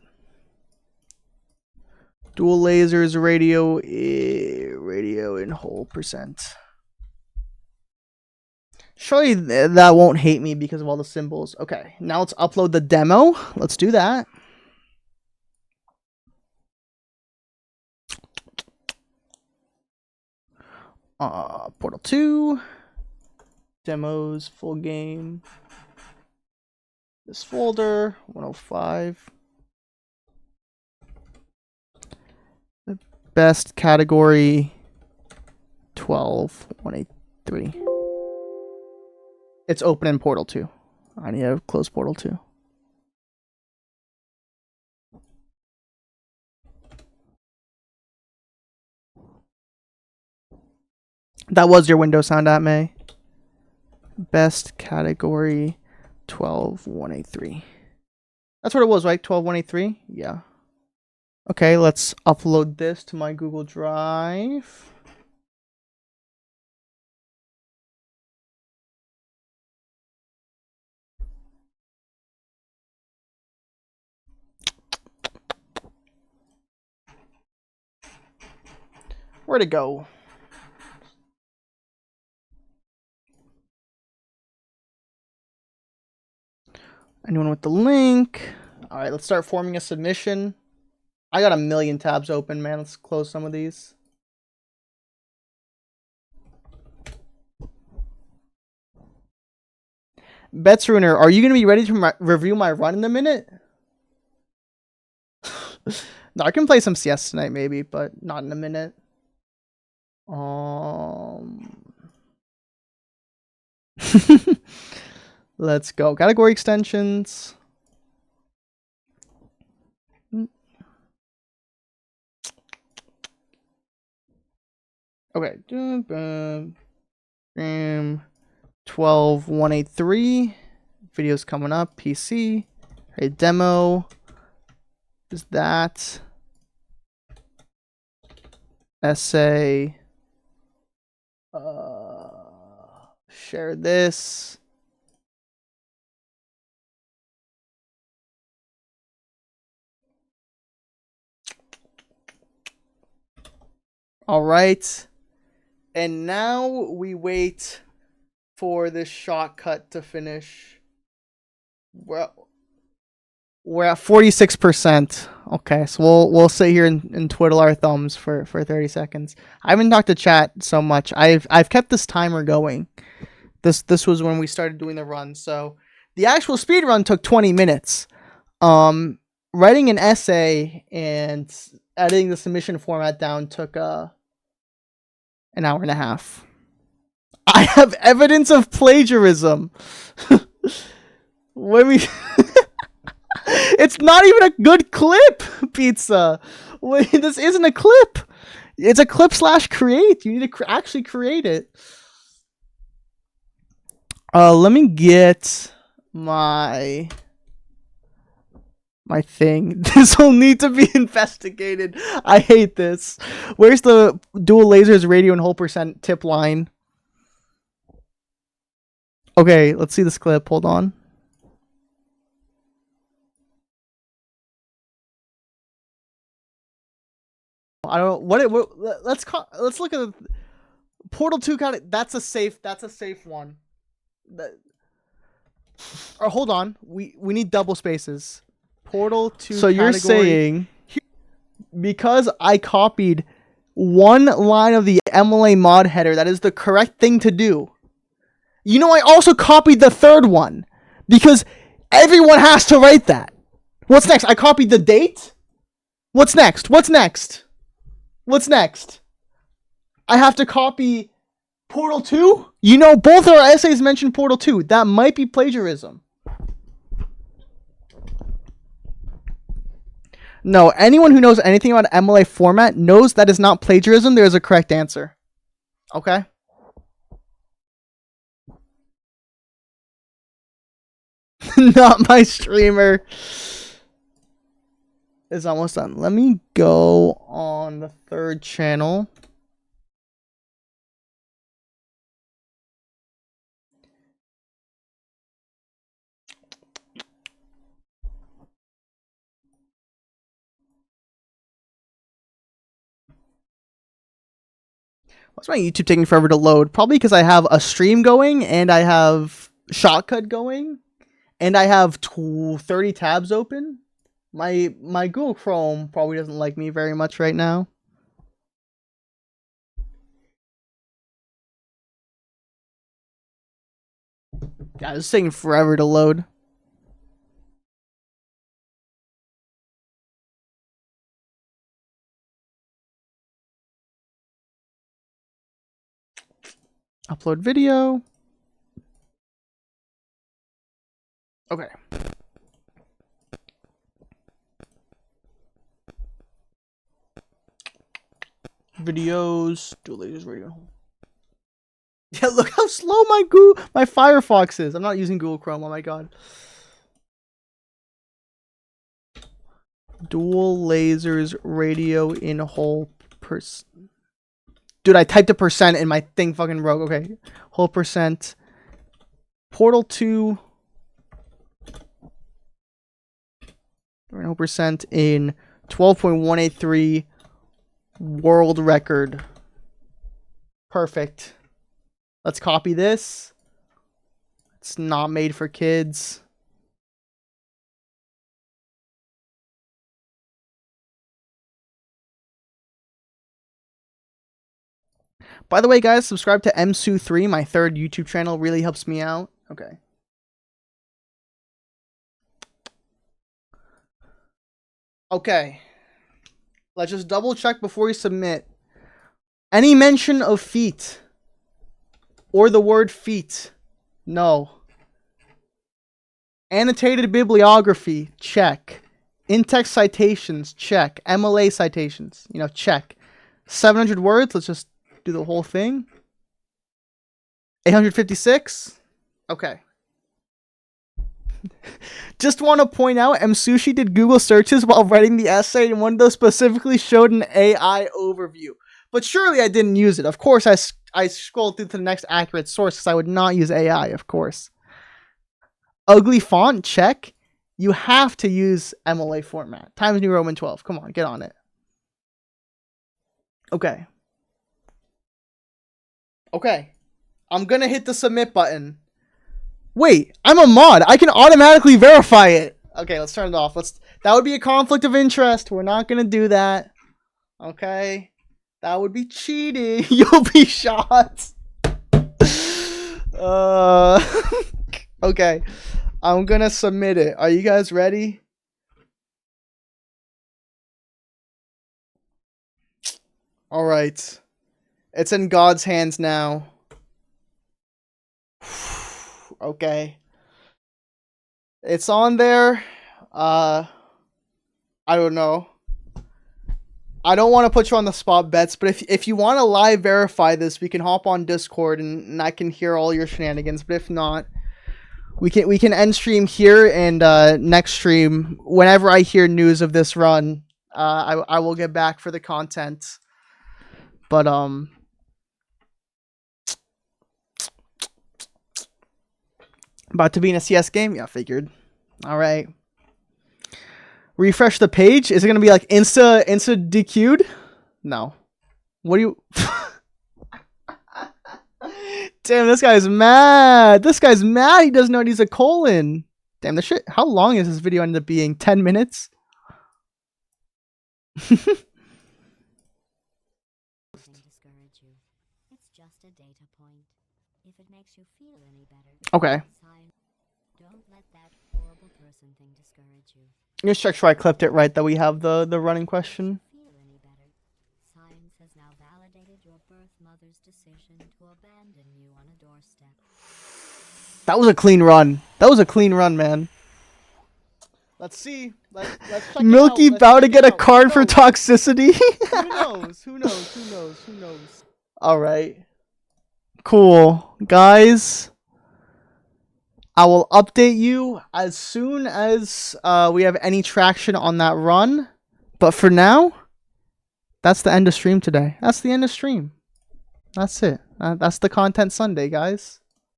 Dual lasers, radio in whole percent. Surely that won't hate me because of all the symbols. Okay, now let's upload the demo. Let's do that. Portal 2. Demos, full game. This folder, 105. Best category 12183. It's open in Portal 2. I need to close Portal 2. That was your window sound at May. Best category 12183. That's what it was, right? 12183? Yeah. Okay, let's upload this to my Google Drive. Where'd it go? Anyone with the link? All right, let's start forming a submission. I got a million tabs open, man. Let's close some of these. Bets Ruiner, are you going to be ready to review my run in a minute? No, I can play some CS tonight maybe, but not in a minute. Let's go. Category extensions. Okay. 12183. Videos coming up. PC. A demo. Is that essay? Share this. All right. And now we wait for this shortcut to finish. Well, we're at 46%. Okay, so we'll sit here and twiddle our thumbs for 30 seconds. I haven't talked to chat so much. I've kept this timer going. This was when we started doing the run. So the actual speed run took 20 minutes. Writing an essay and editing the submission format down took an hour and a half. I have evidence of plagiarism. Let me. It's not even a good clip, Pizza. Wait, this isn't a clip. It's a clip / create. You need to actually create it. Let me get my thing. This will need to be investigated. I hate this. Where's the dual lasers radio and whole percent tip line? Okay, let's see this clip. Hold on. I don't know let's look at Portal 2 that's a safe one. Or hold on. We need double spaces. Portal 2 So category. You're saying because I copied one line of the MLA mod header, that is the correct thing to do. You know, I also copied the third one because everyone has to write that. What's next? I copied the date. What's next? I have to copy Portal 2? You know, both our essays mention Portal 2. That might be plagiarism. No, anyone who knows anything about MLA format knows that is not plagiarism. There is a correct answer. Okay? Not my streamer. It's almost done. Let me go on the third channel. Why's my YouTube taking forever to load? Probably because I have a stream going and I have shortcut going and I have 30 tabs open. My Google Chrome probably doesn't like me very much right now. Yeah, it's taking forever to load. Upload video. Okay. Videos. Dual lasers radio. Yeah, look how slow my Firefox is. I'm not using Google Chrome. Oh my god. Dual lasers radio in whole percent. Dude, I typed a percent in my thing fucking broke. Okay. Whole percent. Portal 2. Whole percent in 12.183 world record. Perfect. Let's copy this. It's not made for kids. By the way, guys, subscribe to MSU3, my third YouTube channel. Really helps me out. Okay. Okay. Let's just double check before we submit. Any mention of feet? Or the word feet? No. Annotated bibliography? Check. In-text citations? Check. MLA citations? You know, check. 700 words? Let's just do the whole thing. 856? Okay. Just want to point out, Msushi did Google searches while writing the essay, and one of those specifically showed an AI overview. But surely I didn't use it. Of course, I scrolled through to the next accurate source because I would not use AI, of course. Ugly font? Check. You have to use MLA format. Times New Roman 12. Come on, get on it. Okay. Okay. I'm going to hit the submit button. Wait, I'm a mod. I can automatically verify it. Okay, let's turn it off. That would be a conflict of interest. We're not going to do that. Okay. That would be cheating. You'll be shot. Okay. I'm going to submit it. Are you guys ready? All right. It's in God's hands now. Okay. It's on there. I don't know. I don't want to put you on the spot, Bets, but if you want to live verify this, we can hop on Discord and I can hear all your shenanigans. But if not, we can end stream here, and next stream, whenever I hear news of this run, I will get back for the content. But about to be in a CS game? Yeah, figured. All right. Refresh the page. Is it gonna be like insta DQ'd? No. What do you? Damn, this guy's mad. This guy's mad. He doesn't know he's a colon. Damn, this shit. How long is this video ended up being? 10 minutes. Okay. Just check sure I clipped it right that we have the running question. Science has now validated your birth mother's decision to abandon you on a doorstep. That was a clean run. That was a clean run, man. Let's see. Let's check Milky about to get a card for toxicity. Who knows? Who knows? Who knows? Who knows? All right. Cool. Guys, I will update you as soon as we have any traction on that run. But for now, that's the end of stream today. That's the end of stream. That's it. That's the Content Sunday, guys.